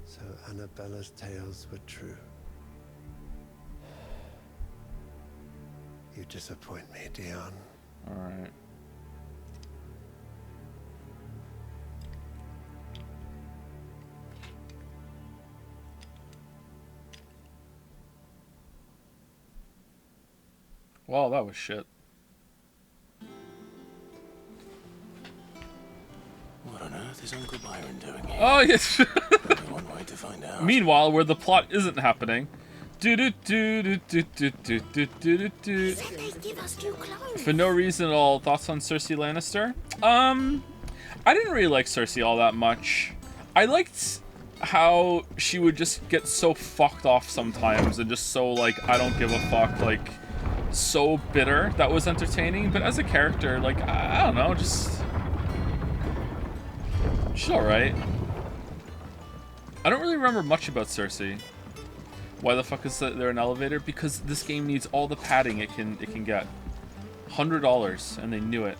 So Annabella's tales were true. You disappoint me, Dion. Alright. Wow, that was shit. What on earth? earth is Uncle Byron doing here? Oh yes. Only one way to find out. Meanwhile, where the plot isn't happening. For no reason at all. Thoughts on Cersei Lannister? I didn't really like Cersei all that much. I liked how she would just get so fucked off sometimes and just so like I don't give a fuck, like so bitter. That was entertaining. But as a character, like I don't know, just she's alright. I don't really remember much about Cersei. Why the fuck is there an elevator? Because this game needs all the padding it can get. $100, and they knew it.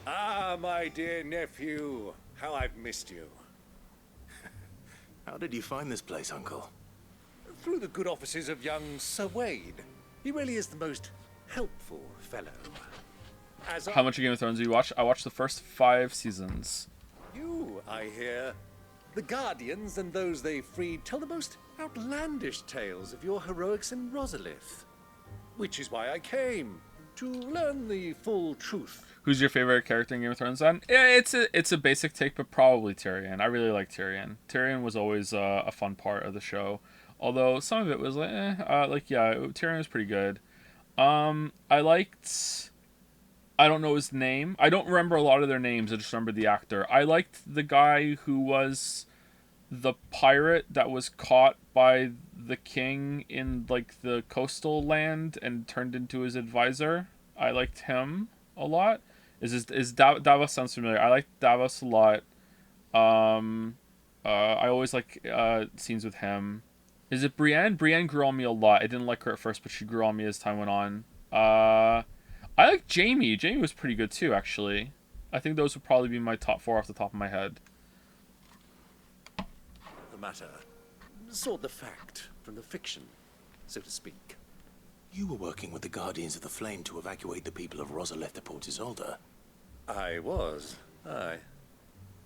Ah, my dear nephew, how I've missed you. How did you find this place, Uncle? Through the good offices of young Sir Wade. He really is the most helpful fellow. How much of Game of Thrones do you watch? I watched the first 5 seasons. You, I hear. The Guardians and those they freed tell the most outlandish tales of your heroics in Rosalith. Which is why I came, to learn the full truth. Who's your favorite character in Game of Thrones then? Yeah, it's a basic take, but probably Tyrion. I really like Tyrion. Tyrion was always a fun part of the show. Although some of it was like, Tyrion was pretty good. I liked... I don't know his name. I don't remember a lot of their names. I just remember the actor. I liked the guy who was the pirate that was caught by the king in like the coastal land and turned into his advisor. I liked him a lot. Davos sounds familiar. I liked Davos a lot. I always like scenes with him. Is it Brienne? Brienne grew on me a lot. I didn't like her at first, but she grew on me as time went on. I like Jaime. Jaime was pretty good too, actually. I think those would probably be my top 4 off the top of my head. The matter. Sort the fact from the fiction, so to speak. You were working with the Guardians of the Flame to evacuate the people of Rosalith to Port Isolde. I was. Aye.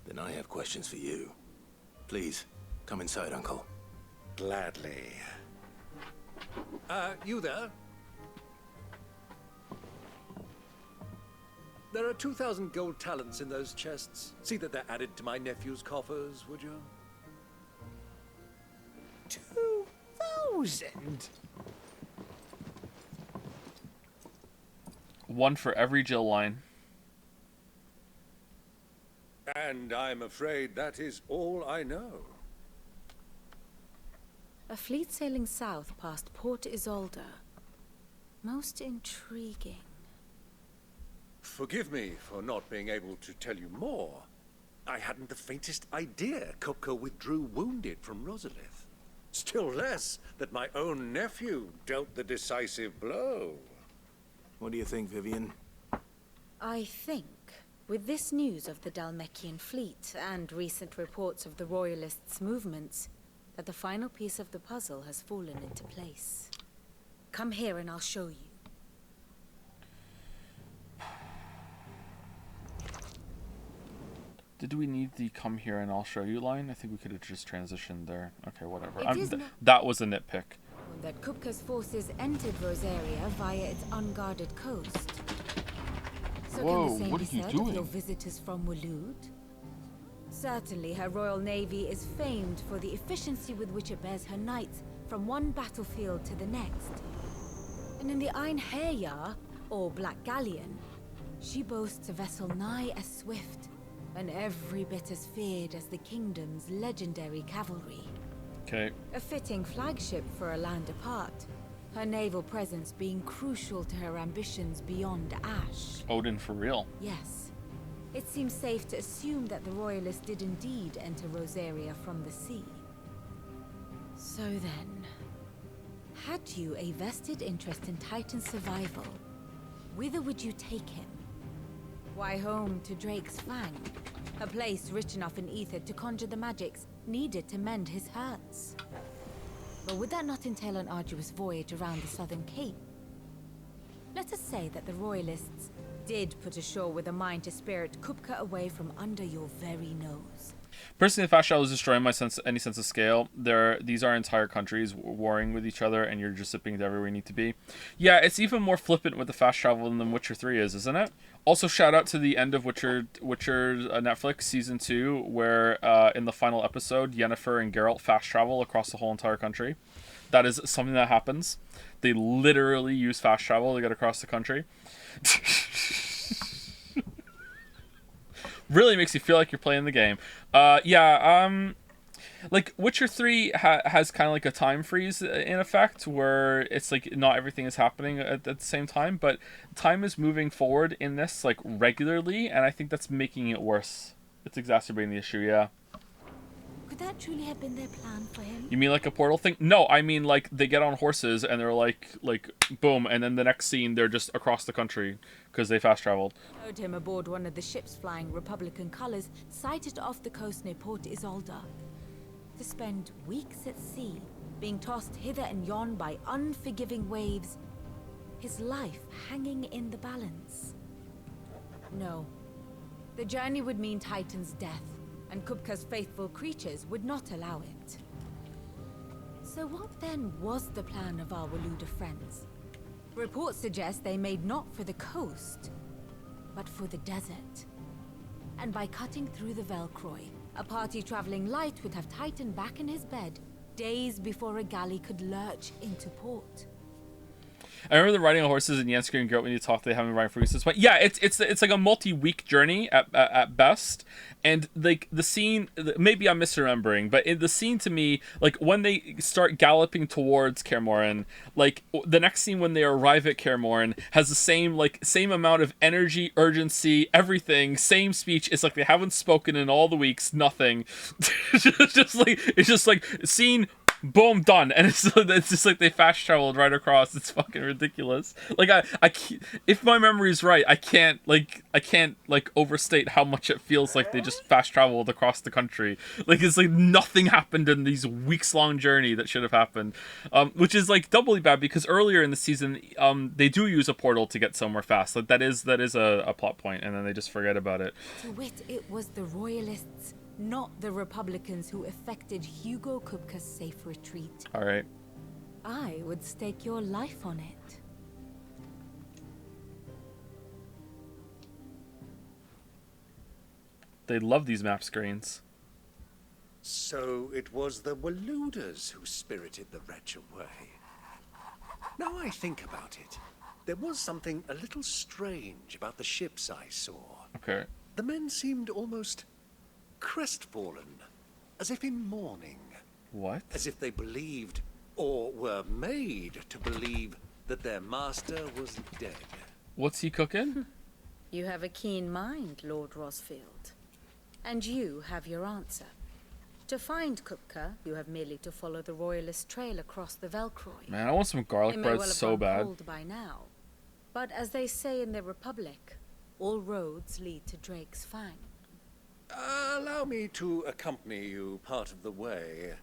Then I have questions for you. Please, come inside, Uncle. Gladly. You there? There are 2,000 gold talents in those chests. See that they're added to my nephew's coffers, would you? 2,000? 1 for every Jill line. And I'm afraid that is all I know. A fleet sailing south past Port Isolde. Most intriguing. Forgive me for not being able to tell you more. I hadn't the faintest idea Kupka withdrew wounded from Rosalith. Still less that my own nephew dealt the decisive blow. What do you think, Vivian? I think, with this news of the Dhalmekian fleet and recent reports of the Royalists' movements, that the final piece of the puzzle has fallen into place. Come here and I'll show you. Did we need the come here and I'll show you line? I think we could have just transitioned there. Okay, whatever. That was a nitpick. That Kupka's forces entered Rosaria via its unguarded coast. So Whoa, can the same what be are you said doing? of your visitors from Waloed? Certainly her Royal Navy is famed for the efficiency with which it bears her knights from one battlefield to the next. And in the Ein Herjar, or Black Galleon, she boasts a vessel nigh as swift and every bit as feared as the kingdom's legendary cavalry. Okay. A fitting flagship for a land apart, her naval presence being crucial to her ambitions beyond Ash. Odin for real. Yes. It seems safe to assume that the Royalists did indeed enter Rosaria from the sea. So then, had you a vested interest in Titan's survival, whither would you take him? Why, home to Drake's Fang, a place rich enough in ether to conjure the magics needed to mend his hurts. But would that not entail an arduous voyage around the southern cape? Let us say that the Royalists did put ashore with a mind to spirit Kupka away from under your very nose. Personally, the fast travel is destroying my any sense of scale. These are entire countries warring with each other, and you're just zipping to everywhere you need to be. Yeah, it's even more flippant with the fast travel than Witcher 3 is, isn't it? Also, shout out to the end of Witcher Netflix season 2, where in the final episode, Yennefer and Geralt fast travel across the whole entire country. That is something that happens. They literally use fast travel to get across the country. Really makes you feel like you're playing the game. Like Witcher 3 has kind of like a time freeze in effect, where it's like not everything is happening at the same time, but time is moving forward in this like regularly, and I think that's making it worse. It's exacerbating the issue, yeah. Could that truly have been their plan for him? You mean like a portal thing? No, I mean like they get on horses and they're like boom, and then the next scene they're just across the country because they fast traveled. Rode him aboard one of the ships flying Republican colors, sighted off the coast near Port Isolde. To spend weeks at sea, being tossed hither and yon by unforgiving waves, his life hanging in the balance. No, the journey would mean Titan's death, and Kupka's faithful creatures would not allow it. So what then was the plan of our Waluda friends? Reports suggest they made not for the coast, but for the desert. And by cutting through the Velcroy, a party traveling light would have Titan back in his bed days before a galley could lurch into port. I remember the riding on horses in Yennefer and Geralt when you talk. They haven't riding for weeks. But yeah, it's like a multi-week journey at best. And like the scene, maybe I'm misremembering, but in the scene to me, like when they start galloping towards Kaer Morhen, like the next scene when they arrive at Kaer Morhen has the same amount of energy, urgency, everything, same speech. It's like they haven't spoken in all the weeks, nothing. it's just like scene. Boom, done. And it's just like they fast traveled right across. It's fucking ridiculous. Like I if my memory's right, I can't overstate how much it feels like they just fast traveled across the country. Like it's like nothing happened in these weeks long journey that should have happened. Which is like doubly bad because earlier in the season, they do use a portal to get somewhere fast. Like that is a plot point, and then they just forget about it. To wit, it was the royalists, not the Republicans, who effected Hugo Kupka's safe retreat. All right. I would stake your life on it. They love these map screens. So it was the Waludas who spirited the wretch away. Now I think about it, there was something a little strange about the ships I saw. Okay. The men seemed almost crestfallen, as if in mourning. What? As if they believed, or were made to believe, that their master was dead. What's he cooking? You have a keen mind, Lord Rosfield. And you have your answer. To find Kupka, you have merely to follow the royalist trail across the Velcroy. Man, I want some garlic bread so bad. Cold by now. But as they say in the Republic, all roads lead to Drake's Fang. Allow me to accompany you part of the way.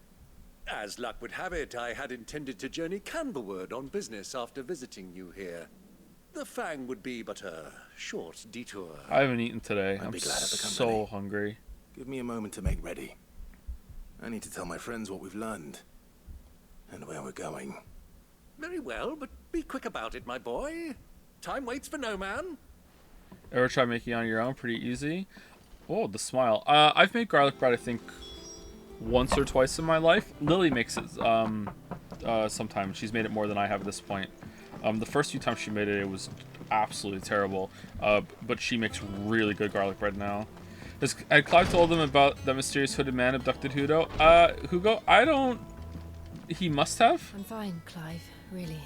As luck would have it, I had intended to journey Canberward on business after visiting you here. The Fang would be but a short detour. I haven't eaten today. I'd I'm be glad of the so company. hungry. Give me a moment to make ready. I need to tell my friends what we've learned. And where we're going. Very well, but be quick about it, my boy. Time waits for no man. Ever try making it on your own? Pretty easy. Oh, the smile. I've made garlic bread, I think, once or twice in my life. Lily makes it sometimes. She's made it more than I have at this point. The first few times she made it, it was absolutely terrible. But she makes really good garlic bread now. Had Clive told them about that mysterious hooded man abducted Hugo? Hugo? I don't... He must have? I'm fine, Clive, really.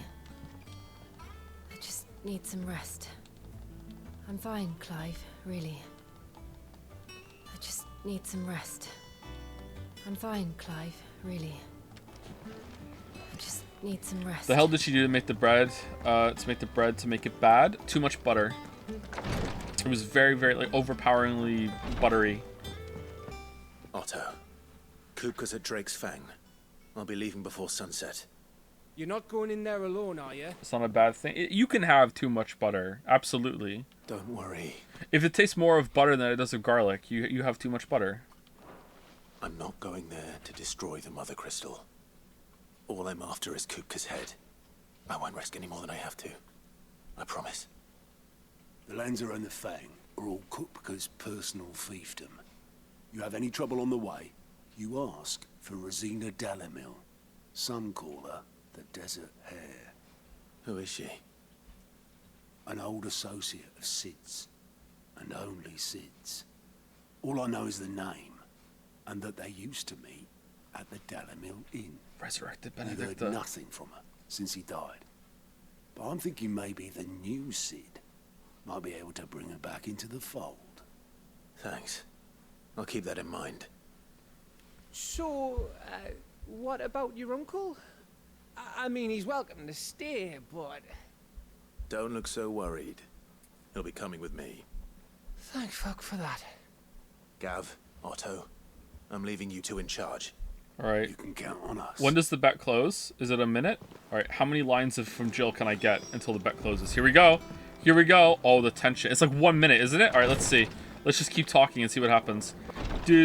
I just need some rest. I'm fine, Clive, really. I just need some rest. I'm fine, Clive, really. I just need some rest. The hell did she do to make the bread? To make it bad? Too much butter. It was very, very like overpoweringly buttery. Otto, Kupka's at Drake's Fang. I'll be leaving before sunset. You're not going in there alone, are you? It's not a bad thing. You can have too much butter. Absolutely. Don't worry. If it tastes more of butter than it does of garlic, you have too much butter. I'm not going there to destroy the Mother Crystal. All I'm after is Kupka's head. I won't risk any more than I have to. I promise. The Lancer and the Fang are all Kupka's personal fiefdom. You have any trouble on the way, you ask for Rosina Dalamil. Some call her the Desert Hare. Who is she? An old associate of Sid's, and only Sid's. All I know is the name, and that they used to meet at the Dalamil Inn. Resurrected We've Benedicta. heard nothing from her since he died. But I'm thinking maybe the new Sid might be able to bring her back into the fold. Thanks. I'll keep that in mind. So, what about your uncle? I mean, he's welcome to stay, but... Don't look so worried. He'll be coming with me. Thank fuck for that. Gav, Otto, I'm leaving you two in charge. All right. You can count on us. When does the bet close? Is it a minute? All right. How many lines from Jill can I get until the bet closes? Here we go. Here we go. Oh, the tension. It's like 1 minute, isn't it? All right. Let's see. Let's just keep talking and see what happens. Fine,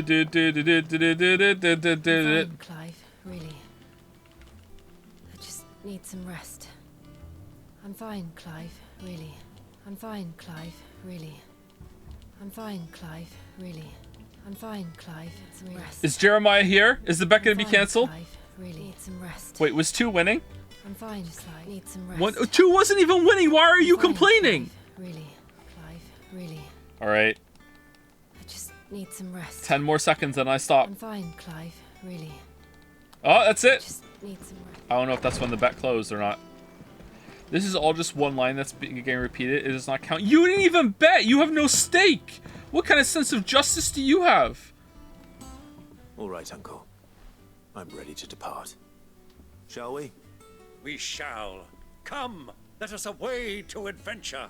Clive. Really. I just need some rest. I'm fine, Clive. Really. I'm fine, Clive. Really. I'm fine, Clive. Really. I'm fine, Clive. Some rest. Is Jeremiah here? Is the bet going to be canceled? Clive. Really. Need some rest. Wait, was 2 winning? I'm fine, Clive. Need some rest. 2 wasn't even winning. Why are you complaining? Clive. Really. Clive. Really. All right. I just need some rest. 10 more seconds and I stop. I'm fine, Clive. Really. Oh, that's it. Just need some rest. I don't know if that's when the bet closed or not. This is all just one line that's getting repeated. It does not count. You didn't even bet. You have no stake. What kind of sense of justice do you have? All right, Uncle. I'm ready to depart. Shall we? We shall. Come, let us away to adventure.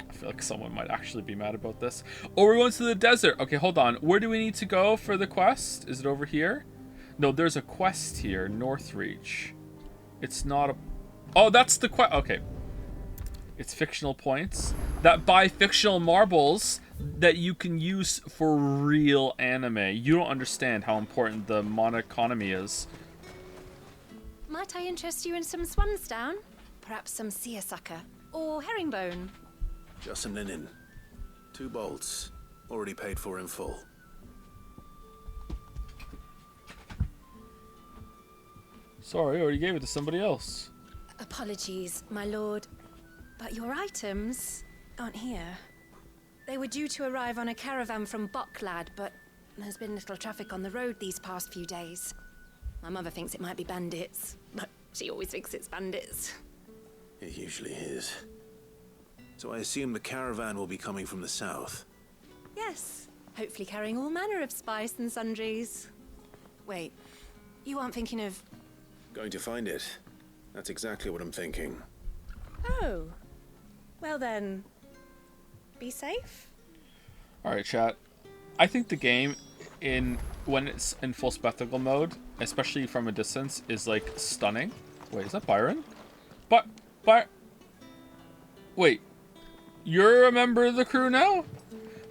I feel like someone might actually be mad about this. Oh, we're going to the desert. Okay, hold on. Where do we need to go for the quest? Is it over here? No, there's a quest here. Northreach. It's not a... Oh, that's the quest. Okay. It's fictional points that buy fictional marbles that you can use for real anime. You don't understand how important the monoeconomy is. Might I interest you in some swansdown? Perhaps some seersucker or herringbone? Just some linen. 2 bolts. Already paid for in full. Sorry, I already gave it to somebody else. Apologies, my lord, but your items aren't here. They were due to arrive on a caravan from Bucklad, but there's been little traffic on the road these past few days. My mother thinks it might be bandits, but she always thinks it's bandits. It usually is. So I assume the caravan will be coming from the south. Yes, hopefully carrying all manner of spice and sundries. Wait, you aren't thinking of... Going to find it. That's exactly what I'm thinking. Oh, well then, be safe. All right, chat. I think the game, when it's in full spectacle mode, especially from a distance, is like stunning. Wait, is that Byron? Wait, you're a member of the crew now?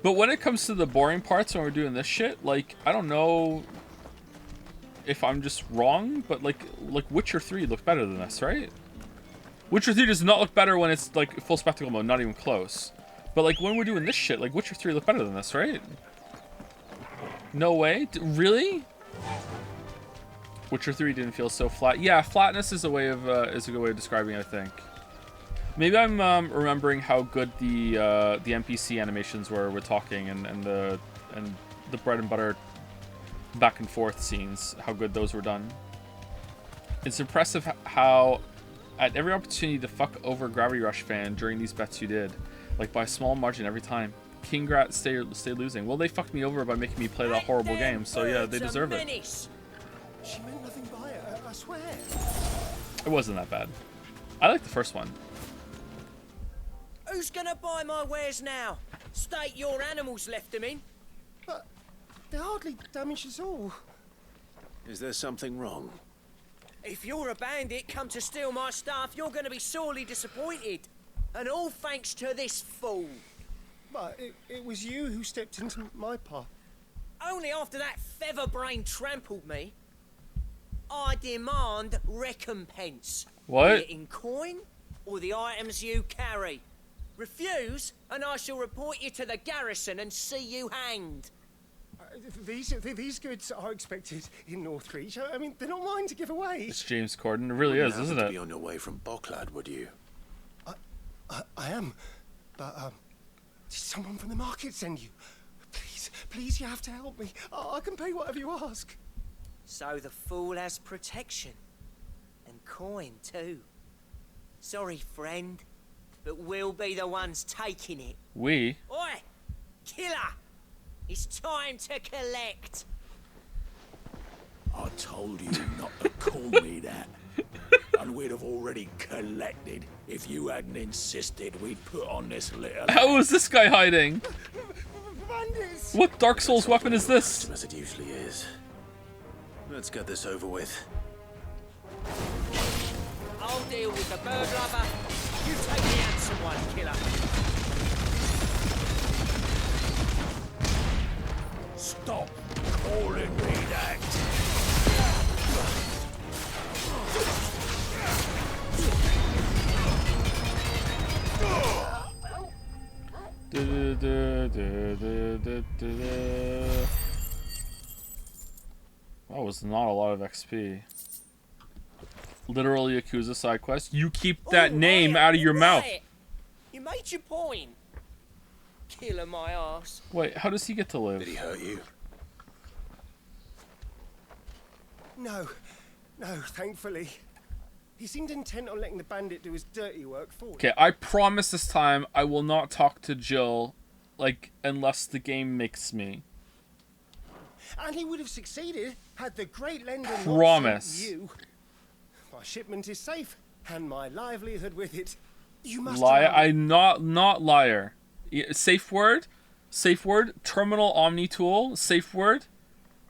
But when it comes to the boring parts when we're doing this shit, like, I don't know if I'm just wrong, but like Witcher 3 looked better than this, right? Witcher 3 does not look better when it's like full spectacle mode, not even close. But like when we're doing this shit, like Witcher 3 looked better than this, right? No way? Really? Witcher 3 didn't feel so flat. Yeah, flatness is a way of is a good way of describing it, I think. Maybe I'm remembering how good the NPC animations were with talking and the bread and butter back and forth scenes, how good those were done. It's impressive how at every opportunity to fuck over Gravity Rush fan during these bets you did, like by a small margin every time. Kingrat stay losing. Well, they fucked me over by making me play that horrible game, so yeah, they deserve it. She meant nothing by it, I swear. It wasn't that bad. I like the first one. Who's gonna buy my wares now? State your animals left them in. But they're hardly damaged at all. Is there something wrong? If you're a bandit come to steal my stuff, you're gonna be sorely disappointed. And all thanks to this fool. But it was you who stepped into my path. Only after that featherbrain trampled me. I demand recompense. What? Be it in coin or the items you carry. Refuse, and I shall report you to the garrison and see you hanged. These goods are expected in Northreach. I mean, they're not mine to give away. It's James Corden. It really is, isn't To it? be on your way from Bocklad, would you? I am, but did someone from the market send you? Please, you have to help me. I can pay whatever you ask. So the fool has protection. And coin, too. Sorry, friend, but we'll be the ones taking it. We? Oi! Killer! It's time to collect! I told you not to call me that. And we'd have already collected. If you hadn't insisted, we'd put on this little... How is this guy hiding? Bandits! What Dark Souls weapon is this? As it usually is. Let's get this over with. I'll deal with the bird lover. You take the handsome one, killer. Stop calling me that. That was not a lot of XP. Literal Yakuza side quest. You keep that name out of your mouth. You made your point. Killer my ass. Wait, how does he get to live? Did he hurt you? No, thankfully. He seemed intent on letting the bandit do his dirty work for him. Okay, I promise this time I will not talk to Jill, like, unless the game makes me. And he would have succeeded had the great lender Promise. not sent you. My shipment is safe, and my livelihood with it. You must I'm not liar. Safe word, terminal omni tool, safe word.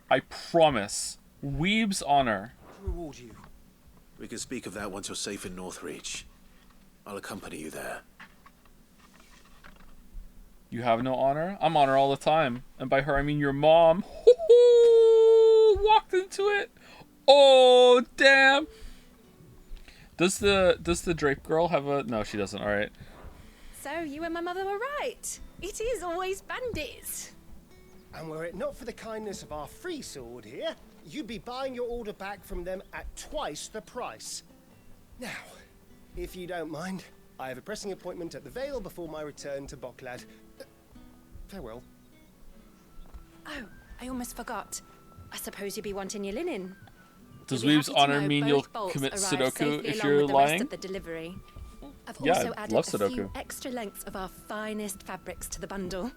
I promise. Weeb's honor. Reward you. We can speak of that once you're safe in Northreach. I'll accompany you there. You have no honor? I'm honor all the time. And by her, I mean your mom. Walked into it. Oh, damn. Does the Drape girl have a... No, she doesn't. All right. So you and my mother were right. It is always bandits. And were it not for the kindness of our free sword here, you'd be buying your order back from them at twice the price. Now, if you don't mind, I have a pressing appointment at the Vale before my return to Bocklad. Farewell. Oh, I almost forgot. I suppose you'd be wanting your linen. Does You'd be Weeb's happy to honor know mean both you'll bolts commit arrived Sudoku safely if along you're with the rest lying? of the delivery. I've Yeah, also I'd added love a Sudoku. few extra lengths of our finest fabrics to the bundle.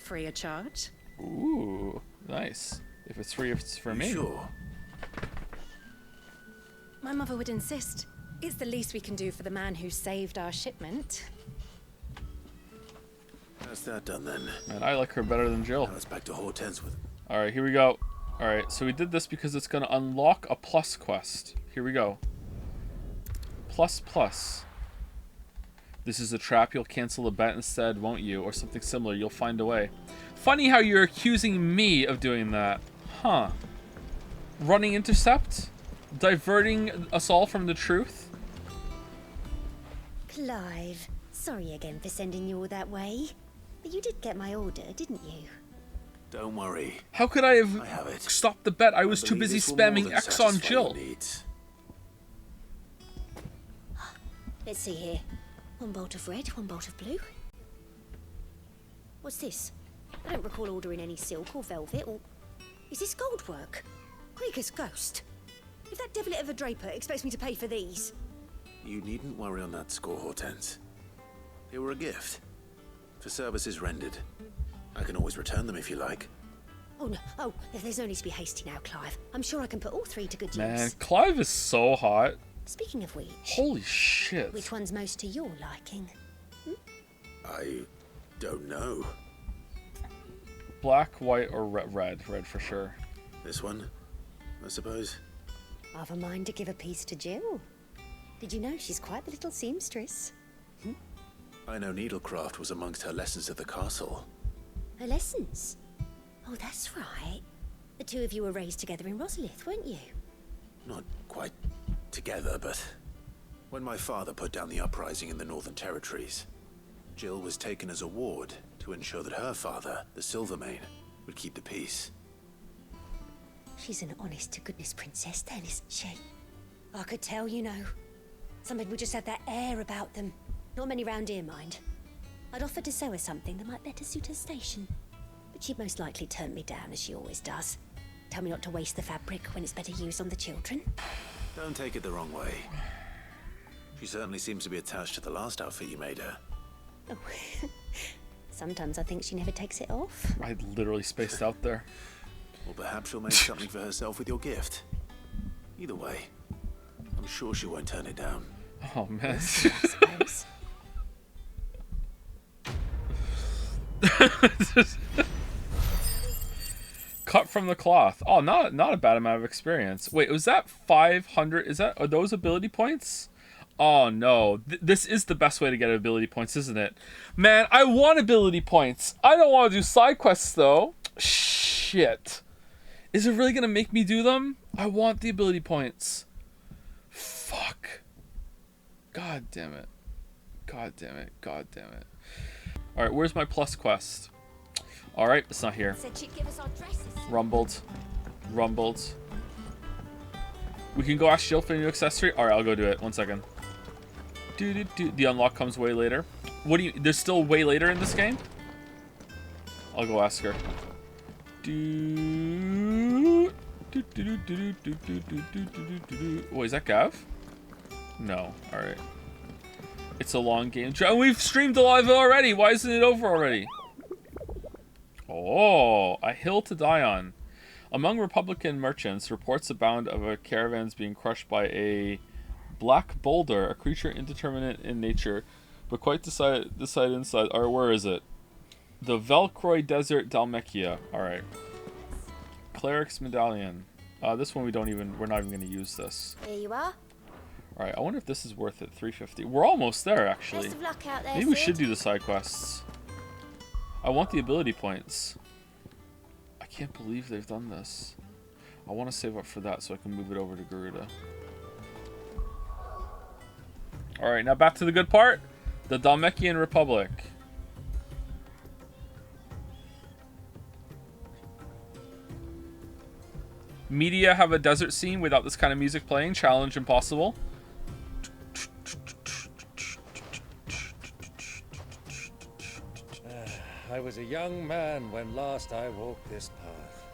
Free of charge. Ooh, nice. If it's free, if it's for me. Sure. My mother would insist. It's the least we can do for the man who saved our shipment. That's that done then. Man, I like her better than Jill. Now it's back to Hortense with... Alright, here we go. Alright, so we did this because it's going to unlock a plus quest. Here we go. Plus plus. This is a trap. You'll cancel the bet instead, won't you? Or something similar. You'll find a way. Funny how you're accusing me of doing that. Huh. Running intercept? Diverting us all from the truth? Clive, sorry again for sending you all that way. But you did get my order, didn't you? Don't worry. How could I have stopped the bet? I was too busy spamming X on Jill. Let's see here. One bolt of red, one bolt of blue. What's this? I don't recall ordering any silk or velvet or... Is this gold work? Krieger's ghost. If that devilet of a draper expects me to pay for these... You needn't worry on that score, Hortense. They were a gift. For services rendered. I can always return them if you like. Oh, no. Oh, there's no need to be hasty now, Clive. I'm sure I can put all three to good Man, use. Clive is so hot. Speaking of which... Holy shit. Which one's most to your liking? I don't know. Black, white, or red? Red for sure. This one, I suppose. I've a mind to give a piece to Jill. Did you know she's quite the little seamstress? I know needlecraft was amongst her lessons at the castle. Her lessons? Oh, that's right. The two of you were raised together in Rosalith, weren't you? Not quite together, but when my father put down the uprising in the Northern Territories, Jill was taken as a ward to ensure that her father, the Silvermane, would keep the peace. She's an honest-to-goodness princess then, isn't she? I could tell, you know. Some people just have that air about them. Not many round here, mind. I'd offered to sew her something that might better suit her station. But she'd most likely turn me down, as she always does. Tell me not to waste the fabric when it's better used on the children. Don't take it the wrong way. She certainly seems to be attached to the last outfit you made her. Oh. Sometimes I think she never takes it off. I literally spaced out there. Or perhaps she'll make something for herself with your gift. Either way, I'm sure she won't turn it down. Oh, man. Cut from the cloth. Oh, not a bad amount of experience. Wait, was that 500? Are those ability points? Oh no, this is the best way to get ability points, isn't it? Man, I want ability points. I don't want to do side quests though. Shit. Is it really gonna make me do them? I want the ability points. Fuck. God damn it. God damn it. God damn it. Alright, where's my plus quest? Alright, it's not here. Said she'd give us our dresses. Rumbled. Rumbled. We can go ask Jill for a new accessory? Alright, I'll go do it. 1 second. The unlock comes way later. What do you... There's still way later in this game? I'll go ask her. Wait, is that Gav? No. Alright. It's a long game. We've streamed a live already. Why isn't it over already? Oh, a hill to die on. Among Republican merchants, reports abound of a caravans being crushed by a black boulder, a creature indeterminate in nature, but quite decided inside. Or where is it? The Velcroy Desert, Dalmekia. All right. Cleric's Medallion. This one we're not even going to use this. Here you are. All right. I wonder if this is worth it. 350. We're almost there, actually. Best of luck out there, Maybe we Sid. should do the side quests. I want the ability points. I can't believe they've done this. I want to save up for that so I can move it over to Garuda. Alright, now back to the good part. The Dalmekian Republic. Media have a desert scene without this kind of music playing. Challenge impossible. I was a young man when last I walked this path.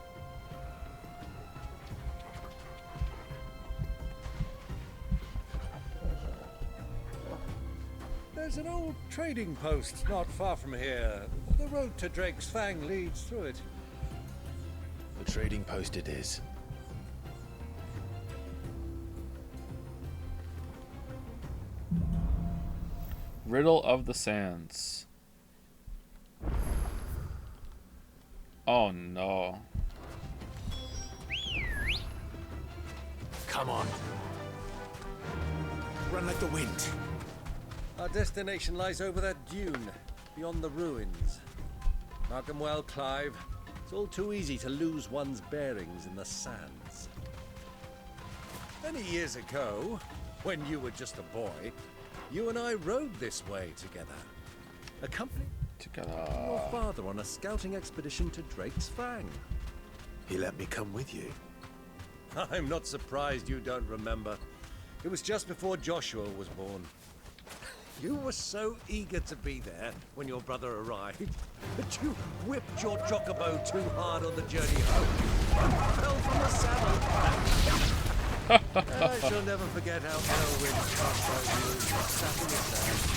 There's an old trading post not far from here. The road to Drake's Fang leads through it. The trading post it is. Riddle of the Sands. Oh no. Come on. Run like the wind. Our destination lies over that dune, beyond the ruins. Mark 'em well, Clive. It's all too easy to lose one's bearings in the sands. Many years ago, when you were just a boy, you and I rode this way together. Accompanied your father on a scouting expedition to Drake's Fang. He let me come with you. I'm not surprised you don't remember. It was just before Joshua was born. You were so eager to be there when your brother arrived that you whipped your chocobo too hard on the journey home and fell from the saddle. I shall never forget how Elwyn passed by you and sat in the sand.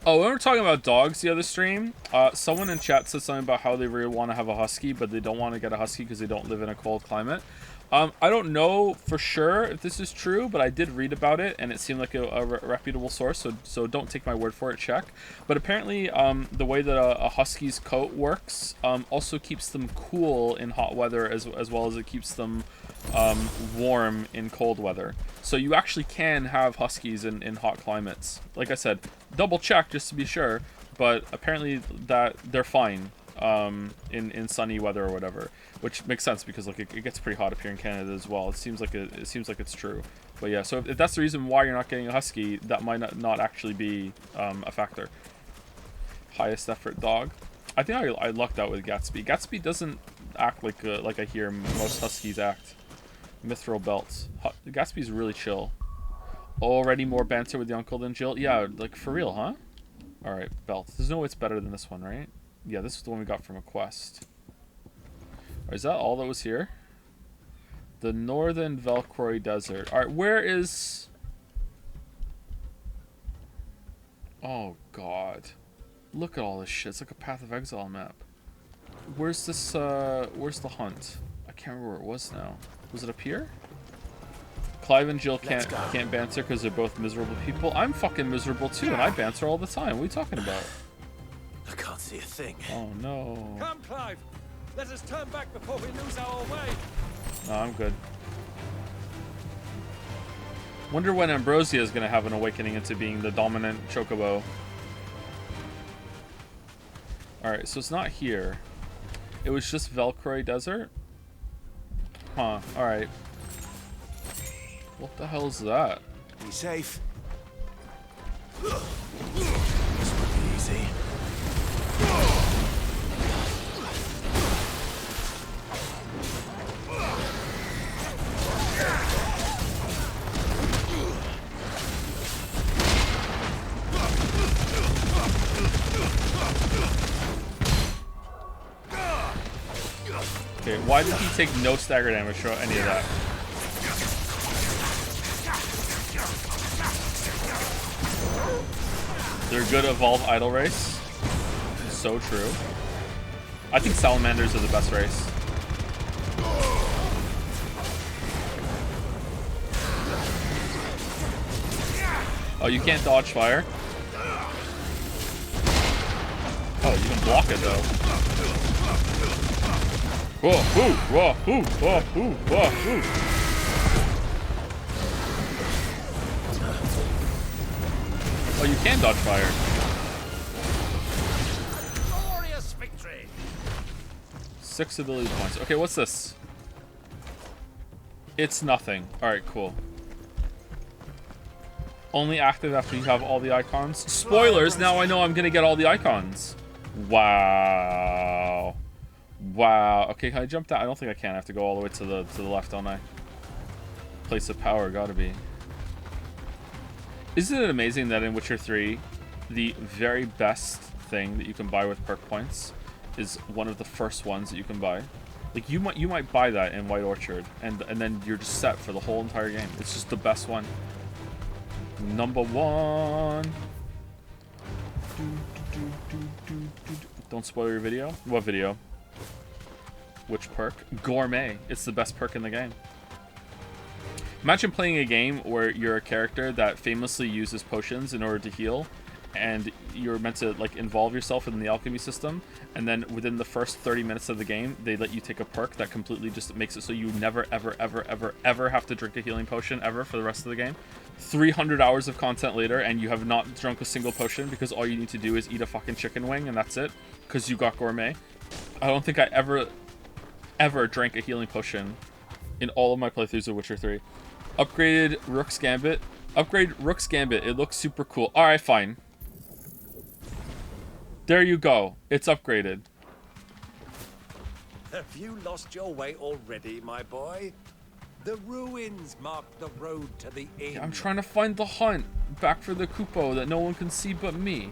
Oh, when we were talking about dogs the other stream, someone in chat said something about how they really want to have a husky, but they don't want to get a husky because they don't live in a cold climate. I don't know for sure if this is true, but I did read about it, and it seemed like a reputable source. So don't take my word for it. Check. But apparently, the way that a husky's coat works also keeps them cool in hot weather, as well as it keeps them warm in cold weather. So you actually can have huskies in hot climates. Like I said, double check just to be sure. But apparently that they're fine in sunny weather or whatever, which makes sense because like it gets pretty hot up here in Canada as well. It seems like it's true. But yeah, so if that's the reason why you're not getting a husky, that might not actually be a factor. Highest effort dog. I think I lucked out with Gatsby. Gatsby doesn't act like I hear most huskies act. Mithril belts. Gatsby's really chill. Already more banter with the uncle than Jill. Yeah, like for real, huh? All right, belt. There's no way it's better than this one, right? Yeah, this is the one we got from a quest. Is that all that was here? The Northern Velcroy Desert. All right, where is... Oh, God. Look at all this shit. It's like a Path of Exile map. Where's this, where's the hunt? I can't remember where it was now. Was it up here? Clive and Jill can't banter because they're both miserable people. I'm fucking miserable too, and I banter all the time. What are you talking about? I can't see a thing. Oh no. Come, Clive. Let us turn back before we lose our way. No, I'm good. Wonder when Ambrosia is gonna have an awakening into being the dominant chocobo. Alright, so it's not here. It was just Velcroy Desert? Huh, alright. What the hell is that? Be safe. This would be easy. Okay, why did he take no stagger damage for any of that? They're good evolve idle race. So true. I think salamanders are the best race. Oh, you can't dodge fire? Oh, you can block it though. Whoa, whoa, whoa, whoa, whoa, whoa, whoa. Oh, you can dodge fire. Glorious victory. 6 ability points. Okay, what's this? It's nothing. Alright, cool. Only active after you have all the icons. Spoilers, now I know I'm gonna get all the icons. Wow. Wow. Okay, can I jump down? I don't think I can. I have to go all the way to the left, don't I? Place of power, gotta be. Isn't it amazing that in Witcher 3, the very best thing that you can buy with perk points is one of the first ones that you can buy? Like you might buy that in White Orchard, and then you're just set for the whole entire game. It's just the best one. Number one. Don't spoil your video. What video? Which perk? Gourmet. It's the best perk in the game. Imagine playing a game where you're a character that famously uses potions in order to heal, and you're meant to like involve yourself in the alchemy system, and then within the first 30 minutes of the game, they let you take a perk that completely just makes it so you never, ever, ever, ever, ever have to drink a healing potion ever for the rest of the game. 300 hours of content later, and you have not drunk a single potion because all you need to do is eat a fucking chicken wing, and that's it, because you got gourmet. I don't think I ever drank a healing potion in all of my playthroughs of Witcher 3. Upgraded Rook's Gambit. Upgrade Rook's Gambit. It looks super cool. Alright, fine. There you go. It's upgraded. Have you lost your way already, my boy? The ruins mark the road to the inn. Yeah, I'm trying to find the hunt back for the Kupo that no one can see but me.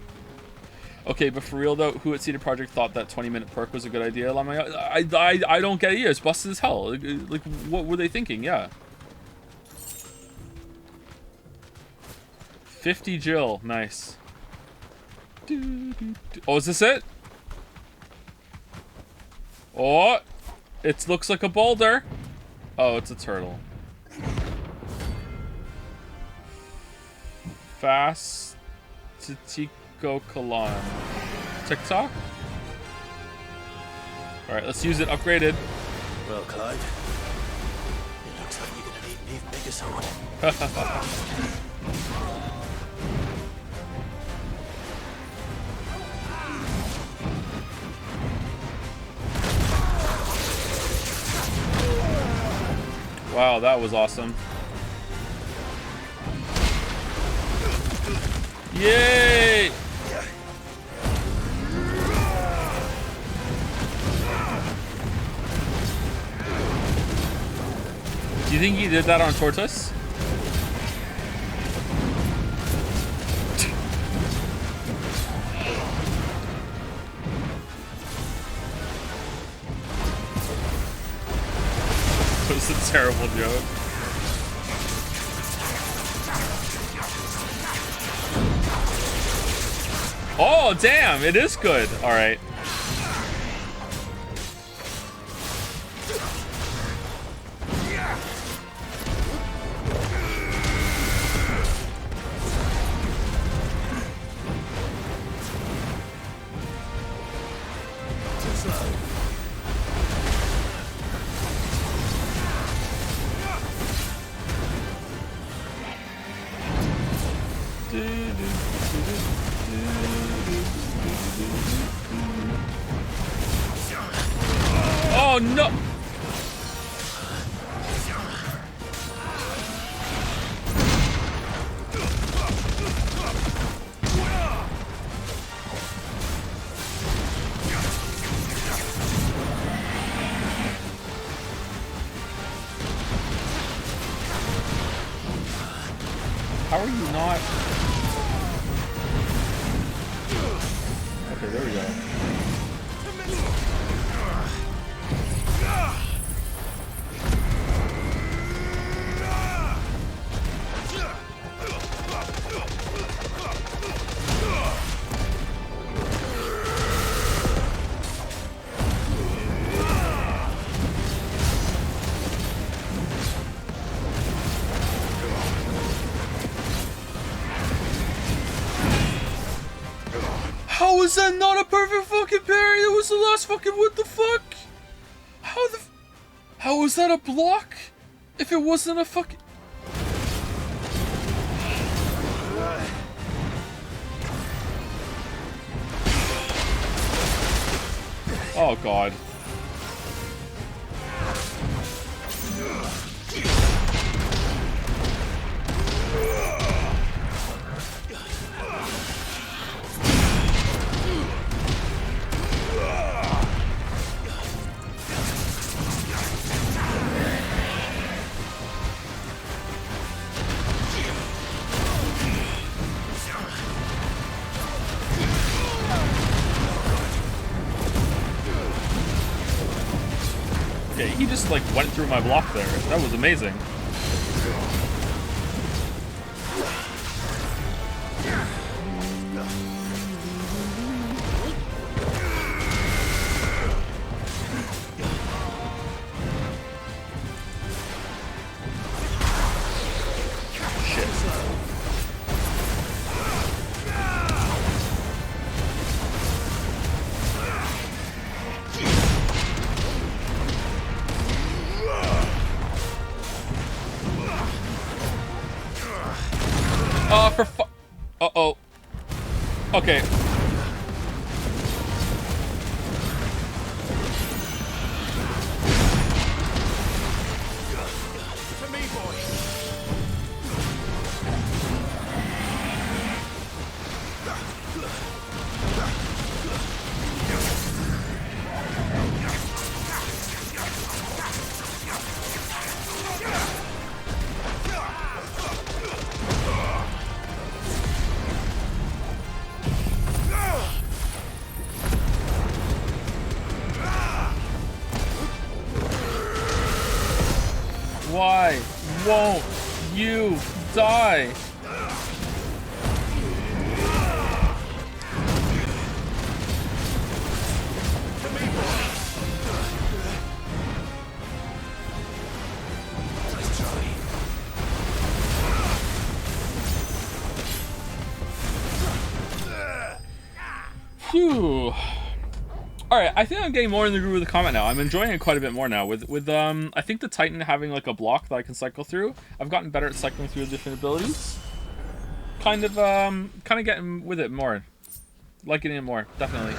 Okay, but for real though, who at CD Projekt thought that 20-minute perk was a good idea? I don't get it either. It's busted as hell. Like what were they thinking? Yeah. 50 Jill. Nice. Oh, is this it? Oh, it looks like a boulder. Oh, it's a turtle. Fast Tico Kalan. TikTok? Alright, let's use it. Upgraded. Well, Clyde, it looks like you're gonna need an even bigger sword. Wow, that was awesome. Yay! Do you think he did that on Tortoise? That was a terrible joke. Oh, damn, it is good. All right. Oh no! How are you not? Okay, there we go. How is that not a perfect fucking parry? That was the last fucking what the fuck? How was that a block? If it wasn't a fucking... Oh god. Okay, he just like went through my block there. That was amazing. Uh-oh. Okay. To me, boy. Why won't you die? Phew. All right, I think I'm getting more in the groove of the combat now. I'm enjoying it quite a bit more now. With I think the Titan having like a block that I can cycle through. I've gotten better at cycling through the different abilities. Kind of getting with it more. Liking it more, definitely.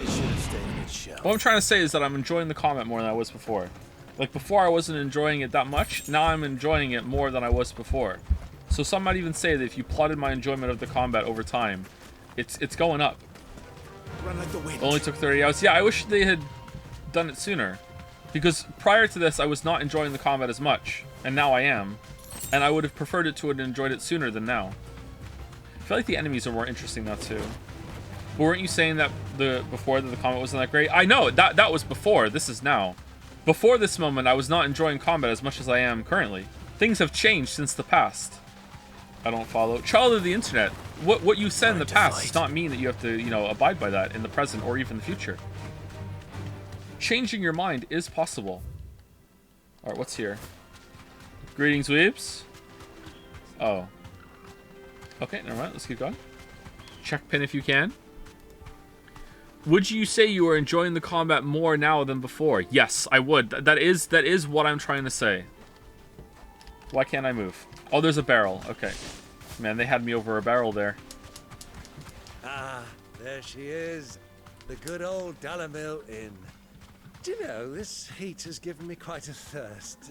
It should have stayed in its shell. What I'm trying to say is that I'm enjoying the combat more than I was before. Like before, I wasn't enjoying it that much. Now I'm enjoying it more than I was before. So some might even say that if you plotted my enjoyment of the combat over time, it's going up. Run like the wind. Only took 30 hours. Yeah, I wish they had done it sooner. Because prior to this, I was not enjoying the combat as much. And now I am. And I would have preferred it to have enjoyed it sooner than now. I feel like the enemies are more interesting now, too. But weren't you saying that before that the combat wasn't that great? I know, that was before. This is now. Before this moment, I was not enjoying combat as much as I am currently. Things have changed since the past. I don't follow. Child of the internet. What you said in the past does not mean that you have to, you know, abide by that in the present or even the future. Changing your mind is possible. Alright, what's here? Greetings, weebs. Oh. Okay, never mind. Let's keep going. Check pin if you can. Would you say you are enjoying the combat more now than before? Yes, I would. That is what I'm trying to say. Why can't I move? Oh, there's a barrel. Okay. Man, they had me over a barrel there. Ah, there she is. The good old Dalamil Inn. Do you know, this heat has given me quite a thirst.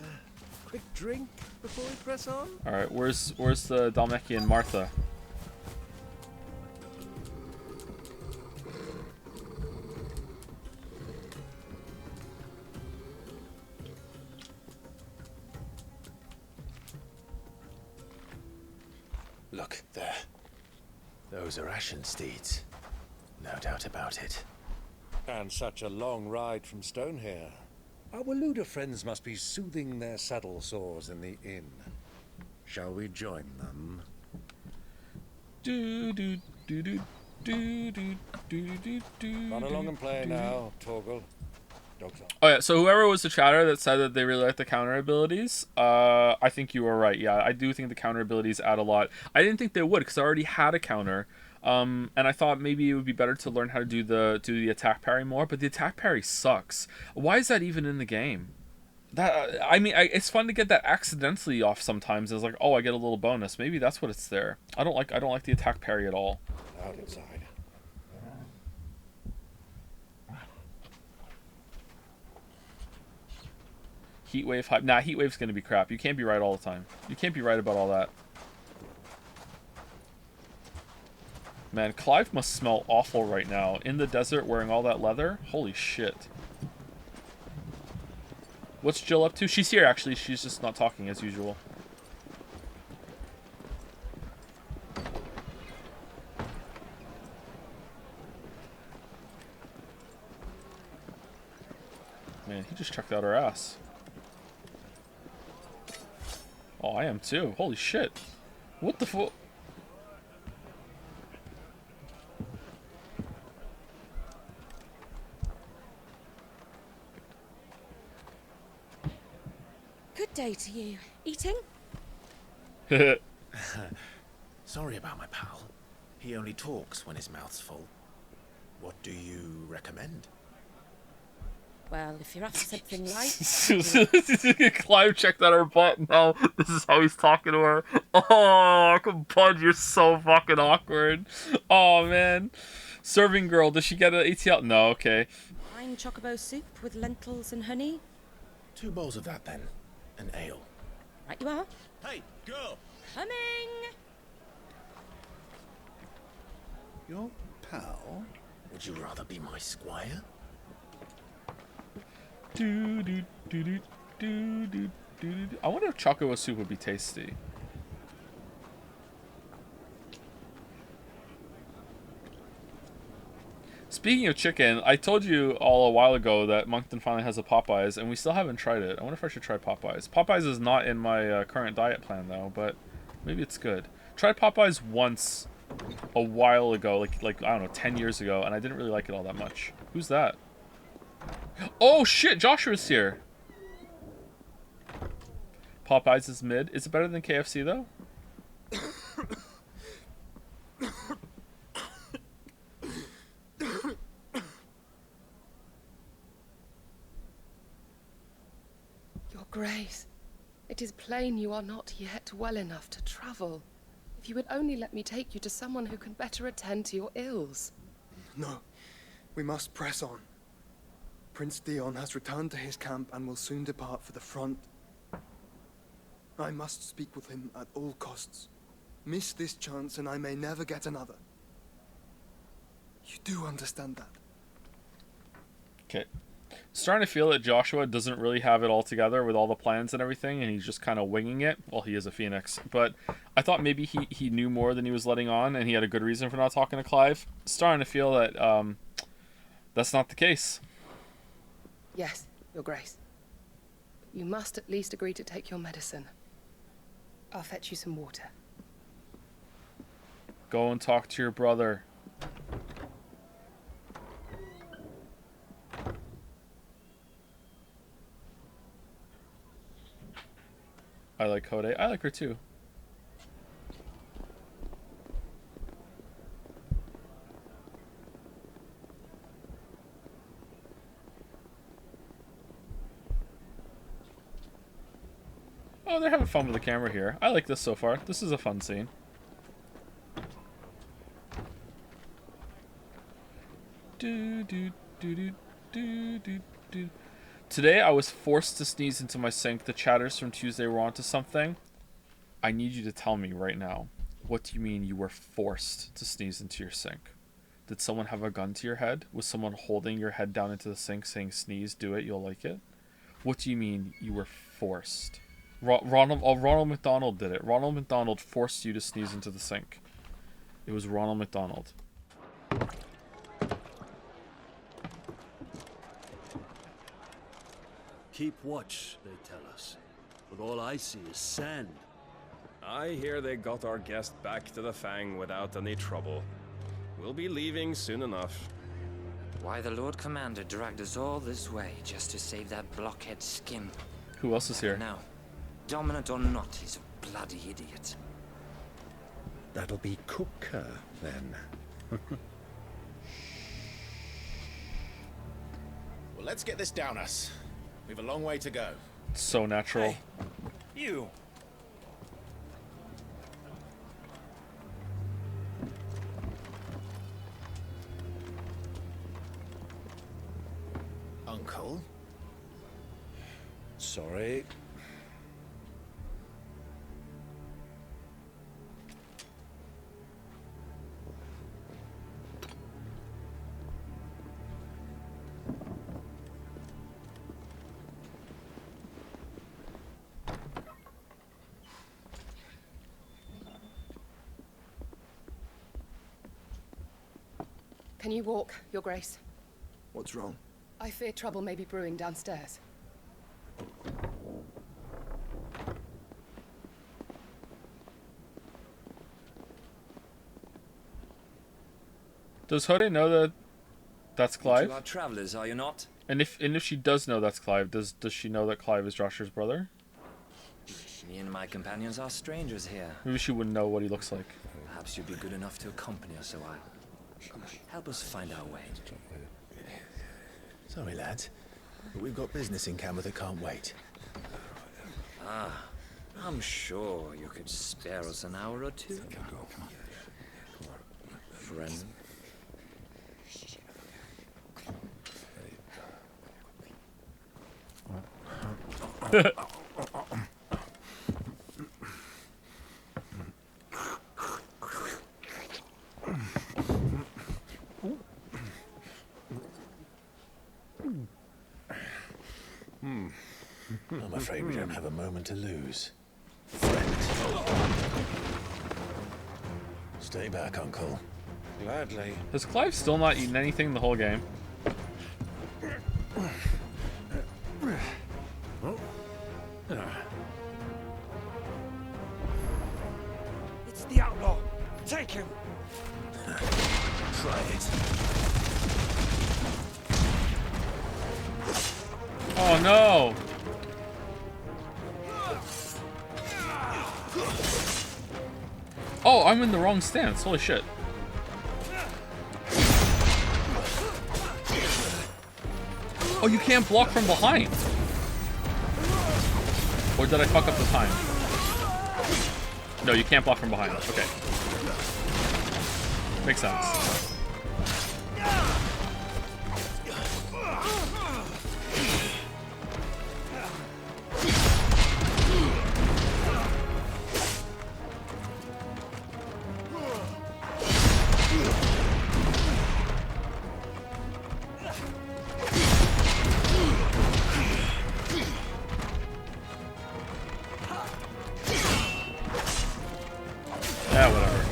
Quick drink before we press on? Alright, where's the Dalmekian Martha? Look, there. Those are Ashen steeds. No doubt about it. And such a long ride from Stonehair. Our Waluda friends must be soothing their saddle sores in the inn. Shall we join them? Run along and play now, Torgal. Dogs on. Oh yeah, so whoever was the chatter that said that they really like the counter abilities, I think you were right. Yeah, I do think the counter abilities add a lot. I didn't think they would because I already had a counter, and I thought maybe it would be better to learn how to do the attack parry more. But the attack parry sucks. Why is that even in the game? That I mean, it's fun to get that accidentally off sometimes. It's like, oh, I get a little bonus. Maybe that's what it's there. I don't like the attack parry at all. Out inside. Heatwave hype. Nah, Heatwave's gonna be crap. You can't be right all the time. You can't be right about all that. Man, Clive must smell awful right now. In the desert wearing all that leather? Holy shit. What's Jill up to? She's here, actually. She's just not talking as usual. Man, he just checked out her ass. Oh, I am too. Holy shit. What the fuck? Good day to you. Eating? Sorry about my pal. He only talks when his mouth's full. What do you recommend? Well, if you're after something light... Clive checked out her butt. Now this is how he's talking to her. Oh, Bud, you're so fucking awkward. Oh, man. Serving girl, does she get an ATL? No, okay. Fine chocobo soup with lentils and honey. 2 bowls of that, then. An ale. Right you are. Hey, girl! Coming! Your pal? Would you rather be my squire? I wonder if chocobo soup would be tasty. Speaking of chicken, I told you all a while ago that Moncton finally has a Popeyes, and we still haven't tried it. I wonder if I should try Popeyes. Popeyes is not in my current diet plan, though, but maybe it's good. Tried Popeyes once a while ago, like I don't know, 10 years ago, and I didn't really like it all that much. Who's that? Oh shit, Joshua's here. Popeyes is mid. Is it better than KFC though? Grace, it is plain you are not yet well enough to travel. If you would only let me take you to someone who can better attend to your ills. No, we must press on. Prince Dion has returned to his camp and will soon depart for the front. I must speak with him at all costs. Miss this chance and I may never get another. You do understand that? Okay. Starting to feel that Joshua doesn't really have it all together with all the plans and everything, and he's just kind of winging it. Well, he is a phoenix, but I thought maybe he knew more than he was letting on, and he had a good reason for not talking to Clive. Starting to feel that that's not the case. Yes, Your Grace. You must at least agree to take your medicine. I'll fetch you some water. Go and talk to your brother. I like Hode. I like her too. Oh, they're having fun with the camera here. I like this so far. This is a fun scene. Do, do, do, do, do, do, do. Today I was forced to sneeze into my sink. The chatters from Tuesday were onto something. I need you to tell me right now. What do you mean you were forced to sneeze into your sink? Did someone have a gun to your head? Was someone holding your head down into the sink saying, sneeze, do it, you'll like it? What do you mean you were forced? Ronald McDonald did it. Ronald McDonald forced you to sneeze into the sink. It was Ronald McDonald. Keep watch, they tell us. But all I see is sand. I hear they got our guest back to the Fang without any trouble. We'll be leaving soon enough. Why the Lord Commander dragged us all this way just to save that blockhead skin. Who else is here? Now, dominant or not, he's a bloody idiot. That'll be Cooker, then. Well, let's get this down us. We've a long way to go. So natural. Hey, you. Uncle? Sorry. Can you walk, Your Grace? What's wrong? I fear trouble may be brewing downstairs. Does Hode know that that's Clive? You are travelers, are you not? And if she does know that's Clive, does she know that Clive is Joshua's brother? Me and my companions are strangers here. Maybe she wouldn't know what he looks like. Perhaps you'd be good enough to accompany us a while. Help us find our way. Sorry, lads, but we've got business in camera that can't wait. Ah, I'm sure you could spare us an hour or two. Come on. Friend. I'm afraid we don't have a moment to lose. Stay back, Uncle. Gladly. Has Clive still not eaten anything the whole game? It's the outlaw. Take him. Try it. Oh no! Oh, I'm in the wrong stance. Holy shit. Oh, you can't block from behind. Or did I fuck up the time? No, you can't block from behind. Okay. Makes sense. Yeah, whatever.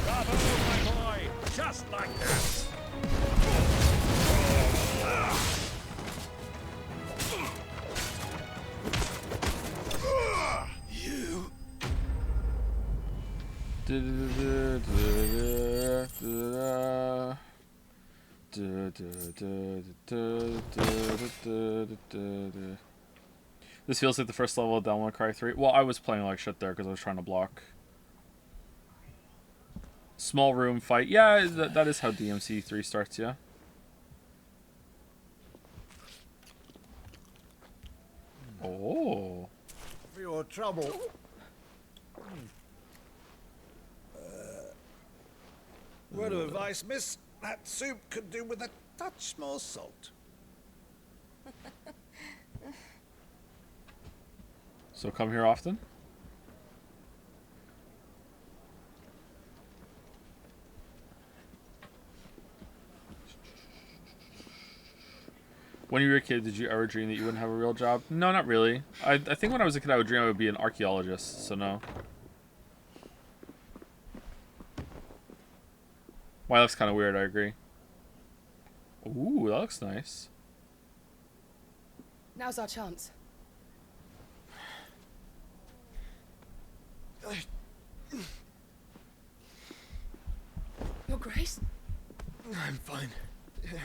Bravo, my boy! Just like that! You. This feels like the first level of Devil May Cry 3. Well, I was playing like shit there because I was trying to block. Small room fight. Yeah, that is how DMC 3 starts, yeah. Oh. For your trouble. Word of advice, miss. That soup could do with a touch more salt. So come here often? When you were a kid, did you ever dream that you wouldn't have a real job? No, not really. I think when I was a kid, I would dream I would be an archaeologist, so no. Wow, that looks kind of weird, I agree. Ooh, that looks nice. Now's our chance. Your Grace? I'm fine. Yeah.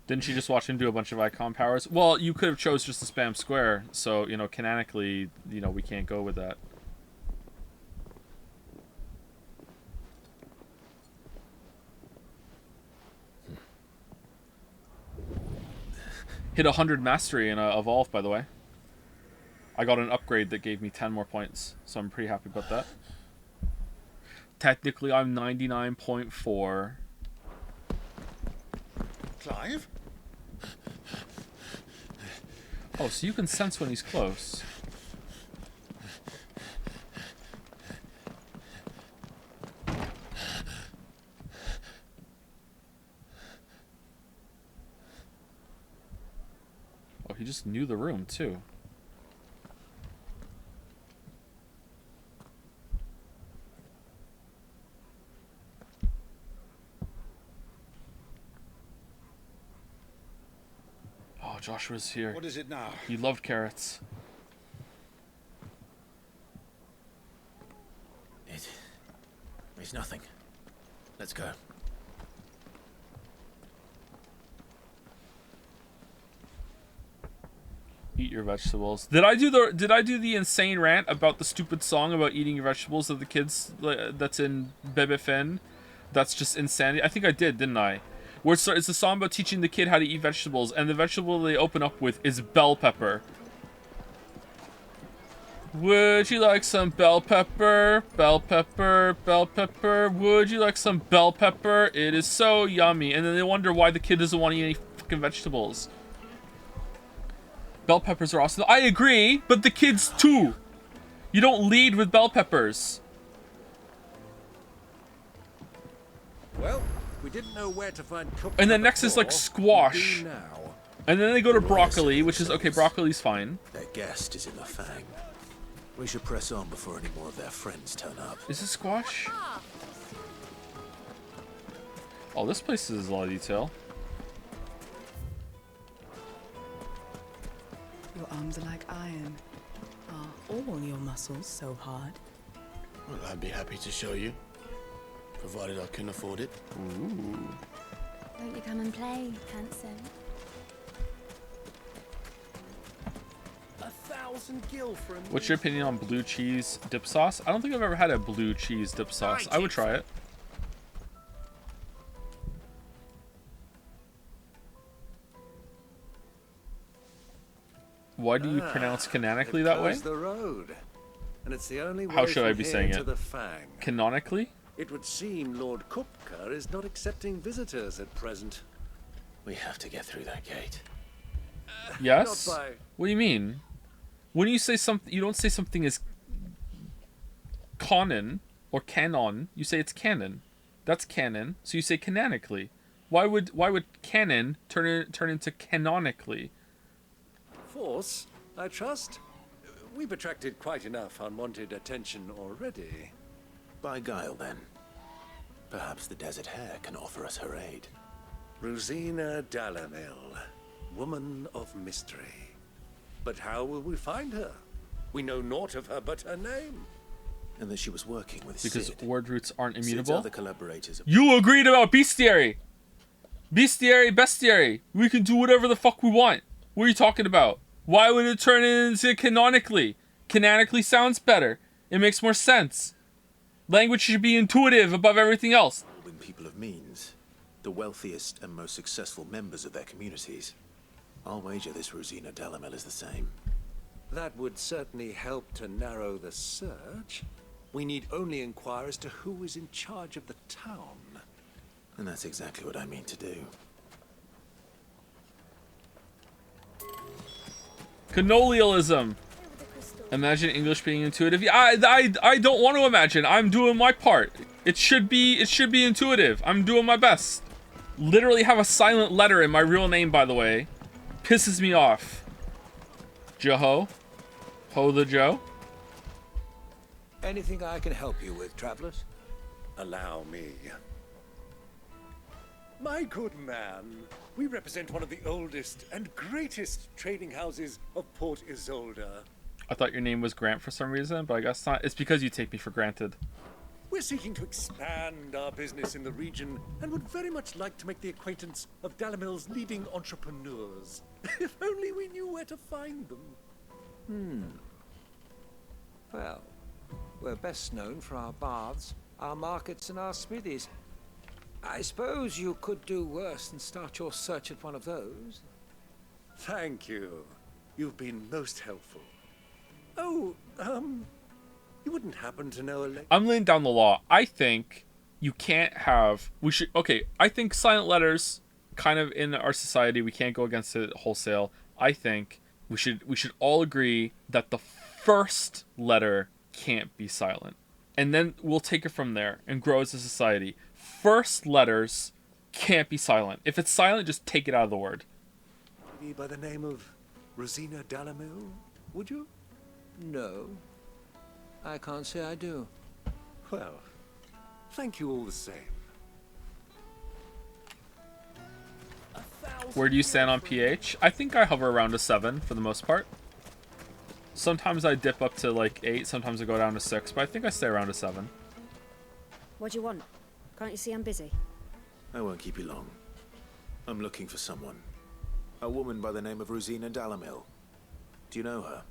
Didn't you just watch him do a bunch of icon powers? Well, you could have chose just to spam square, so, you know, canonically, you know, we can't go with that. Hit 100 mastery in Evolve, by the way. I got an upgrade that gave me 10 more points, so I'm pretty happy about that. Technically, I'm 99.4. Clive? Oh, so you can sense when he's close. Oh, he just knew the room, too. Oh, Joshua's here. What is it now? He loved carrots. It's nothing. Let's go. Eat your vegetables. Did I do the insane rant about the stupid song about eating your vegetables of the kids that's in Bebe Finn? That's just insanity. I think I did, didn't I? Where it's a song about teaching the kid how to eat vegetables, and the vegetable they open up with is bell pepper. Would you like some bell pepper? Bell pepper, bell pepper. Would you like some bell pepper? It is so yummy. And then they wonder why the kid doesn't want to eat any fucking vegetables. Bell peppers are awesome. I agree, but the kids too. You don't lead with bell peppers. Well, we didn't know where to find cooking. And then next is like squash. And then they go to broccoli, which is okay, broccoli's fine. Their guest is in the Fang. We should press on before any more of their friends turn up. Is this squash? Oh, this place is a lot of detail. Your arms are like iron. Are all your muscles so hard? Well, I'd be happy to show you, provided I can afford it. Ooh. Won't you come and play, handsome? 1,000 gil for a What's your opinion on blue cheese dip sauce? I don't think I've ever had a blue cheese dip sauce. I would try it. Why do you pronounce canonically that way? The road, and it's the only way How should I from be here saying to it? the Fang. Canonically? It would seem Lord Kupka is not accepting visitors at present. We have to get through that gate. Yes? Not by... What do you mean? When you say something, you don't say something is canon or canon. You say it's canon. That's canon. So you say canonically. Why would canon turn into canonically? Force, I trust. We've attracted quite enough unwanted attention already. By guile, then. Perhaps the Desert Hare can offer us her aid. Rosina Dalamil, woman of mystery. But how will we find her? We know naught of her but her name. And that she was working with Because Sid. word roots aren't Sid's immutable. other collaborators. You agreed about bestiary. Bestiary. We can do whatever the fuck we want. What are you talking about? Why would it turn into canonically? Canonically sounds better. It makes more sense. Language should be intuitive above everything else. People of means, the wealthiest and most successful members of their communities. I'll wager this Rosina Dalamel is the same. That would certainly help to narrow the search. We need only inquire as to who is in charge of the town. And that's exactly what I mean to do. Canolialism. Imagine English being intuitive. Yeah, I don't want to imagine. I'm doing my part. It should be intuitive. I'm doing my best. Literally have a silent letter in my real name, by the way. Pisses me off. Joho. Ho the Joe. Anything I can help you with, travelers? Allow me. My good man, we represent one of the oldest and greatest trading houses of Port Isolde. I thought your name was Grant for some reason, but I guess not. It's because you take me for granted. We're seeking to expand our business in the region and would very much like to make the acquaintance of Dalamil's leading entrepreneurs. If only we knew where to find them. Well, we're best known for our baths, our markets, and our smithies. I suppose you could do worse than start your search at one of those. Thank you. You've been most helpful. Oh, you wouldn't happen to know a I'm laying down the law. I think you can't have... I think silent letters, kind of in our society, we can't go against it wholesale. I think we should all agree that the first letter can't be silent. And then we'll take it from there and grow as a society. First letters can't be silent. If it's silent, just take it out of the word. Maybe by the name of Rosina Dalamil, would you? No. I can't say I do. Well, thank you all the same. Where do you stand on pH? I think I hover around a 7 for the most part. Sometimes I dip up to like 8, sometimes I go down to 6, but I think I stay around a 7. What do you want? Can't you see I'm busy? I won't keep you long. I'm looking for someone. A woman by the name of Rosina Dalamil. Do you know her?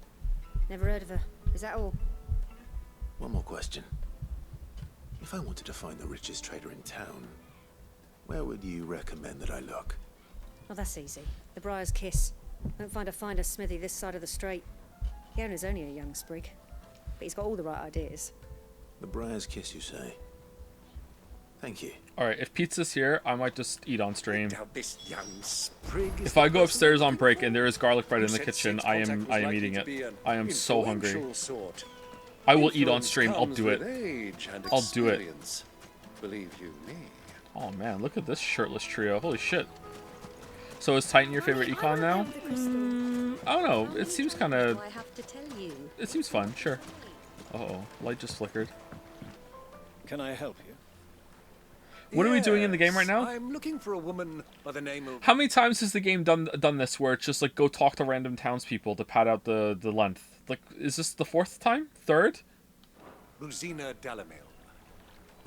Never heard of her. Is that all? One more question. If I wanted to find the richest trader in town, where would you recommend that I look? Oh, that's easy. The Briar's Kiss. Won't find a finer smithy this side of the strait. The owner's only a young sprig, but he's got all the right ideas. The Briar's Kiss, you say? Thank you. Alright, if pizza's here, I might just eat on stream. This young sprig is If I go upstairs on break and there is garlic bread in the kitchen, I am eating it. I am so hungry. I will eat on stream. I'll do it. I'll do it. Believe you me. Oh man, look at this shirtless trio. Holy shit. So is Titan your favorite econ now? I don't know. It seems kind of... It seems fun, sure. Uh-oh, light just flickered. Can I help you? What are we doing in the game right now? I'm looking for a woman by the name of... How many times has the game done this where it's just like go talk to random townspeople to pad out the length? Like, is this the 4th time? 3rd? Rosina Dalamil,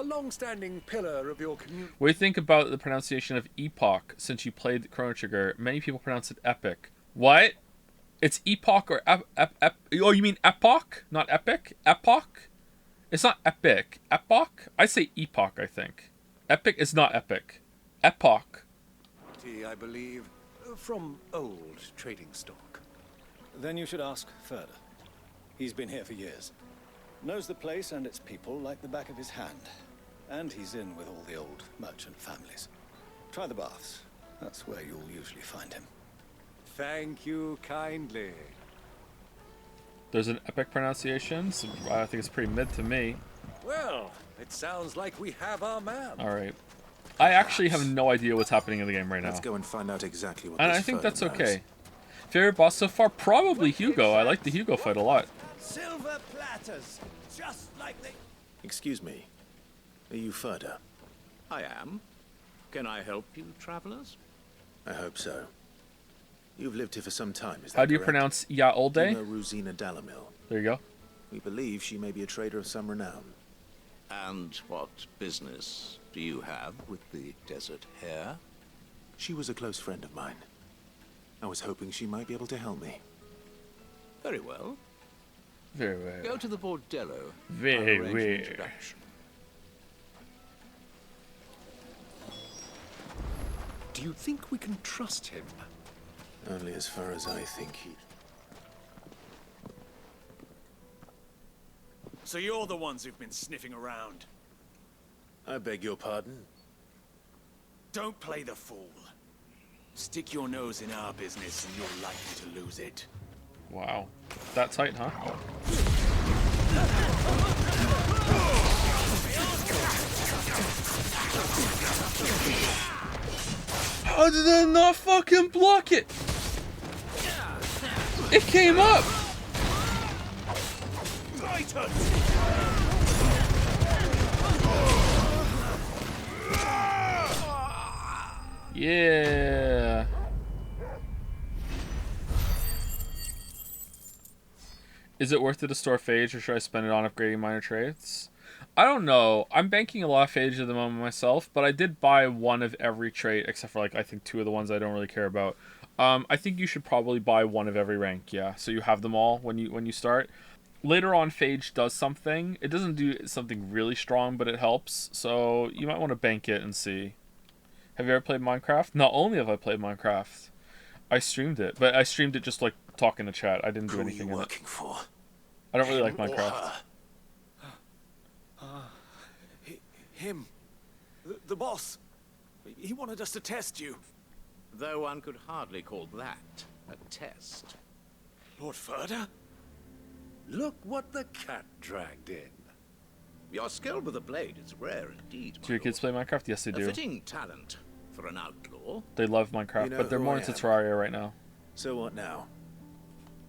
a long-standing pillar of your community. What do you think about the pronunciation of epoch since you played Chrono Trigger? Many people pronounce it epic. What? It's epoch or oh, you mean epoch, not epic? Epoch? It's not epic. Epoch? I say epoch, I think. Epic is not epic. Epoch. Tea, I believe, from old trading stock. Then you should ask further. He's been here for years. Knows the place and its people like the back of his hand. And he's in with all the old merchant families. Try the baths. That's where you'll usually find him. Thank you kindly. There's an epic pronunciation, so I think it's pretty mid to me. Well, it sounds like we have our man. Alright. I actually have no idea what's happening in the game right now. Let's go and find out exactly what And this I think further that's knows. okay. Favorite boss so far? Probably Hugo. I like the Hugo fight a lot. Silver platters, just like they... Excuse me. Are you Furder? I am. Can I help you, travelers? I hope so. You've lived here for some time, is that How do you correct? pronounce Yaolde? Do you know Rosina Dalamil? There you go. We believe she may be a trader of some renown. And what business do you have with the desert hare? She was a close friend of mine. I was hoping she might be able to help me. Very well. Very well. Go to the bordello. Very I'll arrange an well. introduction. Do you think we can trust him? Only as far as I think he... So you're the ones who've been sniffing around. I beg your pardon? Don't play the fool. Stick your nose in our business and you're likely to lose it. Wow. That tight, huh? How did I not fucking block it? It came up! Yeah. Is it worth it to store phage, or should I spend it on upgrading minor traits? I don't know. I'm banking a lot of phage at the moment myself, but I did buy one of every trait except for, like, I think 2 of the ones I don't really care about. I think you should probably buy one of every rank, yeah, so you have them all when you start. Later on, phage does something. It doesn't do something really strong, but it helps, so you might want to bank it and see. Have you ever played Minecraft? Not only have I played Minecraft, I streamed it, but I streamed it just like talking to chat. I didn't do anything in it. Working for? I don't really like Minecraft. Him. The boss. He wanted us to test you. Though one could hardly call that a test. Lord Furder? Look what the cat dragged in. Your skill with the blade is rare indeed. Do your kids play Minecraft? Yes, they A do. fitting talent for an outlaw. They love Minecraft, You know but they're who more I into am. Terraria right now. So what now?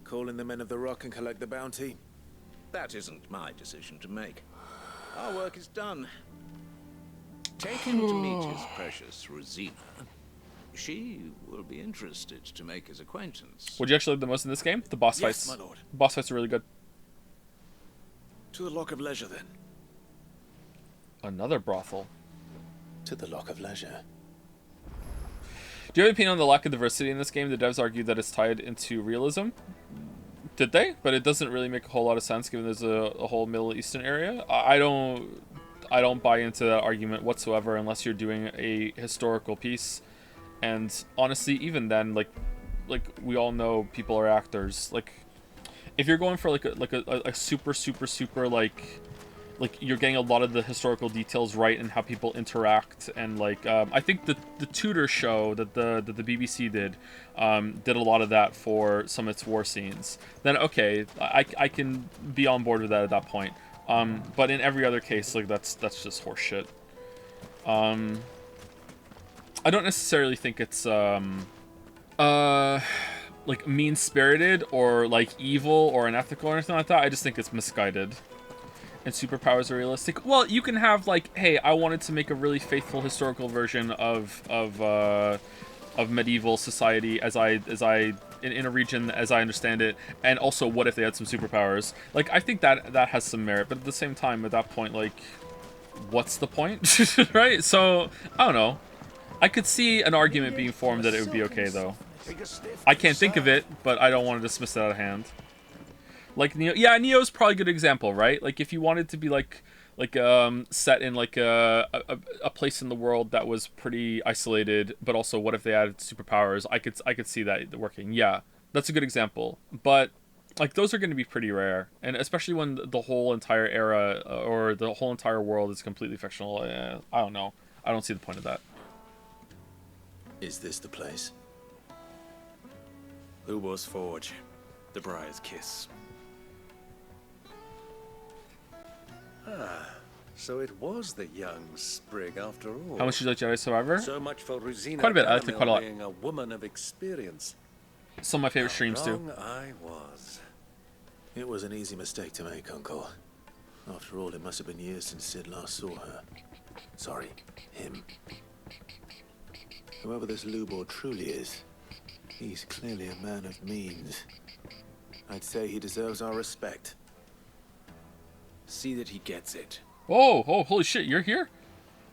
Call in the Men of the Rock and collect the bounty? That isn't my decision to make. Our work is done. Take him to meet his precious Rosina. She will be interested to make his acquaintance. Would you actually like the most in this game? The boss Yes, fights. my lord. Boss fights are really good. To the Lock of Leisure, then. Another brothel. To the Lock of Leisure. Do you have an opinion on the lack of diversity in this game? The devs argue that it's tied into realism. Did they? But it doesn't really make a whole lot of sense given there's a whole Middle Eastern area. I don't buy into that argument whatsoever unless you're doing a historical piece. And honestly, even then, like we all know people are actors. Like, if you're going for like a super like you're getting a lot of the historical details right and how people interact, and like I think the Tudor show that the BBC did a lot of that for some of its war scenes. Then okay, I can be on board with that at that point. But in every other case, like that's just horseshit. I don't necessarily think it's like mean-spirited or like evil or unethical or anything like that. I just think it's misguided. And superpowers are realistic. Well, you can have like, hey, I wanted to make a really faithful historical version of medieval society as I in a region as I understand it, and also what if they had some superpowers? Like, I think that has some merit, but at the same time, at that point, like, what's the point, right? So I don't know. I could see an argument being formed that it would be okay though. take a stiff I can't think of it, but I don't want to dismiss it out of hand. Like Neo, yeah, Neo's probably a good example, right? Like if you wanted to be like set in like a place in the world that was pretty isolated, but also what if they added superpowers? I could see that working. Yeah, that's a good example. But like those are going to be pretty rare, and especially when the whole entire era or the whole entire world is completely fictional. I don't know. I don't see the point of that. Is this the place? Ubor's Forge, the Briar's Kiss. Ah, so it was the young sprig after all. How much do you like Jedi Survivor? So much for Rosina Quite a bit. I liked it quite a lot. being a woman of experience. Some of my favorite streams too. Wrong I was. It was an easy mistake to make, Uncle. After all, it must have been years since Sid last saw her. Sorry, him. Whoever this Lubor truly is, he's clearly a man of means. I'd say he deserves our respect. See that he gets it. Oh, holy shit, you're here?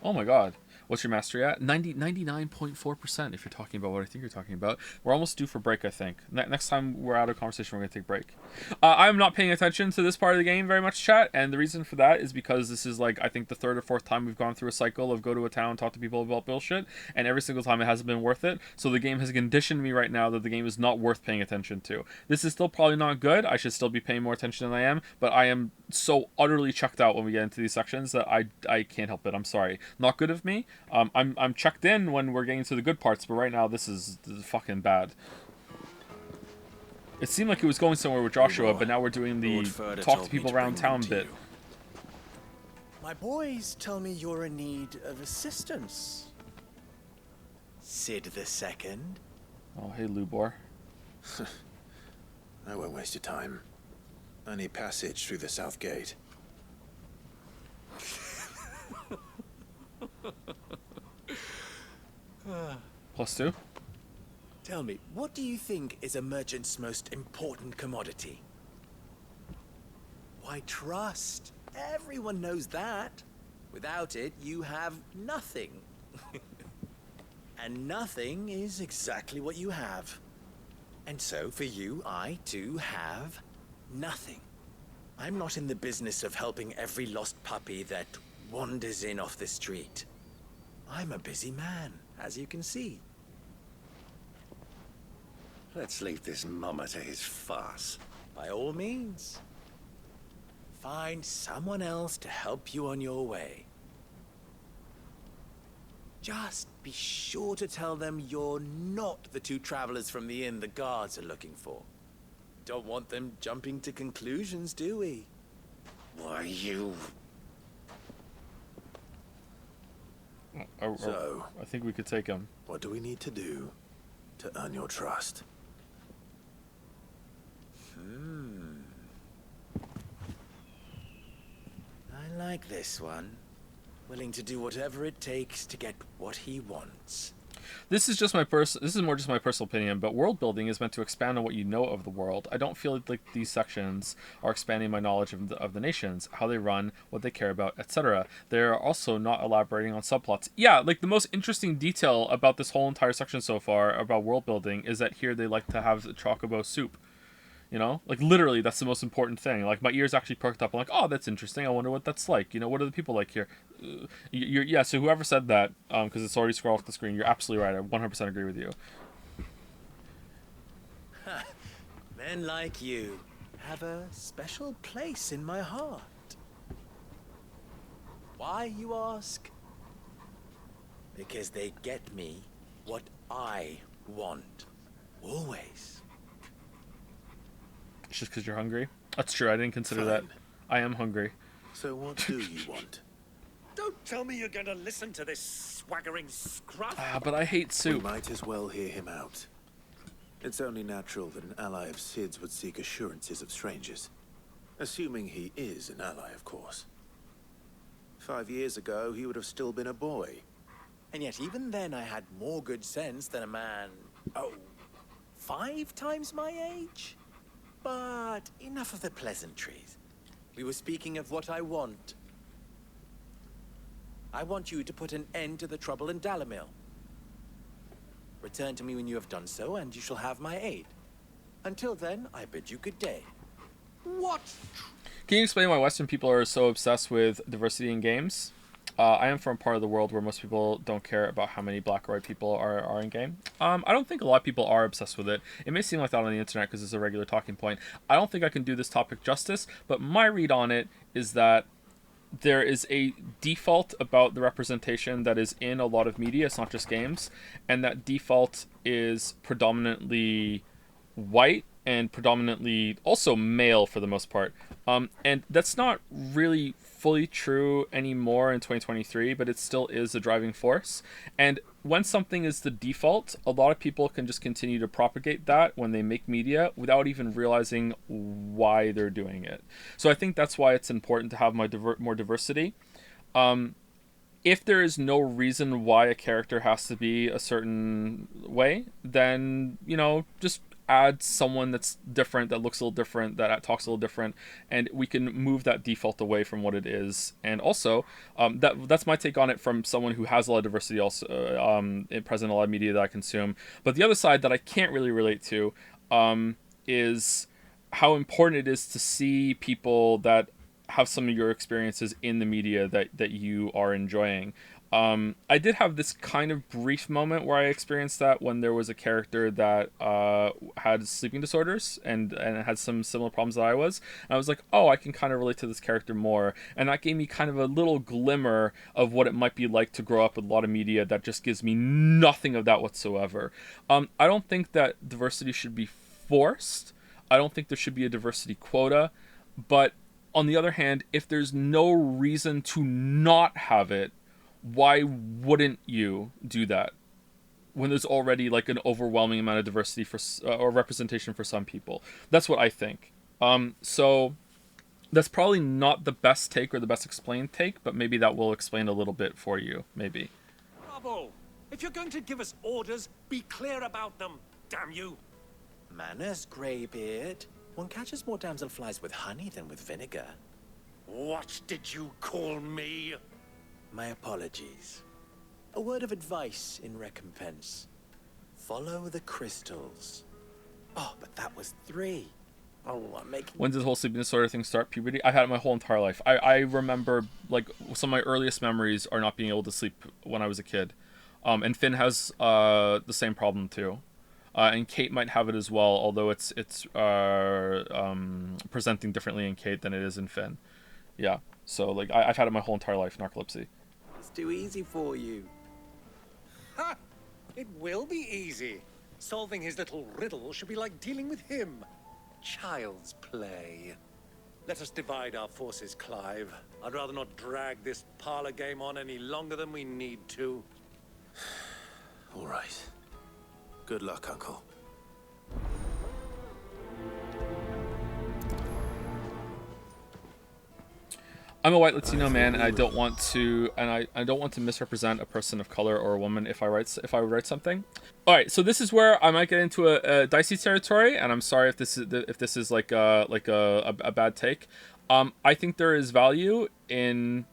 Oh my god. What's your mastery at? 99.4% if you're talking about what I think you're talking about. We're almost due for break, I think. Next time we're out of conversation, we're going to take a break. I'm not paying attention to this part of the game very much, chat, and the reason for that is because this is like, I think the third or fourth time we've gone through a cycle of go to a town, talk to people about bullshit, and every single time it hasn't been worth it. So the game has conditioned me right now that the game is not worth paying attention to. This is still probably not good. I should still be paying more attention than I am, but I am so utterly checked out when we get into these sections that I can't help it. I'm sorry. Not good of me. I'm checked in when we're getting to the good parts, but right now this is fucking bad. It seemed like it was going somewhere with Joshua, but now we're doing the talk to people around town bit. My boys tell me you're in need of assistance. Sid the Second. Oh, hey, Lubor. I won't waste your time. I need passage through the south gate. +2? Tell me, what do you think is a merchant's most important commodity? Why, trust. Everyone knows that. Without it, you have nothing. And nothing is exactly what you have. And so, for you, I, too, have nothing. I'm not in the business of helping every lost puppy that wanders in off the street. I'm a busy man, as you can see. Let's leave this mummer to his farce. By all means. Find someone else to help you on your way. Just be sure to tell them you're not the two travelers from the inn the guards are looking for. Don't want them jumping to conclusions, do we? Why, you... So, I think we could take him. What do we need to do to earn your trust? I like this one. Willing to do whatever it takes to get what he wants. This is more just my personal opinion, but world building is meant to expand on what you know of the world. I don't feel like these sections are expanding my knowledge of the nations, how they run, what they care about, etc. They're also not elaborating on subplots. Yeah, like the most interesting detail about this whole entire section so far about world building is that here they like to have the chocobo soup. You know, like literally that's the most important thing. Like my ears actually perked up. I'm like, oh, that's interesting. I wonder what that's like. You know, what are the people like here? Yeah, so whoever said that, because it's already scrolled off the screen, you're absolutely right. I 100% agree with you. Men like you have a special place in my heart. Why, you ask? Because they get me what I want. Always. Just because you're hungry? That's true. I didn't consider that. I am hungry. So what do you want? Don't tell me you're going to listen to this swaggering scruff. But I hate soup. We might as well hear him out. It's only natural that an ally of Sid's would seek assurances of strangers. Assuming he is an ally, of course. 5 years ago, he would have still been a boy. And yet even then I had more good sense than a man, 5 times my age? But enough of the pleasantries. We were speaking of what I want. I want you to put an end to the trouble in Dalamil. Return to me when you have done so, and you shall have my aid. Until then, I bid you good day. What? Can you explain why Western people are so obsessed with diversity in games? I am from a part of the world where most people don't care about how many black or white people are in game. I don't think a lot of people are obsessed with it. It may seem like that on the internet because it's a regular talking point. I don't think I can do this topic justice, but my read on it is that there is a default about the representation that is in a lot of media. It's not just games, and that default is predominantly white and predominantly also male for the most part. And that's not really fully true anymore in 2023, but it still is a driving force. And when something is the default, a lot of people can just continue to propagate that when they make media without even realizing why they're doing it. So I think that's why it's important to have more diversity. If there is no reason why a character has to be a certain way, then, you know, just add someone that's different, that looks a little different, that talks a little different, and we can move that default away from what it is. And also, that's my take on it from someone who has a lot of diversity also present in a lot of media that I consume. But the other side that I can't really relate to is how important it is to see people that have some of your experiences in the media that you are enjoying. I did have this kind of brief moment where I experienced that when there was a character that had sleeping disorders and had some similar problems that I was. And I was like, oh, I can kind of relate to this character more. And that gave me kind of a little glimmer of what it might be like to grow up with a lot of media that just gives me nothing of that whatsoever. I don't think that diversity should be forced. I don't think there should be a diversity quota. But on the other hand, if there's no reason to not have it, why wouldn't you do that when there's already like an overwhelming amount of diversity for or representation for some people? That's what I think. So that's probably not the best take or the best explained take, but maybe that will explain a little bit for you, maybe. Bravo! If you're going to give us orders, be clear about them, damn you! Manners, Greybeard. One catches more damselflies with honey than with vinegar. What did you call me? My apologies. A word of advice in recompense. Follow the crystals. Oh, but that was 3. Oh, I'm making... When did the whole sleeping disorder thing start? Puberty? I've had it my whole entire life. I remember, like, some of my earliest memories are not being able to sleep when I was a kid. And Finn has the same problem too. And Kate might have it as well, although it's presenting differently in Kate than it is in Finn. Yeah, so like I've had it my whole entire life, narcolepsy. It's too easy for you. Ha! It will be easy. Solving his little riddle should be like dealing with him. Child's play. Let us divide our forces, Clive. I'd rather not drag this parlor game on any longer than we need to. All right. Good luck, Uncle. I'm a white Latino man, and I don't want to misrepresent a person of color or a woman if I would write something. All right, so this is where I might get into a dicey territory, and I'm sorry if this is like a bad take. I think there is value in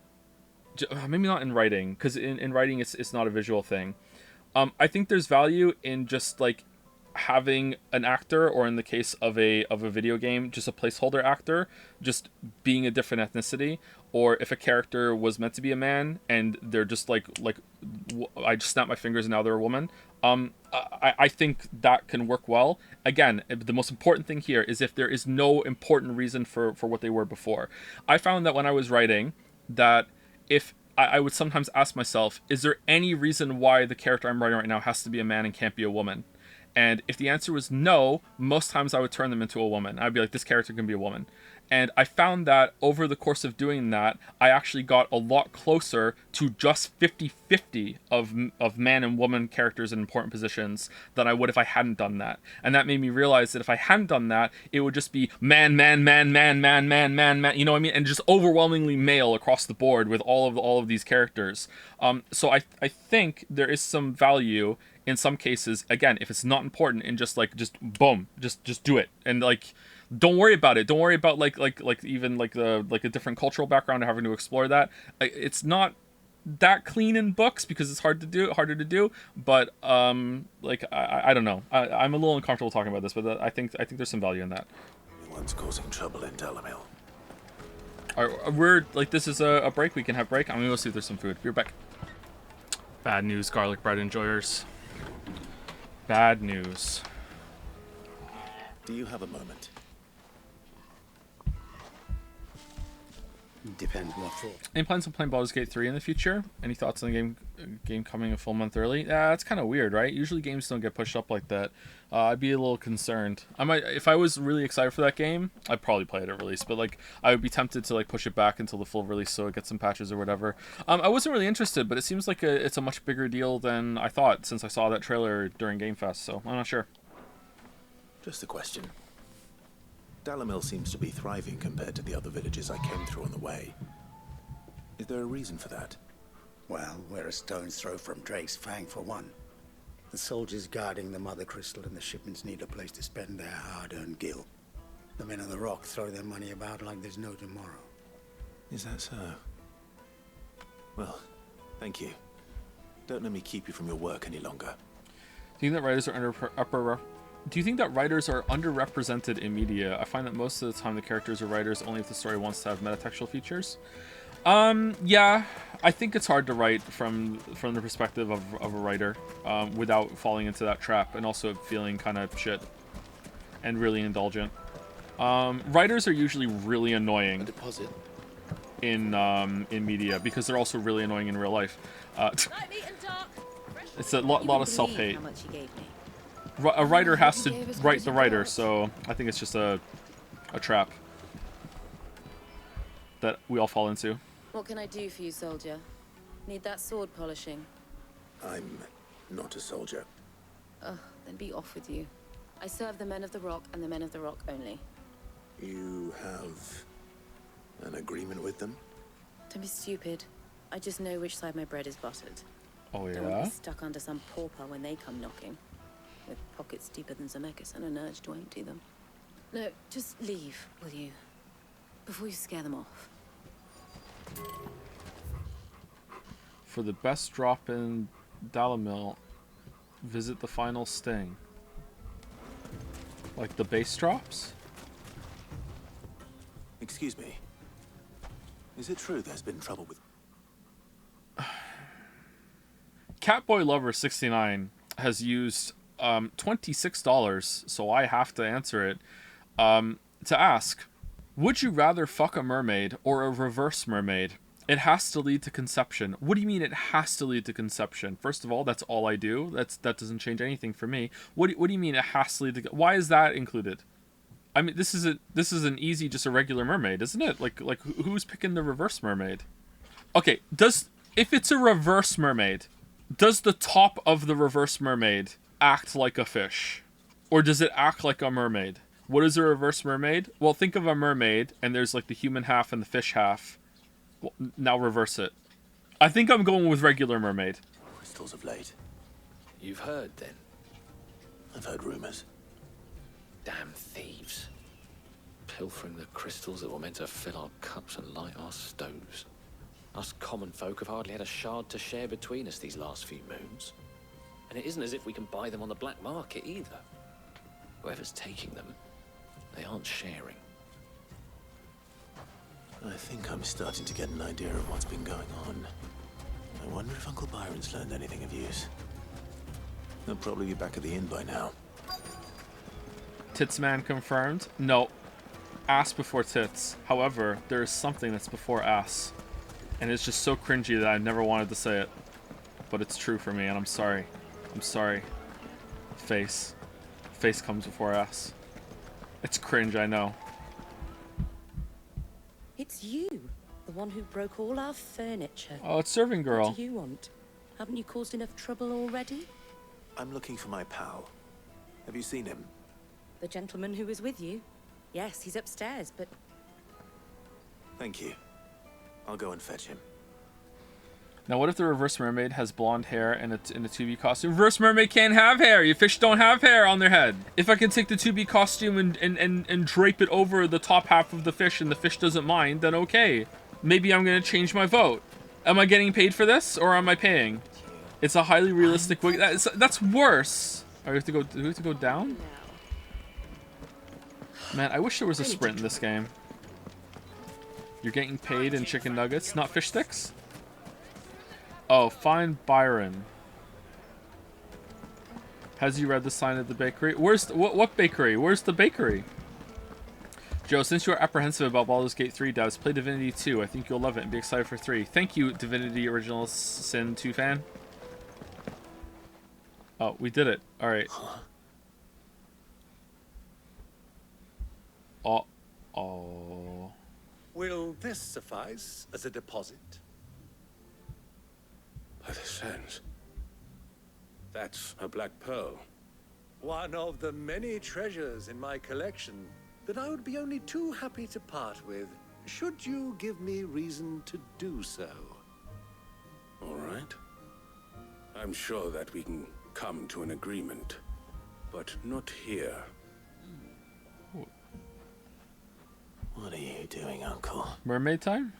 maybe not in writing, because in writing it's not a visual thing. I think there's value in just like having an actor, or in the case of a video game, just a placeholder actor, just being a different ethnicity, or if a character was meant to be a man and they're just like I just snap my fingers and now they're a woman. I think that can work well. Again, the most important thing here is if there is no important reason for what they were before. I found that when I was writing, that if I would sometimes ask myself, is there any reason why the character I'm writing right now has to be a man and can't be a woman? And if the answer was no, most times I would turn them into a woman. I'd be like, this character can be a woman. And I found that over the course of doing that, I actually got a lot closer to just 50-50 of man and woman characters in important positions than I would if I hadn't done that. And that made me realize that if I hadn't done that, it would just be man, man, man, man, man, man, man, man, you know what I mean? And just overwhelmingly male across the board with all of these characters. So I think there is some value in some cases, again, if it's not important, in just boom, just do it. And like, don't worry about it. Don't worry about like even like a different cultural background and having to explore that. It's not that clean in books because it's harder to do. But like I don't know. I'm a little uncomfortable talking about this, but I think there's some value in that. Anyone's causing trouble in Dalamil. We're like, this is a break. We can have break. I'm gonna go see if there's some food. Be right back. Bad news, garlic bread enjoyers. Bad news. Do you have a moment? Depends what for. Any plans on playing Baldur's Gate 3 in the future? Any thoughts on the game coming a full month early? Yeah, that's kind of weird, right? Usually games don't get pushed up like that. I'd be a little concerned. I might, if I was really excited for that game, I'd probably play it at release. But like, I would be tempted to like push it back until the full release so it gets some patches or whatever. I wasn't really interested, but it seems like it's a much bigger deal than I thought since I saw that trailer during Game Fest. So I'm not sure. Just a question. Dalamil seems to be thriving compared to the other villages I came through on the way. Is there a reason for that? Well, we're a stone's throw from Drake's Fang for one. The soldiers guarding the Mother Crystal and the shipments need a place to spend their hard-earned gil. The men of the Rock throw their money about like there's no tomorrow. Is that so? Well, thank you. Don't let me keep you from your work any longer. Do you think that writers are underrepresented in media? I find that most of the time the characters are writers only if the story wants to have metatextual features. Yeah, I think it's hard to write from the perspective of a writer without falling into that trap and also feeling kind of shit and really indulgent. Writers are usually really annoying in media because they're also really annoying in real life. It's a lot of self-hate. A writer has to write the writer, so I think it's just a trap that we all fall into. What can I do for you, soldier? Need that sword polishing? I'm not a soldier. Ugh, then be off with you. I serve the men of the Rock and the men of the Rock only. You have an agreement with them? Don't be stupid. I just know which side my bread is buttered. Oh Don't want to yeah? be stuck under some pauper when they come knocking. With pockets deeper than Zemeckis and an urge to empty them. No, just leave, will you? Before you scare them off. For the best drop in Dalamil, visit the final sting. Like the base drops? Excuse me. Is it true there's been trouble with... Catboy Lover 69 has used $26, so I have to answer it, to ask, would you rather fuck a mermaid or a reverse mermaid? It has to lead to conception. What do you mean it has to lead to conception? First of all, that's all I do. That doesn't change anything for me. What do you mean it has to lead to... Why is that included? I mean, this is an easy, just a regular mermaid, isn't it? Like who's picking the reverse mermaid? Okay, if it's a reverse mermaid, does the top of the reverse mermaid act like a fish? Or does it act like a mermaid? What is a reverse mermaid? Well, think of a mermaid, and there's like the human half and the fish half. Well, now reverse it. I think I'm going with regular mermaid. Crystals of late. You've heard, then? I've heard rumors. Damn thieves. Pilfering the crystals that were meant to fill our cups and light our stoves. Us common folk have hardly had a shard to share between us these last few moons. And it isn't as if we can buy them on the black market either. Whoever's taking them, they aren't sharing. I think I'm starting to get an idea of what's been going on. I wonder if Uncle Byron's learned anything of use. He'll probably be back at the inn by now. Titsman confirmed. No. Ass before tits. However, there is something that's before ass. And it's just so cringy that I never wanted to say it. But it's true for me, and I'm sorry. I'm sorry. Face. Face comes before ass. It's cringe, I know. It's you, the one who broke all our furniture. Oh, it's Serving Girl. What do you want? Haven't you caused enough trouble already? I'm looking for my pal. Have you seen him? The gentleman who was with you? Yes, he's upstairs, but... Thank you. I'll go and fetch him. Now, what if the reverse mermaid has blonde hair and it's in a 2B costume? Reverse mermaid can't have hair. You fish don't have hair on their head. If I can take the 2B costume and drape it over the top half of the fish and the fish doesn't mind, then okay. Maybe I'm going to change my vote. Am I getting paid for this, or am I paying? It's a highly realistic wig. That's worse. Oh, we have to go. Do we have to go down? Man, I wish there was a sprint in this game. You're getting paid in chicken nuggets, not fish sticks? Oh, find Byron. Has he read the sign at the bakery? Where's what bakery? Where's the bakery? Joe, since you're apprehensive about Baldur's Gate 3 devs, play Divinity 2. I think you'll love it and be excited for 3. Thank you, Divinity Original Sin 2 fan. Oh, we did it. Alright. Oh. Will this suffice as a deposit? By the sands. That's a black pearl. One of the many treasures in my collection that I would be only too happy to part with, should you give me reason to do so. All right. I'm sure that we can come to an agreement, but not here. What are you doing, Uncle? Mermaid time?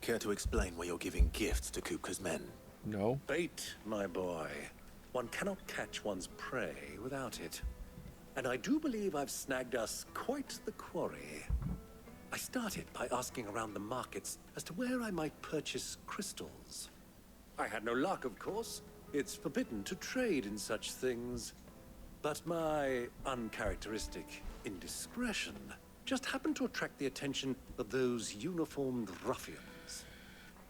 Care to explain why you're giving gifts to Kupka's men? No. Bait, my boy. One cannot catch one's prey without it. And I do believe I've snagged us quite the quarry. I started by asking around the markets as to where I might purchase crystals. I had no luck, of course. It's forbidden to trade in such things. But my uncharacteristic indiscretion just happened to attract the attention of those uniformed ruffians.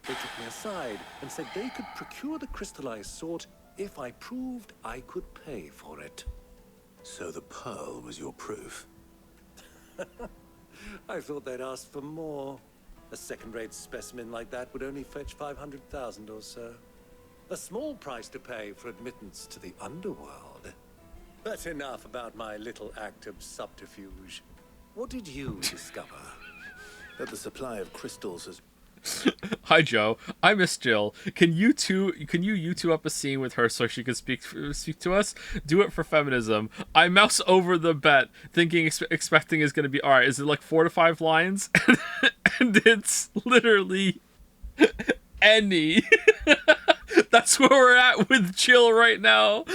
They took me aside and said they could procure the crystal I sought if I proved I could pay for it. So the pearl was your proof? I thought they'd ask for more. A second-rate specimen like that would only fetch 500,000 or so. A small price to pay for admittance to the underworld. But enough about my little act of subterfuge. What did you discover? That the supply of crystals has... Hi Joe, I miss Jill. Can you YouTube up a scene with her so she can speak to us? Do it for feminism. I mouse over the bet, thinking expecting is gonna be alright. Is it like 4 to 5 lines? And it's literally any. That's where we're at with Jill right now.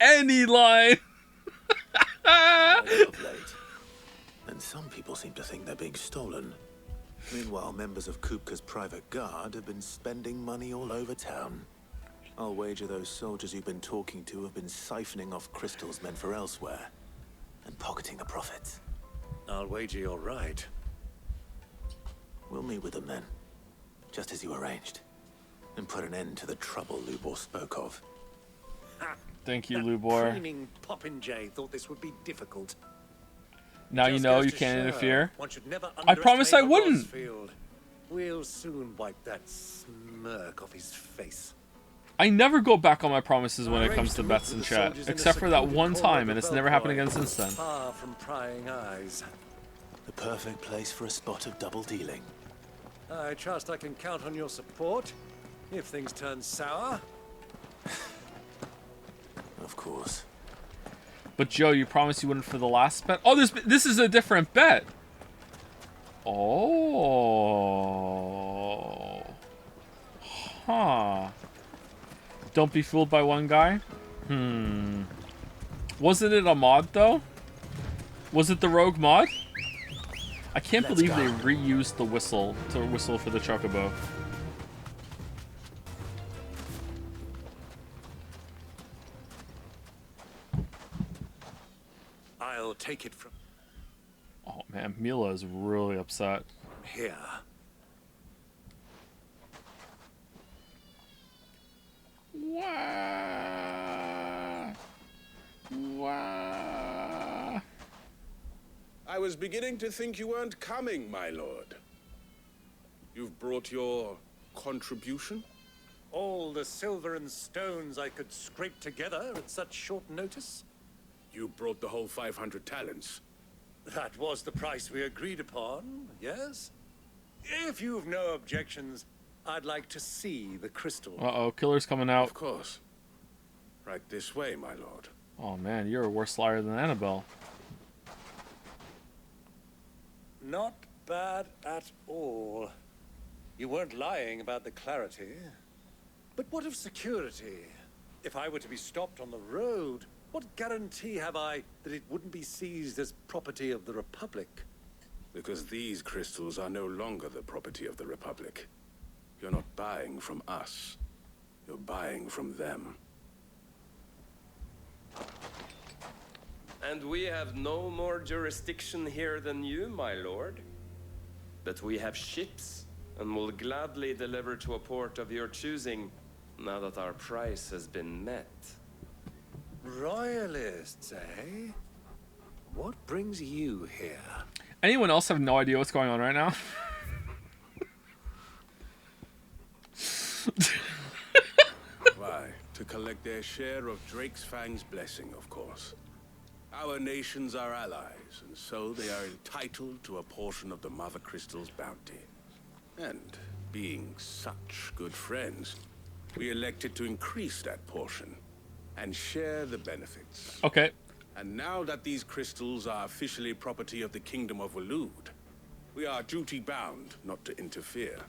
Any line. Of late. And some people seem to think they're being stolen. Meanwhile, members of Kupka's private guard have been spending money all over town. I'll wager those soldiers you've been talking to have been siphoning off crystals meant for elsewhere and pocketing the profits. I'll wager you're right. We'll meet with them then, just as you arranged, and put an end to the trouble Lubor spoke of. Thank you, Lubor. Preening Popinjay thought this would be difficult. Now you know you can't show, interfere. One should never I promised I underestimate wouldn't. Rosfield. We'll soon wipe that smirk off his face. I never go back on my promises when it comes to bets in chat, except for that one time, and it's never happened again since then. Far from prying eyes. The perfect place for a spot of double dealing. I trust I can count on your support if things turn sour. Of course. But Joe, you promised you wouldn't for the last bet. Oh, this is a different bet. Oh. Huh. Don't be fooled by one guy. Wasn't it a mod though? Was it the rogue mod? I can't believe they reused the whistle to whistle for the chocobo. I'll take it from Oh man, Mila is really upset. here. Wah. Wah. I was beginning to think you weren't coming, my lord. You've brought your contribution? All the silver and stones I could scrape together at such short notice? You brought the whole 500 talents. That was the price we agreed upon, yes? If you've no objections, I'd like to see the crystal. Uh-oh, killer's coming out. Of course. Right this way, my lord. Oh man, you're a worse liar than Annabelle. Not bad at all. You weren't lying about the clarity. But what of security? If I were to be stopped on the road, what guarantee have I that it wouldn't be seized as property of the Republic? Because these crystals are no longer the property of the Republic. You're not buying from us. You're buying from them. And we have no more jurisdiction here than you, my lord. But we have ships, and will gladly deliver to a port of your choosing, now that our price has been met. Royalists, eh? What brings you here? Anyone else have no idea what's going on right now? Why? To collect their share of Drake's Fang's blessing, of course. Our nations are allies, and so they are entitled to a portion of the Mother Crystal's bounty. And being such good friends, we elected to increase that portion and share the benefits. Okay. And now that these crystals are officially property of the Kingdom of Waloed, we are duty-bound not to interfere,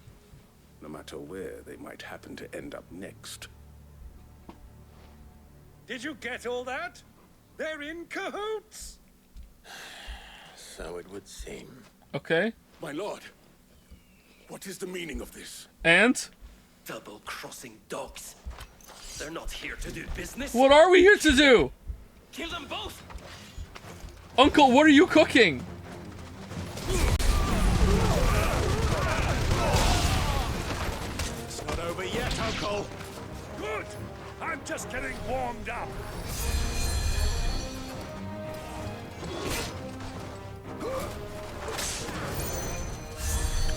no matter where they might happen to end up next. Did you get all that? They're in cahoots! So it would seem. Okay. My lord, what is the meaning of this? And? Double-crossing dogs. They're not here to do business. What are we here to do? Kill them both! Uncle, what are you cooking? It's not over yet, Uncle. Good! I'm just getting warmed up.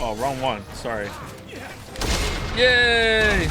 Oh, wrong one. Sorry. Yay!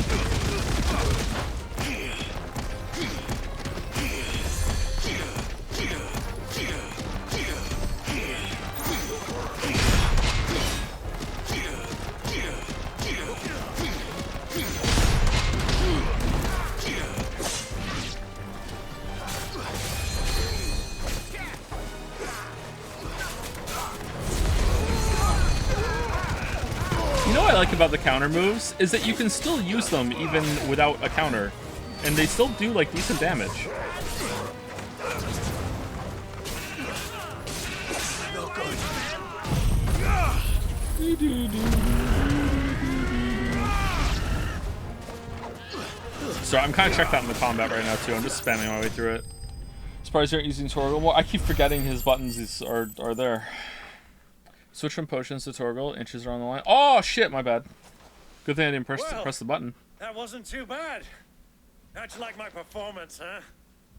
You know what I like about the counter moves is that you can still use them even without a counter, and they still do like decent damage. So I'm kind of checked out in the combat right now too. I'm just spamming my way through it. Surprised you aren't using Torgal. Well, I keep forgetting his buttons are there. Switch from potions to Torgal. Inches are on the line. Oh shit, my bad. Good thing I didn't press the button. That wasn't too bad. How'd you like my performance, huh?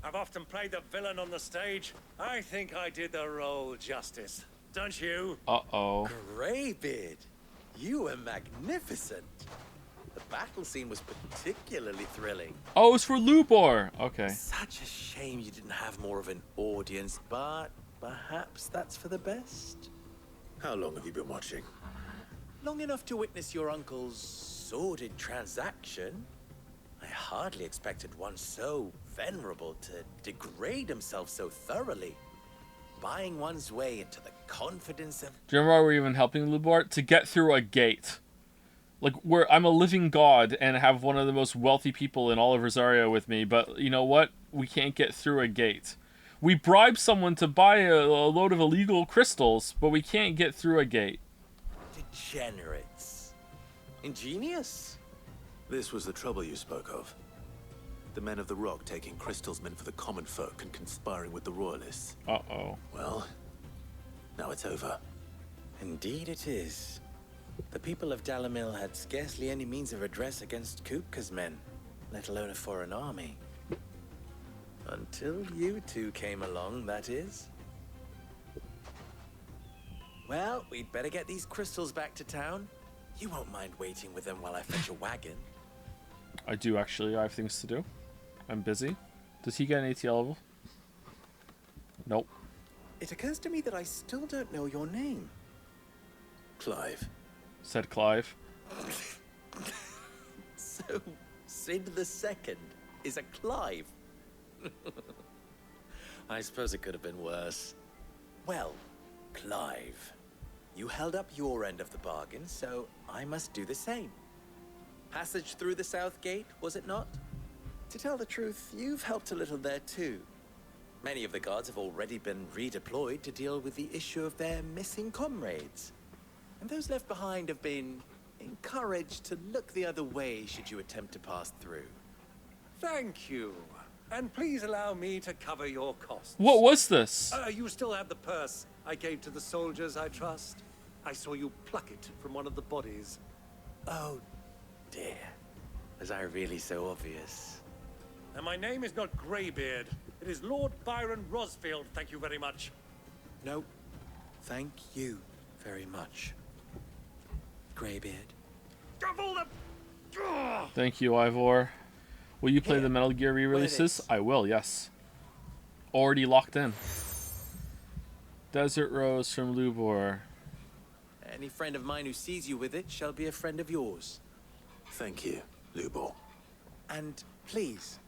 I've often played the villain on the stage. I think I did the role justice. Don't you? Uh-oh. Greybeard, you were magnificent. The battle scene was particularly thrilling. Oh, it's for Lubor. Okay. Such a shame you didn't have more of an audience, but perhaps that's for the best. How long have you been watching? Long enough to witness your uncle's sordid transaction. I hardly expected one so venerable to degrade himself so thoroughly. Buying one's way into the confidence of... Do you remember why we're even helping Lubor? To get through a gate. Like, I'm a living god and have one of the most wealthy people in all of Rosario with me, but you know what? We can't get through a gate. We bribe someone to buy a load of illegal crystals, but we can't get through a gate. Degenerates. Ingenious. This was the trouble you spoke of. The men of the Rock taking crystals meant for the common folk and conspiring with the royalists. Uh-oh. Well, now it's over. Indeed it is. The people of Dalamil had scarcely any means of redress against Kupka's men, let alone a foreign army. Until you two came along, that is. Well, we'd better get these crystals back to town. You won't mind waiting with them while I fetch a wagon. I do, actually. I have things to do. I'm busy. Does he get an ATL level? Nope. It occurs to me that I still don't know your name. Clive. Said Clive. So, Sid the Second is a Clive. I suppose it could have been worse. Well, Clive, you held up your end of the bargain, so I must do the same. Passage through the South Gate, was it not? To tell the truth, you've helped a little there too. Many of the guards have already been redeployed to deal with the issue of their missing comrades. And those left behind have been encouraged to look the other way should you attempt to pass through. Thank you. And please allow me to cover your costs. What was this? You still have the purse I gave to the soldiers, I trust? I saw you pluck it from one of the bodies. Oh, dear. Was I really so obvious? And my name is not Greybeard. It is Lord Byron Rosfield, thank you very much. No, thank you very much, Greybeard. Thank you, Ivor. Will you play the Metal Gear re-releases? I will, yes. Already locked in. Desert Rose from Lubor. Any friend of mine who sees you with it shall be a friend of yours. Thank you, Lubor. And please,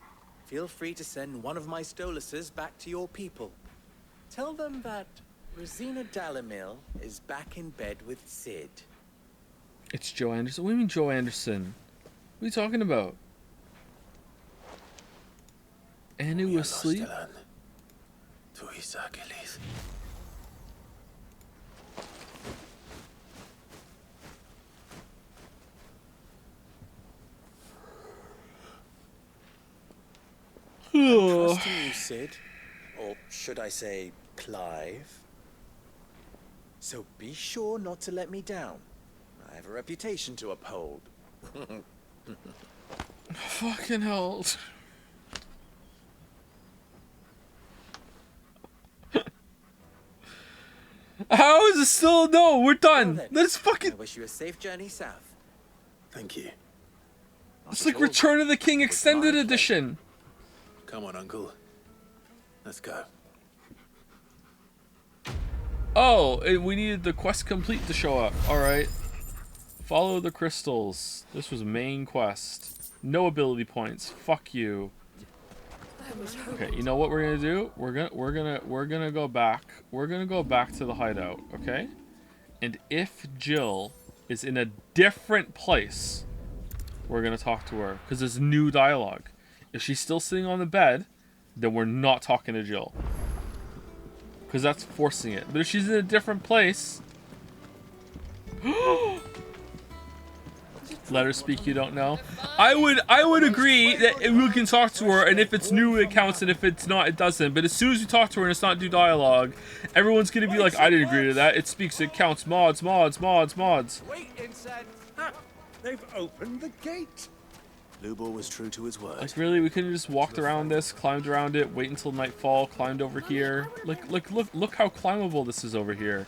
feel free to send one of my Stoluses back to your people. Tell them that Rosina Dalamil is back in bed with Sid. It's Joe Anderson. What do you mean Joe Anderson? What are you talking about? Anu asleep? I'm trusting you, Sid. Or should I say, Clive? So be sure not to let me down. I have a reputation to uphold. Fucking hell. How is it still? No, we're done. Let's fucking. I wish you a safe journey south. Thank you. It's like Return of the King Extended Edition. Come on, Uncle. Let's go. Oh, we needed the quest complete to show up. Alright. Follow the crystals. This was main quest. No ability points. Fuck you. Okay, you know what we're gonna do? We're gonna go back. We're gonna go back to the hideout, okay? And if Jill is in a different place, we're gonna talk to her. Because there's new dialogue. If she's still sitting on the bed, then we're not talking to Jill. Because that's forcing it. But if she's in a different place... Let her speak, you don't know. I would agree that we can talk to her, and if it's new it counts, and if it's not it doesn't. But as soon as we talk to her and it's not new dialogue, everyone's gonna be like, I didn't agree to that. It speaks, it counts. Mods. Wait inside. Ah, they've opened the gate. Lubor was true to his word. Like really, we could have just walked around this, climbed around it, wait until nightfall, climbed over here. Look how climbable this is over here.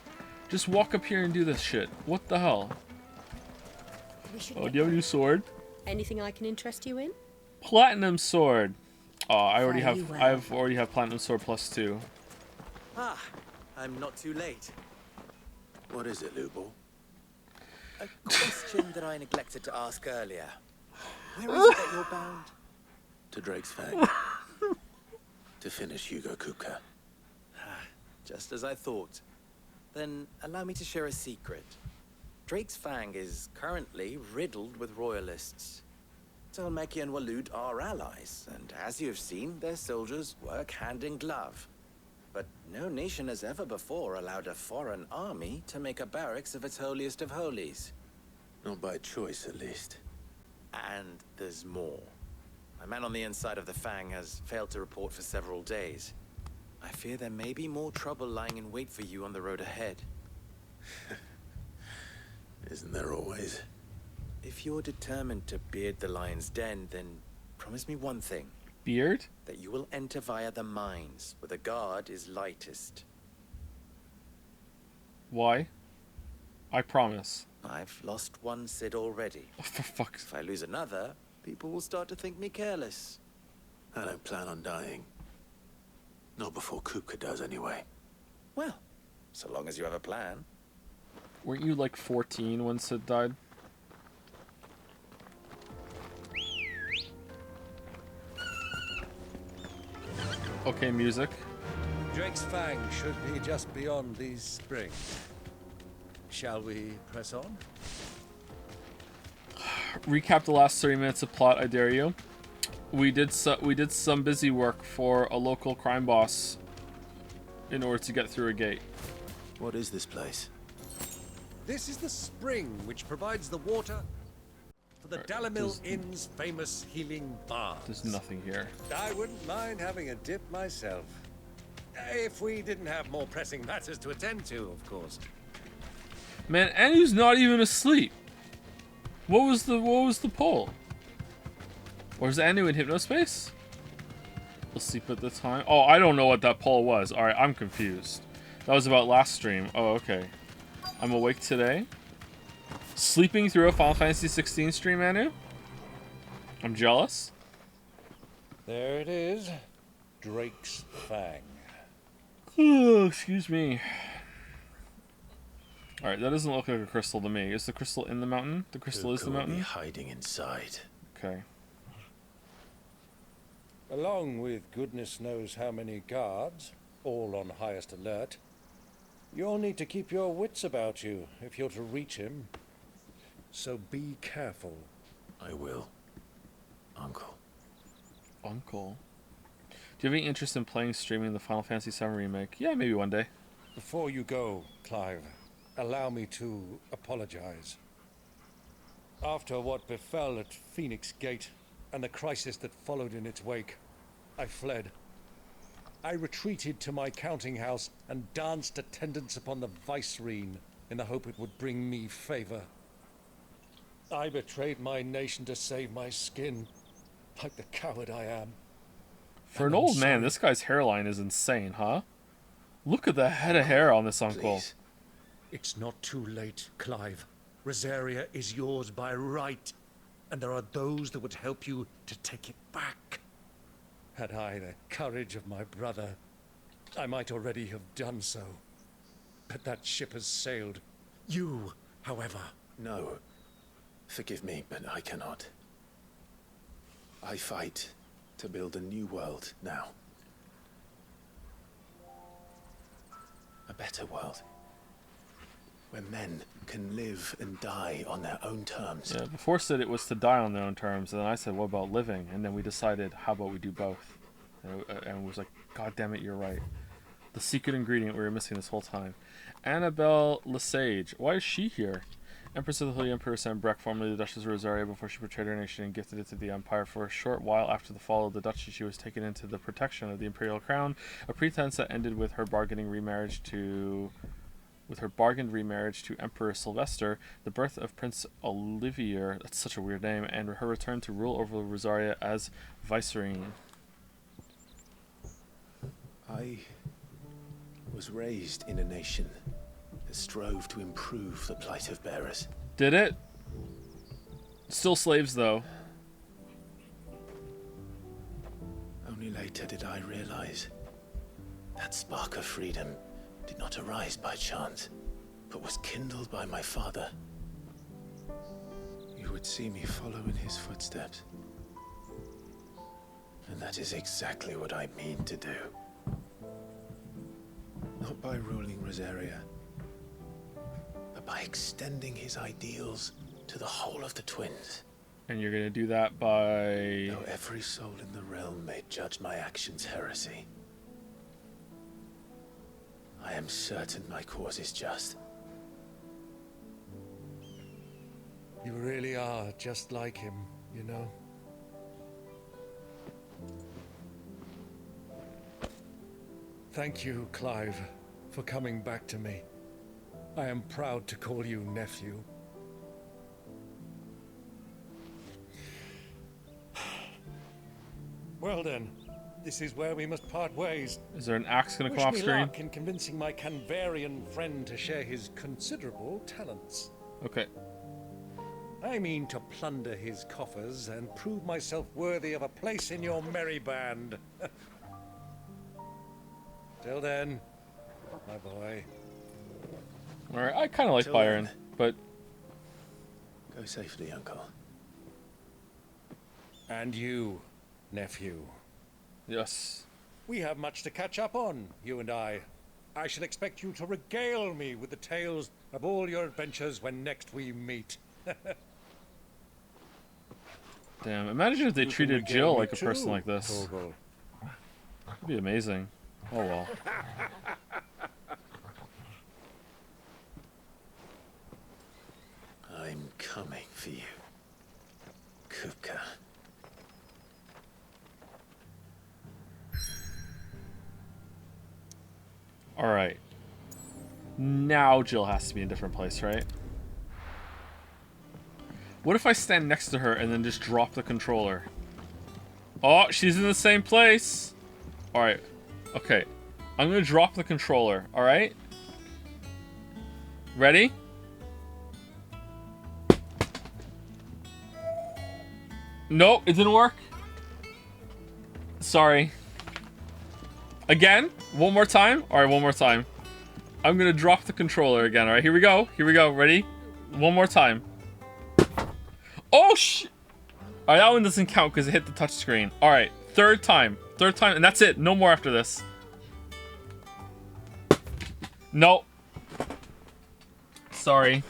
Just walk up here and do this shit. What the hell? Oh, do you have a new sword? Anything I can interest you in? Platinum sword. Oh, I already have. I've already have platinum sword +2. Ah, I'm not too late. What is it, Lubor? A question that I neglected to ask earlier. Where is it that you're bound? To Drake's Fang. To finish Hugo Kupka. Just as I thought. Then allow me to share a secret. Drake's Fang is currently riddled with royalists. Talmeki and Walud are allies, and as you've seen, their soldiers work hand in glove. But no nation has ever before allowed a foreign army to make a barracks of its holiest of holies. Not by choice, at least. And there's more. My man on the inside of the Fang has failed to report for several days. I fear there may be more trouble lying in wait for you on the road ahead. Isn't there always? If you're determined to beard the lion's den, then promise me one thing. Beard? That you will enter via the mines, where the guard is lightest. Why? I promise. I've lost one Sid already. Oh, for fuck's sake. If I lose another, people will start to think me careless. I don't plan on dying. Not before Kupka does, anyway. Well, so long as you have a plan. Weren't you like 14 when Sid died? Okay, music. Drake's Fang should be just beyond these springs. Shall we press on? Recap the last 30 minutes of plot, I dare you. We did some busy work for a local crime boss in order to get through a gate. What is this place? This is the spring which provides the water for the Dalamil Inn's famous healing baths. There's nothing here. I wouldn't mind having a dip myself. If we didn't have more pressing matters to attend to, of course. Man, Anu's not even asleep. What was the poll? Or is Anu in hypnospace? Asleep at the time? Oh, I don't know what that poll was. Alright, I'm confused. That was about last stream. Oh, okay. I'm awake today. Sleeping through a Final Fantasy 16 stream, Anu? I'm jealous. There it is. Drake's Fang. Oh, excuse me. Alright, that doesn't look like a crystal to me. Is the crystal in the mountain? The crystal is the mountain? Hiding inside. Okay. Along with goodness knows how many guards, all on highest alert, you'll need to keep your wits about you if you're to reach him. So be careful. I will. Uncle. Uncle? Do you have any interest in playing streaming the Final Fantasy VII Remake? Yeah, maybe one day. Before you go, Clive, allow me to apologize. After what befell at Phoenix Gate and the crisis that followed in its wake, I fled. I retreated to my counting house and danced attendance upon the Vicereine in the hope it would bring me favor. I betrayed my nation to save my skin, like the coward I am. For an old man, this guy's hairline is insane, huh? Look at the head of hair on this uncle. Please. It's not too late, Clive. Rosaria is yours by right, and there are those that would help you to take it back. Had I the courage of my brother, I might already have done so. But that ship has sailed. You, however... No. Forgive me, but I cannot. I fight to build a new world now. A better world. Where men can live and die on their own terms. Yeah, before said it was to die on their own terms, and then I said, what about living? And then we decided, how about we do both? And it was like, God damn it, you're right. The secret ingredient we were missing this whole time. Annabelle Lesage. Why is she here? Empress of the Holy Emperor sent Breck, formerly the Duchess of Rosaria, before she betrayed her nation and gifted it to the Empire. For a short while after the fall of the duchy, she was taken into the protection of the Imperial Crown, a pretense that ended with her bargained remarriage to Emperor Sylvester, the birth of Prince Olivier, that's such a weird name, and her return to rule over Rosaria as Vicereine. I was raised in a nation that strove to improve the plight of bearers. Did it? Still slaves, though. Only later did I realize that spark of freedom did not arise by chance, but was kindled by my father. You would see me follow in his footsteps. And that is exactly what I mean to do. Not by ruling Rosaria, but by extending his ideals to the whole of the twins. And you're gonna do that by... Though every soul in the realm may judge my actions heresy, I am certain my cause is just. You really are just like him, you know? Thank you, Clive, for coming back to me. I am proud to call you nephew. Well then, this is where we must part ways. Is there an axe gonna come off Wish me screen? luck in convincing my Canvarian friend to share his considerable talents. Okay. I mean to plunder his coffers and prove myself worthy of a place in your merry band. Till then, my boy. Alright, I kind of like Till Byron, then. but... Go safely, Uncle. And you, nephew. Yes. We have much to catch up on, you and I. I shall expect you to regale me with the tales of all your adventures when next we meet. Damn, imagine if they You can treated regale Jill me like a person too, like this. Torgal. That'd be amazing. Oh well. I'm coming for you, Kupka. Alright. Now Jill has to be in a different place, right? What if I stand next to her and then just drop the controller? Oh, she's in the same place. Alright. Okay. I'm gonna drop the controller, alright? Ready? Nope, it didn't work. Sorry. Again? One more time? Alright, one more time. I'm gonna drop the controller again, alright? Here we go. Here we go. Ready? One more time. Oh, shit! Alright, that one doesn't count because it hit the touchscreen. Alright, third time. Third time, and that's it. No more after this. Nope. Sorry.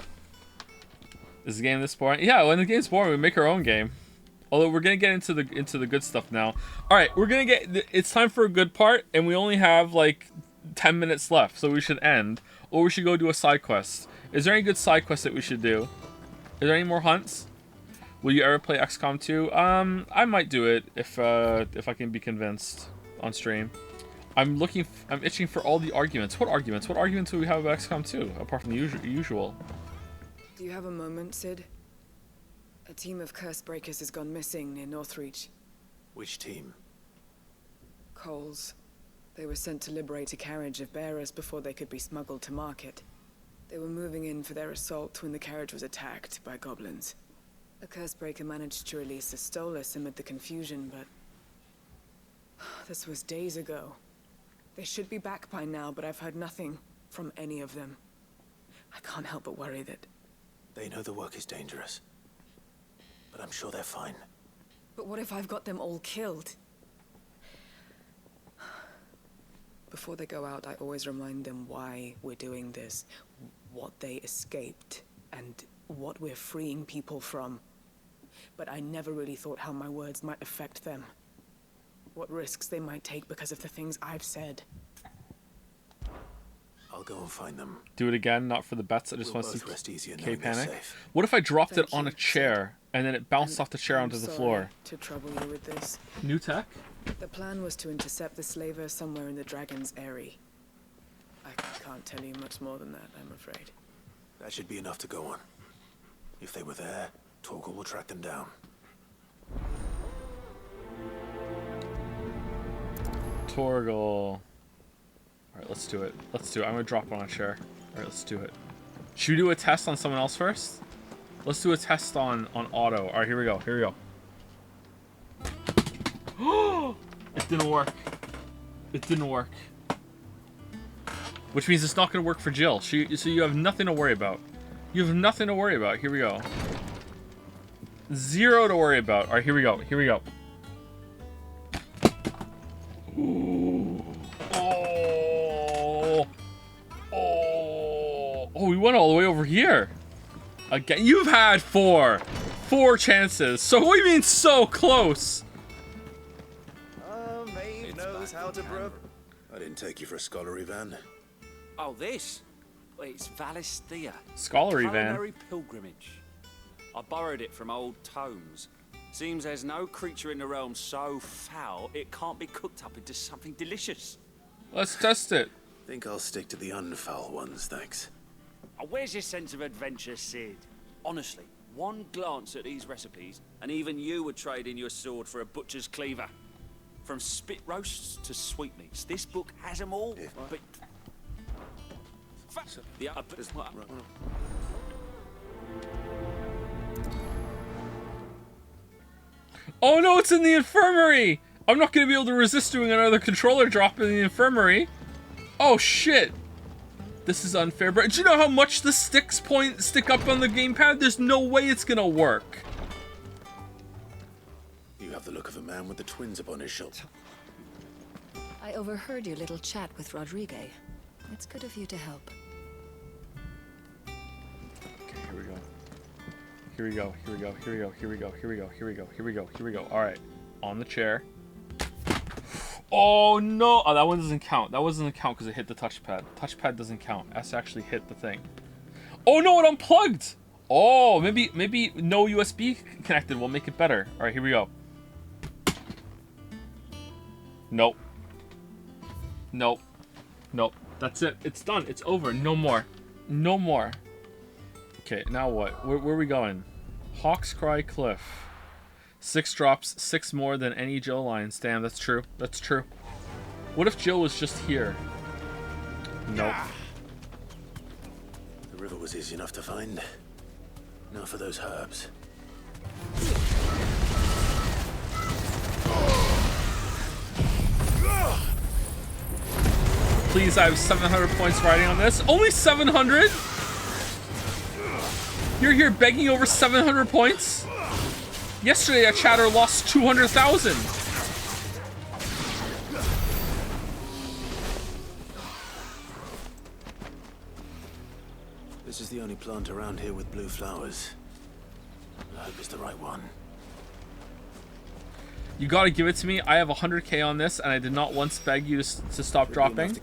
Is the game this boring? Yeah, when the game's boring, we make our own game. Although we're gonna get into the good stuff now. All right, we're gonna get. It's time for a good part, and we only have like 10 minutes left, so we should end, or we should go do a side quest. Is there any good side quests that we should do? Is there any more hunts? Will you ever play XCOM 2? I might do it if I can be convinced on stream. I'm itching for all the arguments. What arguments? What arguments do we have about XCOM 2 apart from the usual? Do you have a moment, Sid? A team of curse breakers has gone missing near Northreach. Which team? Coles. They were sent to liberate a carriage of bearers before they could be smuggled to market. They were moving in for their assault when the carriage was attacked by goblins. A curse breaker managed to release a Stolas amid the confusion, but... this was days ago. They should be back by now, but I've heard nothing from any of them. I can't help but worry that... They know the work is dangerous. But I'm sure they're fine. But what if I've got them all killed? Before they go out, I always remind them why we're doing this, what they escaped, and what we're freeing people from. But I never really thought how my words might affect them. What risks they might take because of the things I've said. I'll go and find them. Do it again, not for the bets. I just We'll want to both rest easier see knowing they're Panic. safe. What if I dropped it Thank on you, a chair and then it bounced off the chair onto the floor? To trouble you with this. New tech? The plan was to intercept the slaver somewhere in the Dragon's Eyrie. I can't tell you much more than that, I'm afraid. That should be enough to go on. If they were there, Torgal will track them down. Torgal. Alright, let's do it. Let's do it. I'm gonna drop it on a chair. Alright, let's do it. Should we do a test on someone else first? Let's do a test on Otto. Alright, here we go. Here we go. It didn't work. It didn't work. Which means it's not gonna work for Jill. So you have nothing to worry about. You have nothing to worry about. Here we go. Zero to worry about. Alright, here we go. Here we go. Ooh. Oh. Oh. Oh, we went all the way over here. Again, you've had four chances. So what do you mean so close? Maeve knows how to brew. I didn't take you for a scholarly van. Oh, this? Well, it's Valisthea. Scholarly van. Culinary pilgrimage. I borrowed it from old tomes. Seems there's no creature in the realm so foul it can't be cooked up into something delicious. Let's test it. Think I'll stick to the unfoul ones, thanks. Oh, where's your sense of adventure, Sid? Honestly, one glance at these recipes, and even you would trade in your sword for a butcher's cleaver. From spit roasts to sweetmeats, this book has them all. But the Oh no, it's in the infirmary! I'm not gonna be able to resist doing another controller drop in the infirmary. Oh shit! This is unfair, but do you know how much the sticks stick up on the gamepad? There's no way it's gonna work. You have the look of a man with the twins upon his shoulder. I overheard your little chat with Rodrigue. It's good of you to help. Okay, here we go. Here we go, here we go, here we go, here we go, here we go, here we go, here we go, here we go. Alright. On the chair. Oh no! Oh, that one doesn't count. That one doesn't count because it hit the touchpad. Touchpad doesn't count. It has to actually hit the thing. Oh no, it unplugged! Oh, maybe no USB connected will make it better. Alright, here we go. Nope. Nope. Nope. That's it. It's done. It's over. No more. No more. Okay, now what? Where are we going? Hawk's Cry Cliff. 6 drops, 6 more than any Jill lines. Damn, that's true. That's true. What if Jill was just here? Nope. The river was easy enough to find. Now for those herbs. Please, I have 700 points riding on this. Only 700? You're here begging over 700 points? Yesterday, a chatter lost 200,000. This is the only plant around here with blue flowers. I hope it's the right one. You gotta give it to me. I have 100k on this, and I did not once beg you to stop dropping.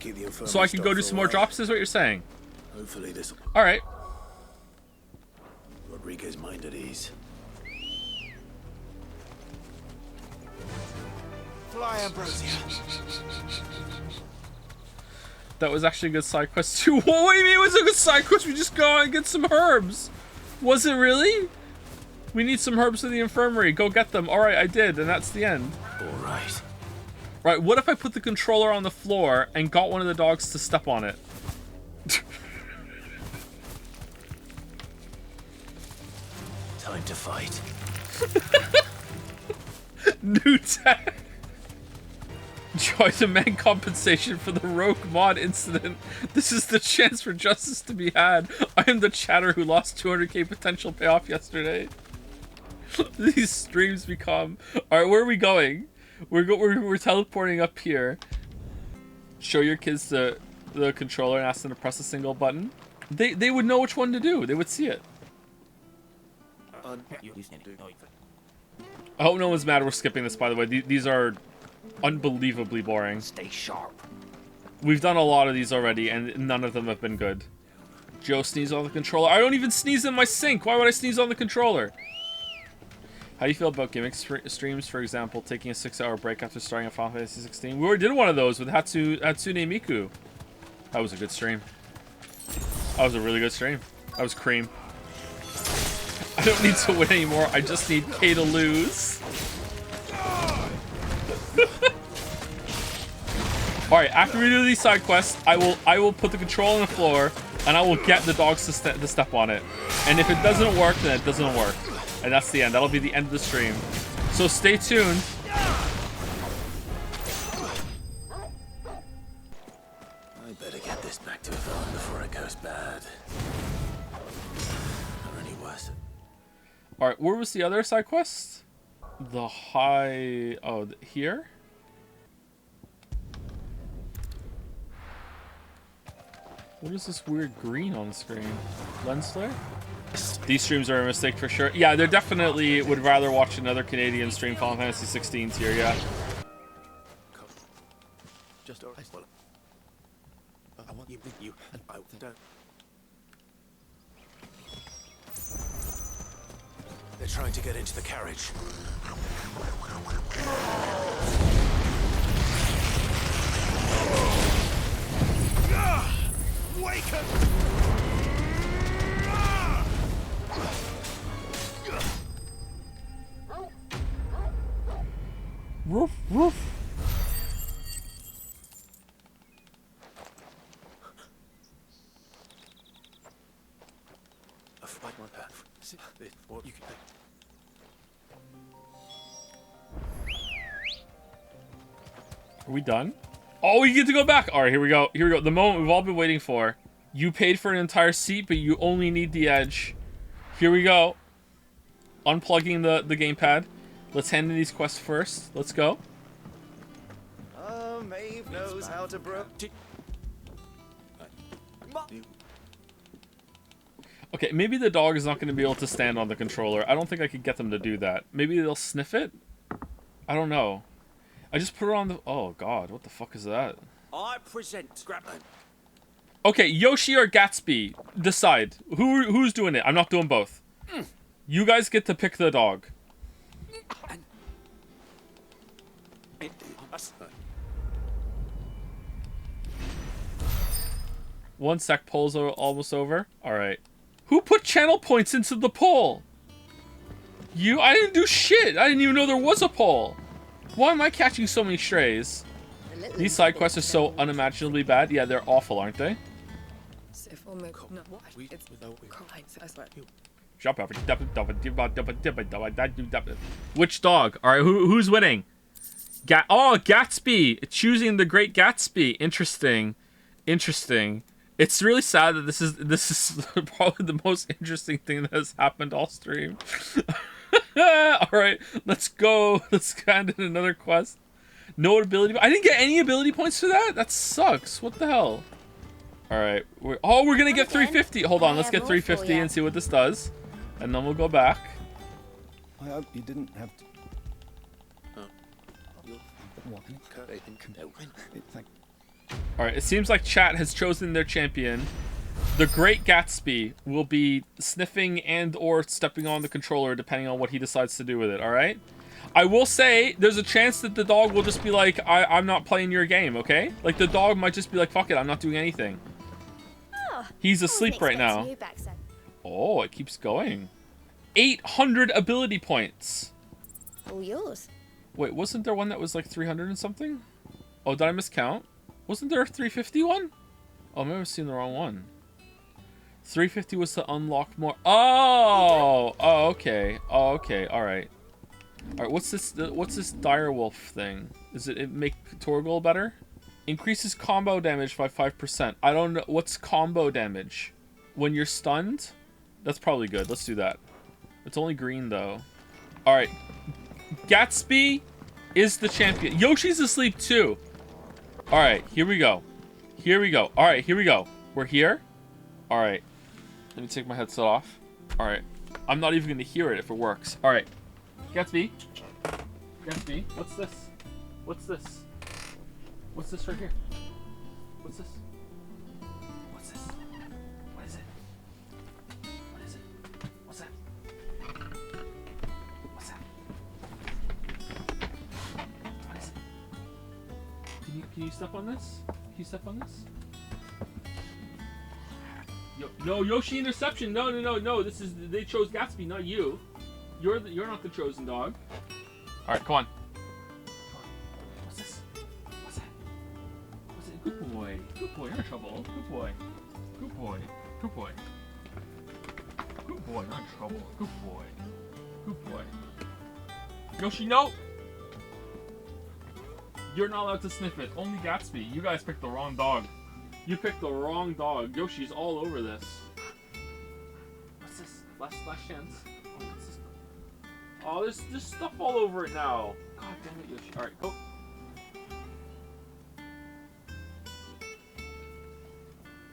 So I can go do some more drops, is what you're saying? Hopefully this. Alright. Rodriguez's mind at ease. Fly, Ambrosia. That was actually a good side quest too. What do you mean it was a good side quest? We just go out and get some herbs. Was it really? We need some herbs in the infirmary. Go get them. Alright, I did, and that's the end. Alright. Right, what if I put the controller on the floor and got one of the dogs to step on it? Time to fight. New tech. Joy demand compensation for the rogue mod incident. This is the chance for justice to be had. I am the chatter who lost 200k potential payoff yesterday. These streams become... Alright, where are we going? We're teleporting up here. Show your kids the controller and ask them to press a single button. They would know which one to do. They would see it. I hope no one's mad we're skipping this, by the way. These are unbelievably boring. Stay sharp. We've done a lot of these already, and none of them have been good. Joe sneezed on the controller. I don't even sneeze in my sink. Why would I sneeze on the controller? How do you feel about gimmick streams, for example, taking a 6-hour break after starting a Final Fantasy 16? We already did one of those with Hatsune Miku. That was a good stream. That was a really good stream. That was cream. I don't need to win anymore. I just need K to lose. Alright, after we do these side quests, I will put the control on the floor and I will get the dogs to step on it. And if it doesn't work, then it doesn't work. And that's the end. That'll be the end of the stream. So stay tuned. I better get this back to Yvonne before it goes bad. Or any worse. Alright, where was the other side quest? The high... Oh, here? What is this weird green on the screen? Lens flare? These streams are a mistake for sure. Yeah, they're definitely would rather watch another Canadian stream Final Fantasy 16 tier, yeah. Just alright. Well, I want you and I don't. They're trying to get into the carriage. Wake up! Woof, woof. A fight my path. What you can do. Are we done? Oh, we get to go back. All right, here we go. Here we go. The moment we've all been waiting for. You paid for an entire seat, but you only need the edge. Here we go. Unplugging the gamepad. Let's hand in these quests first. Let's go. Maeve knows how to Okay, maybe the dog is not going to be able to stand on the controller. I don't think I could get them to do that. Maybe they'll sniff it? I don't know. I just put it on the... Oh, God. What the fuck is that? I present Scrapman. Okay, Yoshi or Gatsby. Decide. Who's doing it? I'm not doing both. You guys get to pick the dog. One sec, poll's almost over. Alright. Who put channel points into the poll? You? I didn't do shit. I didn't even know there was a poll. Why am I catching so many strays? These side quests are so unimaginably bad. Yeah, they're awful, aren't they? Which dog? All right, who's winning? Gatsby, choosing the Great Gatsby. Interesting. It's really sad that this is probably the most interesting thing that has happened all stream. All right, let's go. Let's hand in another quest. No ability. I didn't get any ability points for that. That sucks. What the hell? All right. We're gonna get 350. Hold on. Let's get 350 and see what this does, and then we'll go back. I hope you didn't have to. All right. It seems like chat has chosen their champion. The Great Gatsby will be sniffing and or stepping on the controller depending on what he decides to do with it. All right. I will say there's a chance that the dog will just be like, I'm not playing your game, okay? Like the dog might just be like, fuck it, I'm not doing anything. He's asleep right now. Oh, it keeps going. 800 ability points. All yours. Wait, wasn't there one that was like 300 and something? Oh, did I miscount? Wasn't there a 350 one? Oh, maybe I've seen the wrong one. 350 was to unlock more. Oh, okay. Oh, okay. All right. All right. What's this? What's this direwolf thing? Is it make Torgal better? Increases combo damage by 5%. I don't know. What's combo damage? When you're stunned? That's probably good. Let's do that. It's only green though. All right. Gatsby is the champion. Yoshi's asleep too. All right. Here we go. Here we go. All right. Here we go. We're here. All right. Let me take my headset off. All right. I'm not even going to hear it if it works. All right. Gatsby. Gatsby. What's this? What's this? What's this right here? What's this? What's this? What is it? What is it? What's that? What's that? What is it? Can you step on this? Can you step on this? No, Yoshi interception. No. This is they chose Gatsby, not you. You're not the chosen dog. All right, come on. What's this? What's that? What's it? Good boy. Good boy. You're in trouble. Good boy. Good boy. Good boy. Good boy. Not in trouble. Good boy. Good boy. Yoshi, no. You're not allowed to sniff it. Only Gatsby. You guys picked the wrong dog. You picked the wrong dog. Yoshi's all over this. What's this? Last chance. Oh, what's this? Oh, there's stuff all over it now. God damn it, Yoshi. Alright, go.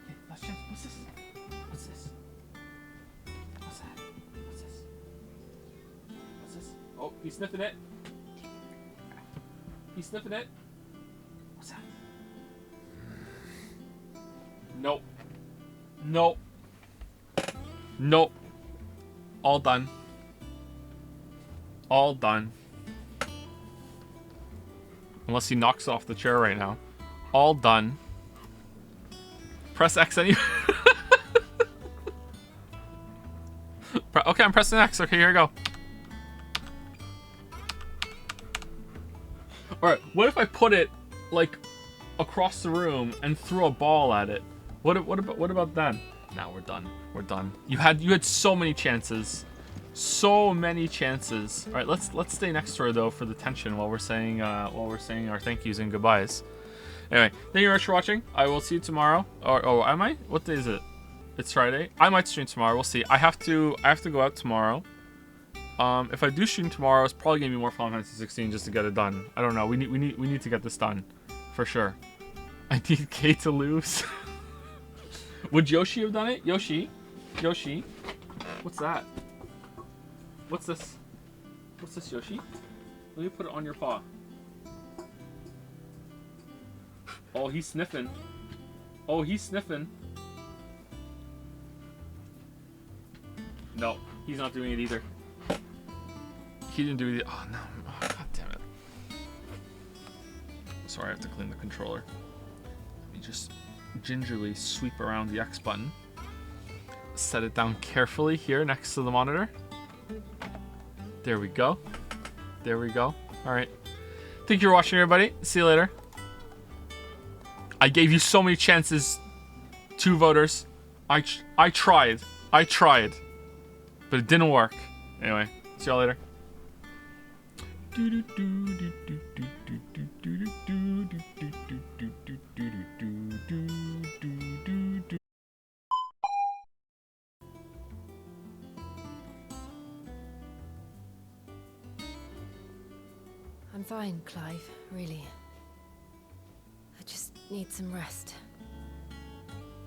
Okay, last chance. What's this? What's this? What's that? What's this? What's this? Oh, he's sniffing it. He's sniffing it. What's that? Nope. Nope. Nope. All done. All done. Unless he knocks off the chair right now. All done. Press X anyway. Okay, I'm pressing X. Okay, here we go. Alright, what if I put it, like, across the room and throw a ball at it? What about that? Now we're done. We're done. You had so many chances. So many chances. All right, let's stay next to her though for the tension while we're saying our thank yous and goodbyes. Anyway, thank you very much for watching. I will see you tomorrow. Or oh, am I? What day is it? It's Friday. I might stream tomorrow. We'll see. I have to go out tomorrow. If I do stream tomorrow, it's probably gonna be more Final Fantasy 16 just to get it done. I don't know. We need to get this done, for sure. I need Kay to lose. Would Yoshi have done it? Yoshi, what's that? What's this? What's this, Yoshi? Let me put it on your paw. Oh, he's sniffing. Oh, he's sniffing. No, he's not doing it either. He didn't do it. Oh no! Oh, God damn it! Sorry, I have to clean the controller. Let me just gingerly sweep around the X button. Set it down carefully here next to the monitor. There we go. There we go. All right. Thank you for watching, everybody. See you later. I gave you so many chances, 2 voters. I tried. But it didn't work. Anyway, see y'all later. I'm fine, Clive, really. I just need some rest.